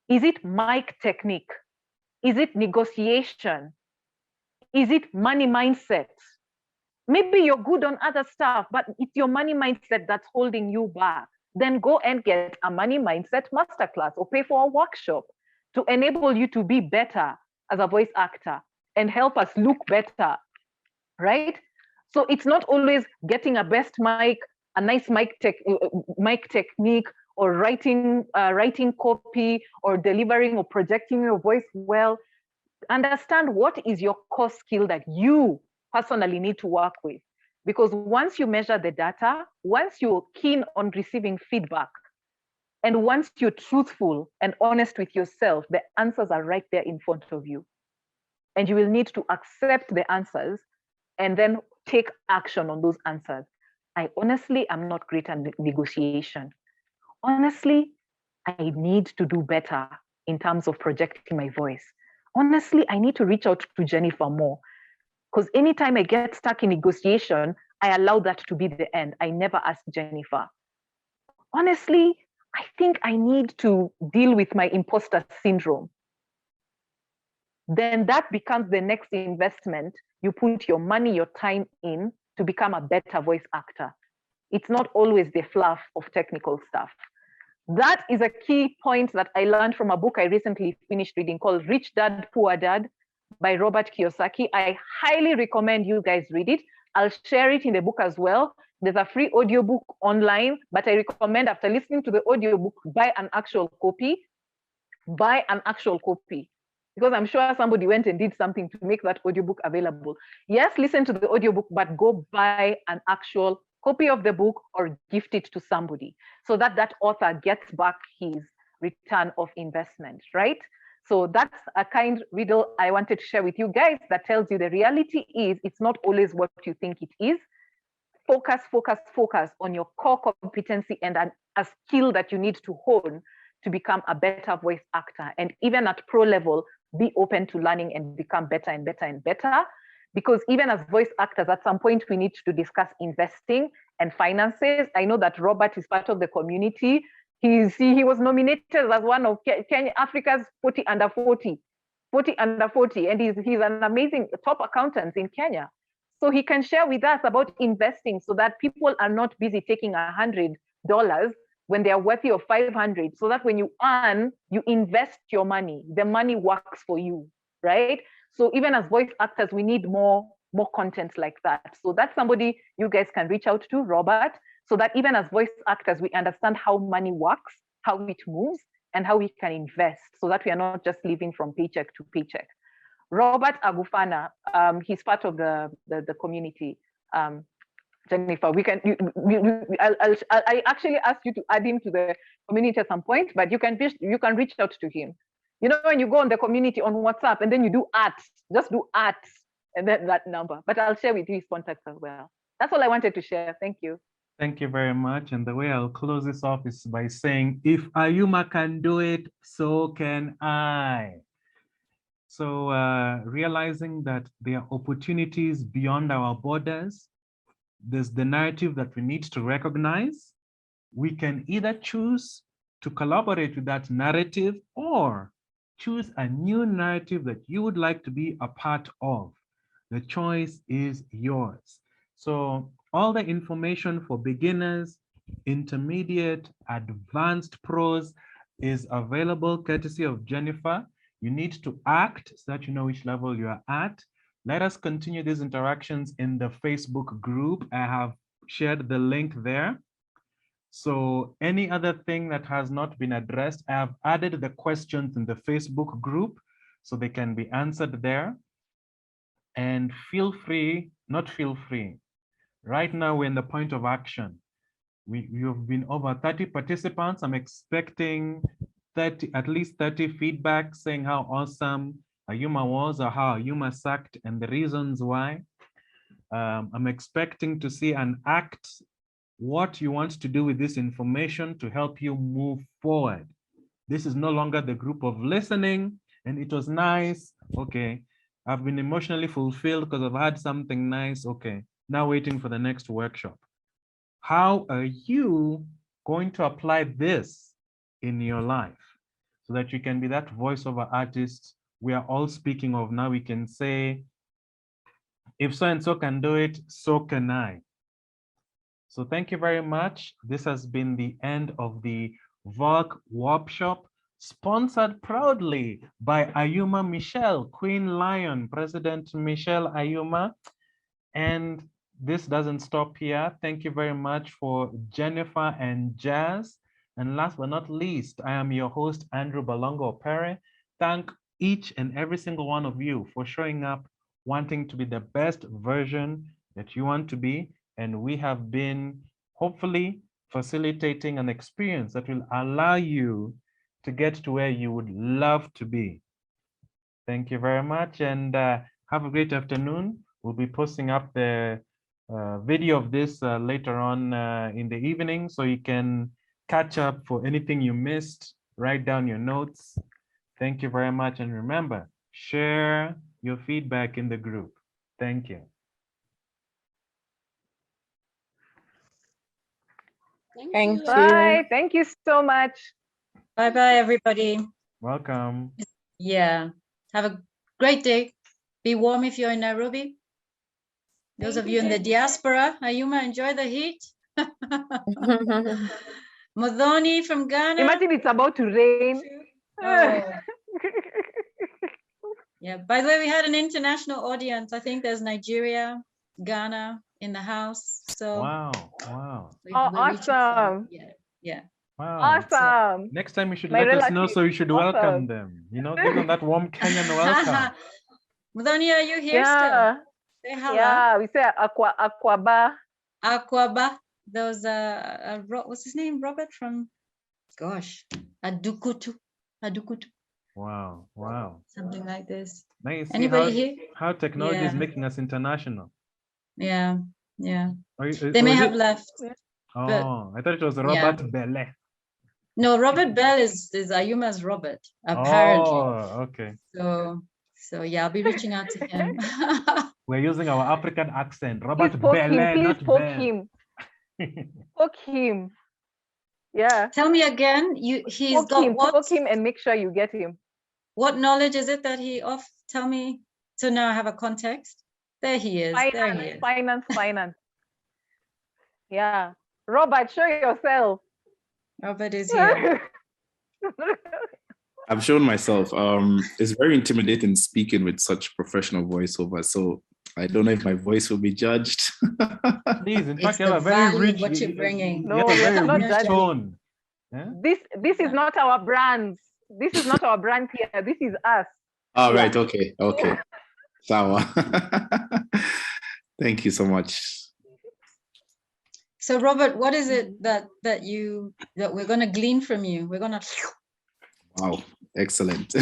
Is it mic technique? Is it negotiation? Is it money mindset? Maybe you're good on other stuff, but it's your money mindset that's holding you back. Then go and get a money mindset masterclass or pay for a workshop to enable you to be better as a voice actor and help us look better, right? So it's not always getting a best mic, a nice mic technique, or writing copy, or delivering or projecting your voice well. Understand what is your core skill that you personally need to work with. Because once you measure the data, once you're keen on receiving feedback, and once you're truthful and honest with yourself, the answers are right there in front of you. And you will need to accept the answers and then take action on those answers. I honestly am not great at negotiation. Honestly, I need to do better in terms of projecting my voice. Honestly, I need to reach out to Jennifer more, because anytime I get stuck in negotiation, I allow that to be the end. I never ask Jennifer. Honestly, I think I need to deal with my imposter syndrome. Then that becomes the next investment. You put your money, your time in to become a better voice actor. It's not always the fluff of technical stuff. That is a key point that I learned from a book I recently finished reading called Rich Dad, Poor Dad by Robert Kiyosaki. I highly recommend you guys read it. I'll share it in the book as well. There's a free audiobook online, but I recommend after listening to the audiobook, buy an actual copy. Buy an actual copy. Because I'm sure somebody went and did something to make that audiobook available. Yes, listen to the audiobook, but go buy an actual copy of the book or gift it to somebody so that that author gets back his return of investment, right? So that's a kind riddle I wanted to share with you guys that tells you the reality is it's not always what you think it is. Focus, focus, focus on your core competency and a skill that you need to hone to become a better voice actor. And even at pro level, be open to learning and become better and better and better. because even as voice actors, at some point we need to discuss investing and finances. I know that Robert is part of the community. He was nominated as one of Kenya, Africa's 40 under 40, and he's an amazing top accountant in Kenya. So he can share with us about investing so that people are not busy taking $100 when they are worthy of 500, so that when you earn, you invest your money. The money works for you, right? So even as voice actors, we need more content like that. So that's somebody you guys can reach out to, Robert, so that even as voice actors, we understand how money works, how it moves, and how we can invest, so that we are not just living from paycheck to paycheck. Robert Agufana, he's part of the community. Jennifer, I actually asked you to add him to the community at some point, but you can reach out to him. You know, when you go on the community on WhatsApp and then you do art, just do art and then that number. But I'll share with you his contacts as well. That's all I wanted to share. Thank you. Thank you very much. And the way I'll close this off is by saying, if Ayuma can do it, so can I. So realizing that there are opportunities beyond our borders, there's the narrative that we need to recognize. We can either choose to collaborate with that narrative or choose a new narrative that you would like to be a part of. The choice is yours. So all the information for beginners, intermediate, advanced pros is available courtesy of Jennifer. You need to act so that you know which level you are at. Let us continue these interactions in the Facebook group. I have shared the link there. So any other thing that has not been addressed, I have added the questions in the Facebook group so they can be answered there. And feel free, not feel free. Right now we're in the point of action. We have been over 30 participants. I'm expecting at least 30 feedback saying how awesome Ayuma was or how Ayuma sucked and the reasons why. I'm expecting to see an act, what you want to do with this information to help you move forward. This is no longer the group of listening and it was nice. Okay, I've been emotionally fulfilled because I've had something nice. Okay, now waiting for the next workshop. How are you going to apply this in your life so that you can be that voiceover artist we are all speaking of? Now we can say, if so and so can do it, so can I. So thank you very much. This has been the end of the Valk workshop, sponsored proudly by Ayuma Michelle, Queen Lion, President Michelle Ayuma. And this doesn't stop here. Thank you very much for Jennifer and Jazz. And last but not least, I am your host, Andrew Balongo Opere. Thank each and every single one of you for showing up, wanting to be the best version that you want to be. And we have been hopefully facilitating an experience that will allow you to get to where you would love to be. Thank you very much and have a great afternoon. We'll be posting up the video of this later on in the evening so you can catch up for anything you missed, write down your notes. Thank you very much. And remember, share your feedback in the group. Thank you. Thank you. Bye. Thank you so much. Bye-bye, everybody. Welcome. Yeah. Have a great day. Be warm if you're in Nairobi. Those of you in the diaspora, Ayuma, enjoy the heat. Modoni from Ghana. Imagine it's about to rain. Oh. Yeah, by the way, we had an international audience. I think there's Nigeria, Ghana in the house. So wow. Awesome. Yeah. Wow. Awesome. Next time you should let us know so we should welcome them. You know, give them that warm Kenyan welcome. Modoni, are you here still? Say hello. Yeah, we say Aquaba. Aquaba. There was what's his name? Robert from, gosh, Adukutu. Wow. Something like this. Now you see Anybody here? How technology is making us international. Yeah. They may have left. Oh, I thought it was Robert Belle. No, Robert Bell is Ayuma's Robert, apparently. Oh, okay. So yeah, I'll be reaching out to him. We're using our African accent. Robert Please poke Bele, him. Please not poke Bell. him. Poke him. Yeah. Tell me again. He's Poke got him. what? Poke him and make sure you get him. What knowledge is it that he off? Tell me. So now I have a context. There he is. There he is. Finance. Yeah. Robert, show yourself. Robert is here. I've shown myself. It's very intimidating speaking with such professional voiceover. So I don't know if my voice will be judged. Please, in It's fact, you the have a very value rich, of what you're bringing. you No, have a we are very not rich judging. tone. Yeah? This is not our brand. This is not our brand here. This is us. All Yeah. right. Okay. Sawa. Thank you so much. So Robert, what is it that we're gonna glean from you? We're gonna. Wow, excellent.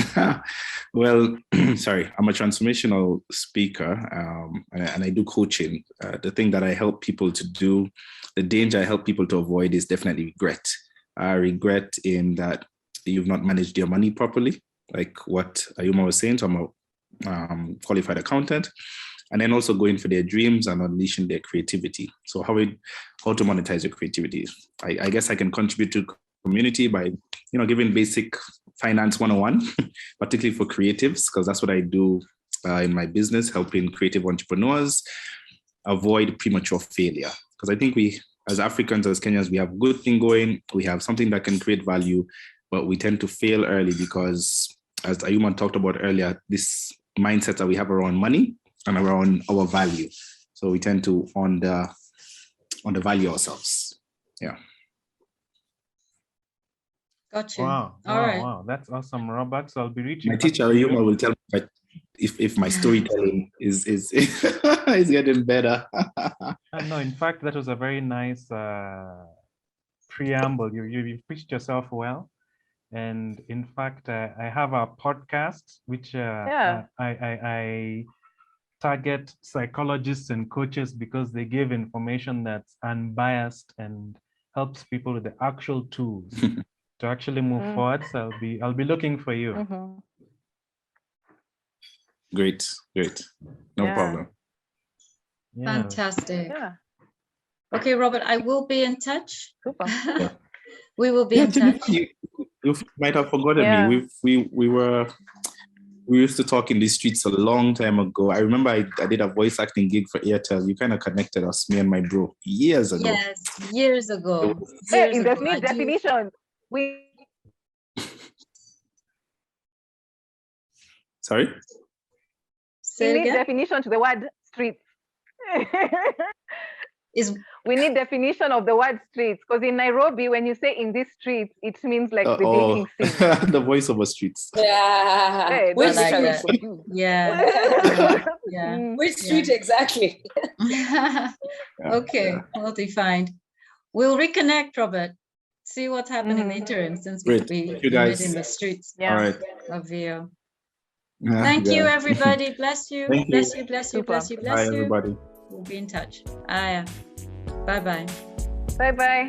Well, sorry, I'm a transformational speaker, and I do coaching. The thing that I help people to do, the danger I help people to avoid is definitely regret. Regret in that you've not managed your money properly, like what Ayuma was saying. So I'm a qualified accountant. And then also going for their dreams and unleashing their creativity. So how to monetize your creativity? I guess I can contribute to community by, giving basic finance 101, particularly for creatives, because that's what I do in my business, helping creative entrepreneurs avoid premature failure. Because I think we, as Africans, as Kenyans, we have a good thing going. We have something that can create value, but we tend to fail early because, as Ayuma talked about earlier, this mindset that we have around money and around our value. So we tend to undervalue ourselves. Yeah. Got you. Wow. All right. Wow. That's awesome, Robert. So I'll be reaching My out teacher, to you. Ayuma, will tell me that if my storytelling is is getting better. No, in fact, that was a very nice preamble. You pitched yourself well. And in fact, I have a podcast, which I target psychologists and coaches because they give information that's unbiased and helps people with the actual tools to actually move forward. So I'll be looking for you. Mm-hmm. Great. No problem. Yeah. Fantastic. Yeah. Okay, Robert, I will be in touch. Super. We will be in touch. You might have forgotten Yeah. me. We used to talk in the streets a long time ago. I remember I did a voice acting gig for Airtel. You kind of connected us, me and my bro, years ago. Yes, years ago. Hey, Years in the ago, I do- definition, we Sorry? Say it need again? definition to the word street. We need definition of the word streets, because in Nairobi, when you say in this street, it means like the dating scene. The VoiceOver streets. Yeah. Hey, Which I like street? that. Yeah. Which street exactly? Okay, well defined. We'll reconnect, Robert. See what's happened in the interim since we Great. Thank you, met guys. in the streets Yeah. All right. of VO. Thank you, everybody. Bless you. Thank you. Bless you. Bless you. Super. Bless you. Bye, Bless you. everybody. We'll be in touch. Bye-bye. Bye-bye.